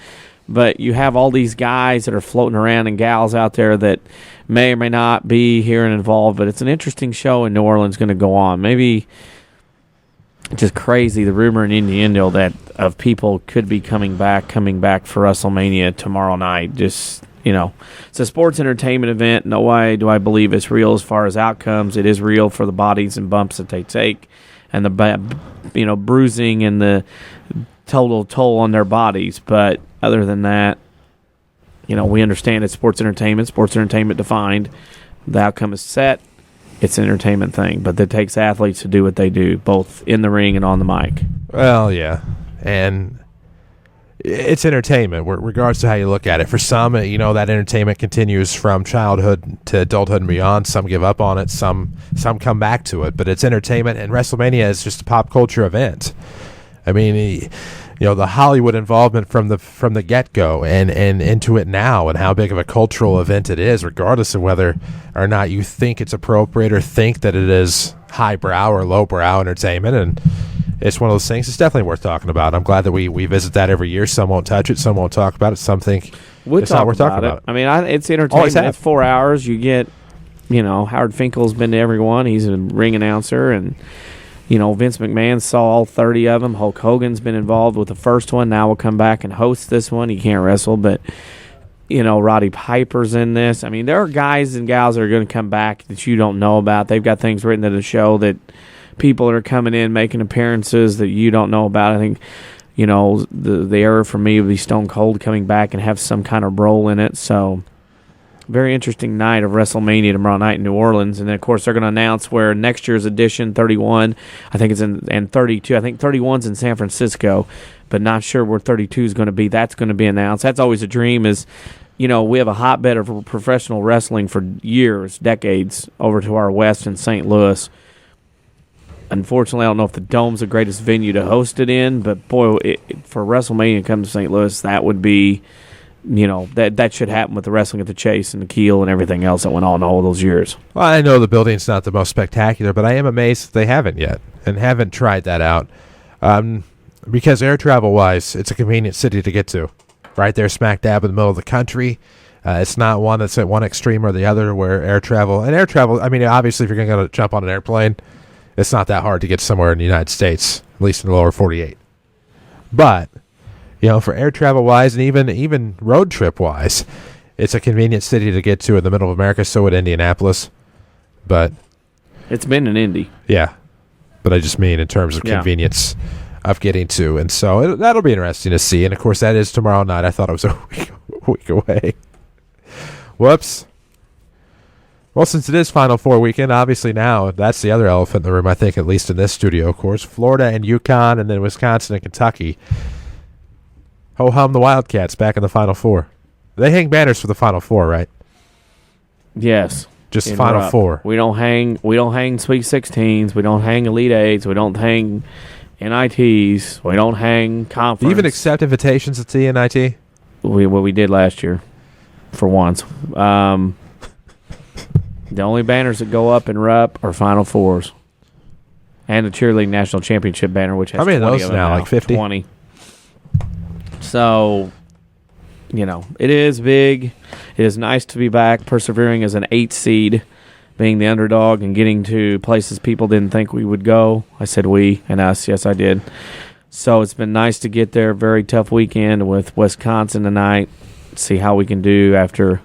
[SPEAKER 3] But you have all these guys that are floating around and gals out there that may or may not be here and involved. But it's an interesting show in New Orleans going to go on. Maybe just crazy, the rumor in Indiana that of people could be coming back for WrestleMania tomorrow night. Just, it's a sports entertainment event. No way do I believe it's real as far as outcomes. It is real for the bodies and bumps that they take and the, bruising and the total toll on their bodies. But other than that, we understand it's sports entertainment defined. The outcome is set. It's an entertainment thing, but it takes athletes to do what they do, both in the ring and on the mic.
[SPEAKER 2] Well, yeah, and it's entertainment, regardless to how you look at it. For some, that entertainment continues from childhood to adulthood and beyond. Some give up on it. Some come back to it, but it's entertainment, and WrestleMania is just a pop culture event. I mean, the Hollywood involvement from the get-go and into it now, and how big of a cultural event it is, regardless of whether or not you think it's appropriate or think that it is highbrow or lowbrow entertainment. And it's one of those things. It's definitely worth talking about. I'm glad that we visit that every year. Some won't touch it. Some won't talk about it. Some think it's not worth talking about.
[SPEAKER 3] I mean, it's entertainment. It's 4 hours. You get, Howard Finkel's been to every one. He's a ring announcer, and Vince McMahon saw all 30 of them. Hulk Hogan's been involved with the first one. Now we'll come back and host this one. He can't wrestle, but, Roddy Piper's in this. I mean, there are guys and gals that are going to come back that you don't know about. They've got things written to the show that people are coming in, making appearances that you don't know about. I think, the error for me would be Stone Cold coming back and have some kind of role in it. So very interesting night of WrestleMania tomorrow night in New Orleans. And then, of course, they're going to announce where next year's edition, 31, I think it's and 32. I think 31's in San Francisco, but not sure where 32 is going to be. That's going to be announced. That's always a dream is, we have a hotbed of professional wrestling for years, decades, over to our west in St. Louis. Unfortunately, I don't know if the Dome's the greatest venue to host it in, but, boy, for WrestleMania to come to St. Louis, that would be – that should happen with the wrestling at the Chase and the Keel and everything else that went on all those years.
[SPEAKER 2] Well, I know the building's not the most spectacular, but I am amazed that they haven't yet and haven't tried that out. Because air travel-wise, it's a convenient city to get to. Right there smack dab in the middle of the country. It's not one that's at one extreme or the other where air travel, I mean, obviously if you're going to jump on an airplane, it's not that hard to get somewhere in the United States, at least in the lower 48. But for air travel-wise and even road trip-wise, it's a convenient city to get to in the middle of America. So would Indianapolis. But
[SPEAKER 3] it's been an Indy.
[SPEAKER 2] Yeah. But I just mean in terms of convenience of getting to. And so that'll be interesting to see. And, of course, that is tomorrow night. I thought it was a week away. Whoops. Well, since it is Final Four weekend, obviously now that's the other elephant in the room, I think, at least in this studio, of course. Florida and UConn, and then Wisconsin and Kentucky. Ho-hum, the Wildcats back in the Final Four. They hang banners for the Final Four, right?
[SPEAKER 3] Yes.
[SPEAKER 2] Just the Final Four.
[SPEAKER 3] We don't hang Sweet 16s. We don't hang Elite 8s. We don't hang NITs. We don't hang conference.
[SPEAKER 2] Do you even accept invitations at the NIT?
[SPEAKER 3] We did last year, for once. The only banners that go up in RUP are Final Fours. And the Cheerleading National Championship banner, which has
[SPEAKER 2] how many
[SPEAKER 3] 20
[SPEAKER 2] of those now? Like 50?
[SPEAKER 3] 20. So, it is big. It is nice to be back, persevering as an 8 seed, being the underdog and getting to places people didn't think we would go. I said we and us. Yes, I did. So it's been nice to get there. Very tough weekend with Wisconsin tonight. See how we can do after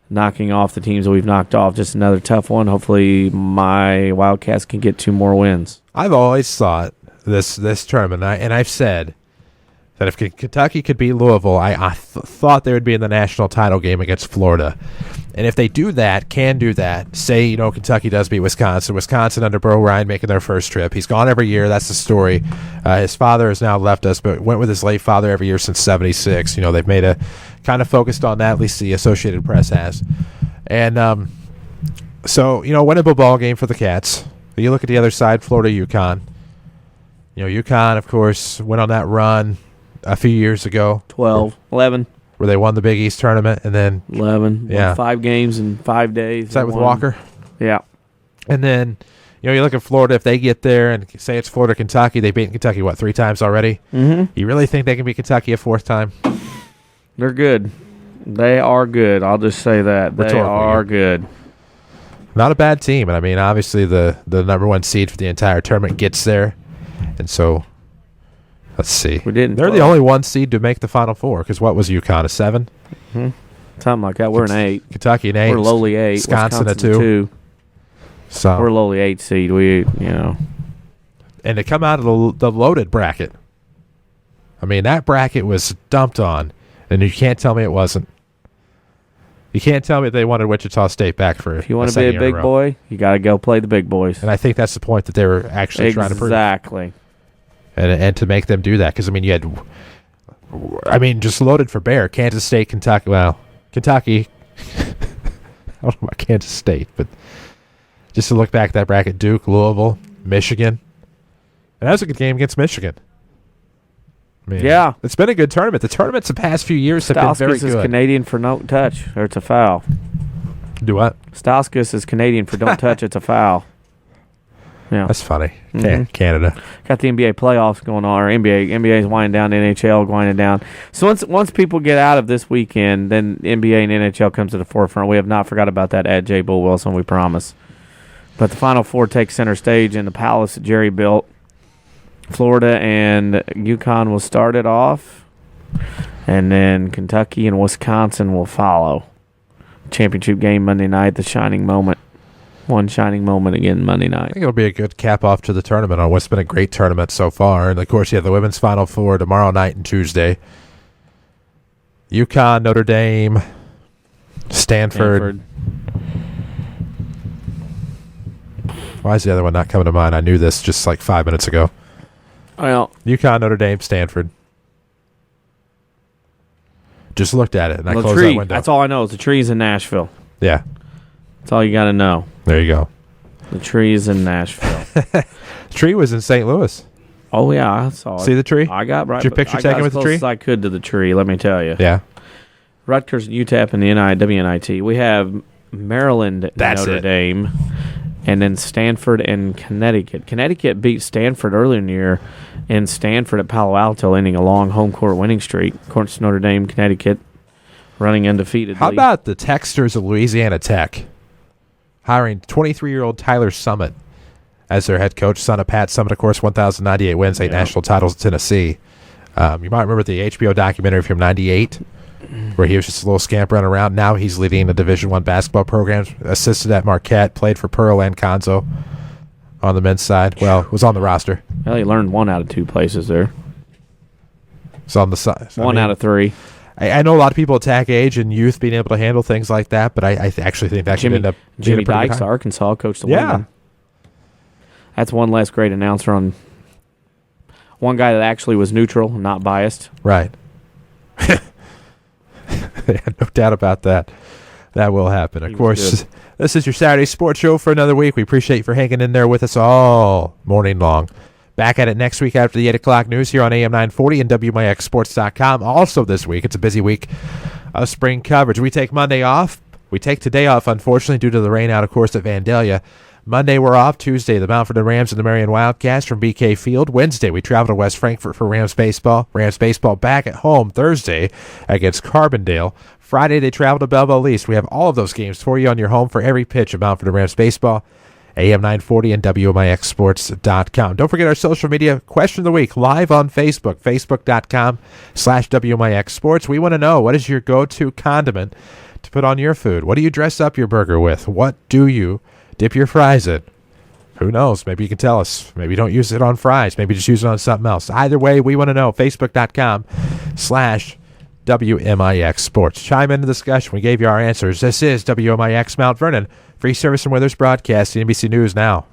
[SPEAKER 3] knocking off the teams that we've knocked off. Just another tough one. Hopefully my Wildcats can get 2 more wins.
[SPEAKER 2] I've always thought this tournament, and I've said that if Kentucky could beat Louisville, I thought they would be in the national title game against Florida. And if they do that, say, Kentucky does beat Wisconsin under Bo Ryan making their first trip. He's gone every year. That's the story. His father has now left us, but went with his late father every year since 76. They've made a kind of focused on that, at least the Associated Press has. And winnable ball game for the Cats. But you look at the other side, Florida, UConn. UConn, of course, went on that run a few years ago.
[SPEAKER 3] 11.
[SPEAKER 2] Where they won the Big East tournament, and then
[SPEAKER 3] 11. Won 5 games in 5 days.
[SPEAKER 2] Is that with Walker?
[SPEAKER 3] Yeah.
[SPEAKER 2] And then, you look at Florida. If they get there and say it's Florida, Kentucky, they've beaten Kentucky, 3 times already?
[SPEAKER 3] Mm-hmm.
[SPEAKER 2] You really think they can beat Kentucky a 4th time?
[SPEAKER 3] They're good. They are good. I'll just say that. They are good.
[SPEAKER 2] Not a bad team. And, obviously the number 1 seed for the entire tournament gets there. And so, let's see. They're the only 1 seed to make the Final Four, because what was UConn, a 7?
[SPEAKER 3] Mm-hmm. Something like that. We're an 8.
[SPEAKER 2] Kentucky an 8.
[SPEAKER 3] We're lowly 8.
[SPEAKER 2] Wisconsin a 2. So
[SPEAKER 3] we're lowly 8 seed.
[SPEAKER 2] And to come out of the loaded bracket, that bracket was dumped on, and you can't tell me it wasn't. You can't tell me they wanted Wichita State back for.
[SPEAKER 3] If you want to be a big boy, you got to go play the big boys.
[SPEAKER 2] And I think that's the point that they were actually trying to prove.
[SPEAKER 3] Exactly.
[SPEAKER 2] And to make them do that, because you had, just loaded for bear. Kansas State, Kentucky. Well, Kentucky. I don't know about Kansas State, but just to look back at that bracket: Duke, Louisville, Michigan, and that was a good game against Michigan.
[SPEAKER 3] Yeah,
[SPEAKER 2] it's been a good tournament. The tournaments the past few years have been very good.
[SPEAKER 3] Stauskas is Canadian for no touch, or it's a foul.
[SPEAKER 2] Do what?
[SPEAKER 3] Stauskas is Canadian for don't touch. It's a foul. Yeah,
[SPEAKER 2] that's funny. Mm-hmm. Canada
[SPEAKER 3] got the NBA playoffs going on. Or NBA's winding down. NHL winding down. So once people get out of this weekend, then NBA and NHL comes to the forefront. We have not forgot about that at J. Bull Wilson. We promise. But the Final Four takes center stage in the palace that Jerry built. Florida and UConn will start it off, and then Kentucky and Wisconsin will follow. Championship game Monday night, the shining moment. One shining moment again Monday night.
[SPEAKER 2] I think it'll be a good cap-off to the tournament on what's been a great tournament so far. And, of course, you have the women's Final Four tomorrow night and Tuesday. UConn, Notre Dame, Stanford. Why is the other one not coming to mind? I knew this just 5 minutes ago.
[SPEAKER 3] Well,
[SPEAKER 2] UConn, Notre Dame, Stanford. Just looked at it, and I closed that window.
[SPEAKER 3] That's all I know is the trees in Nashville.
[SPEAKER 2] Yeah.
[SPEAKER 3] That's all you got to know.
[SPEAKER 2] There you go.
[SPEAKER 3] The trees in Nashville.
[SPEAKER 2] The tree was in St. Louis.
[SPEAKER 3] Oh, yeah, I saw it.
[SPEAKER 2] See the tree?
[SPEAKER 3] I got right.
[SPEAKER 2] Did your picture taken with the tree?
[SPEAKER 3] As close as I could to the tree, let me tell you.
[SPEAKER 2] Yeah.
[SPEAKER 3] Rutgers, UTEP, and the WNIT. We have Maryland, Notre Dame, and then Stanford and Connecticut. Connecticut beat Stanford earlier in the year in Stanford at Palo Alto, ending a long home court winning streak. Of course, Notre Dame, Connecticut, running undefeated.
[SPEAKER 2] How about the Texters of Louisiana Tech hiring 23-year-old Tyler Summit as their head coach? Son of Pat Summit, of course, 1,098 wins, 8 national titles in Tennessee. You might remember the HBO documentary from '98, where he was just a little scamp running around. Now he's leading the Division I basketball program, assisted at Marquette, played for Pearl and Conzo on the men's side. Well, was on the roster.
[SPEAKER 3] Well, he learned 1 out of 2 places there.
[SPEAKER 2] It's on the side.
[SPEAKER 3] One out of 3.
[SPEAKER 2] I know a lot of people attack age and youth being able to handle things like that, but I actually think that could end up
[SPEAKER 3] Jimmy Dykes, Arkansas, coached the women. That's one less great announcer on one guy that actually was neutral, not biased.
[SPEAKER 2] Right. No doubt about that. That will happen. Of course, this is your Saturday sports show for another week. We appreciate you for hanging in there with us all morning long. Back at it next week after the 8 o'clock news here on AM 940 and WMIXsports.com. Also this week, it's a busy week of spring coverage. We take Monday off. We take today off, unfortunately, due to the rain out, of course, at Vandalia. Monday, we're off. Tuesday, the Mount Vernon Rams and the Marion Wildcats from BK Field. Wednesday, we travel to West Frankfort for Rams baseball. Rams baseball back at home Thursday against Carbondale. Friday, they travel to Belleville East. We have all of those games for you on your home for every pitch of Mount Vernon Rams baseball. AM 940 and WMIXsports.com. Don't forget our social media question of the week live on Facebook, facebook.com/WMIXsports. We want to know, what is your go-to condiment to put on your food? What do you dress up your burger with? What do you dip your fries in? Who knows? Maybe you can tell us. Maybe don't use it on fries. Maybe just use it on something else. Either way, we want to know. Facebook.com/WMIX Sports. Chime in the discussion. We gave you our answers. This is WMIX Mount Vernon. Free service and weather's broadcast. NBC News Now.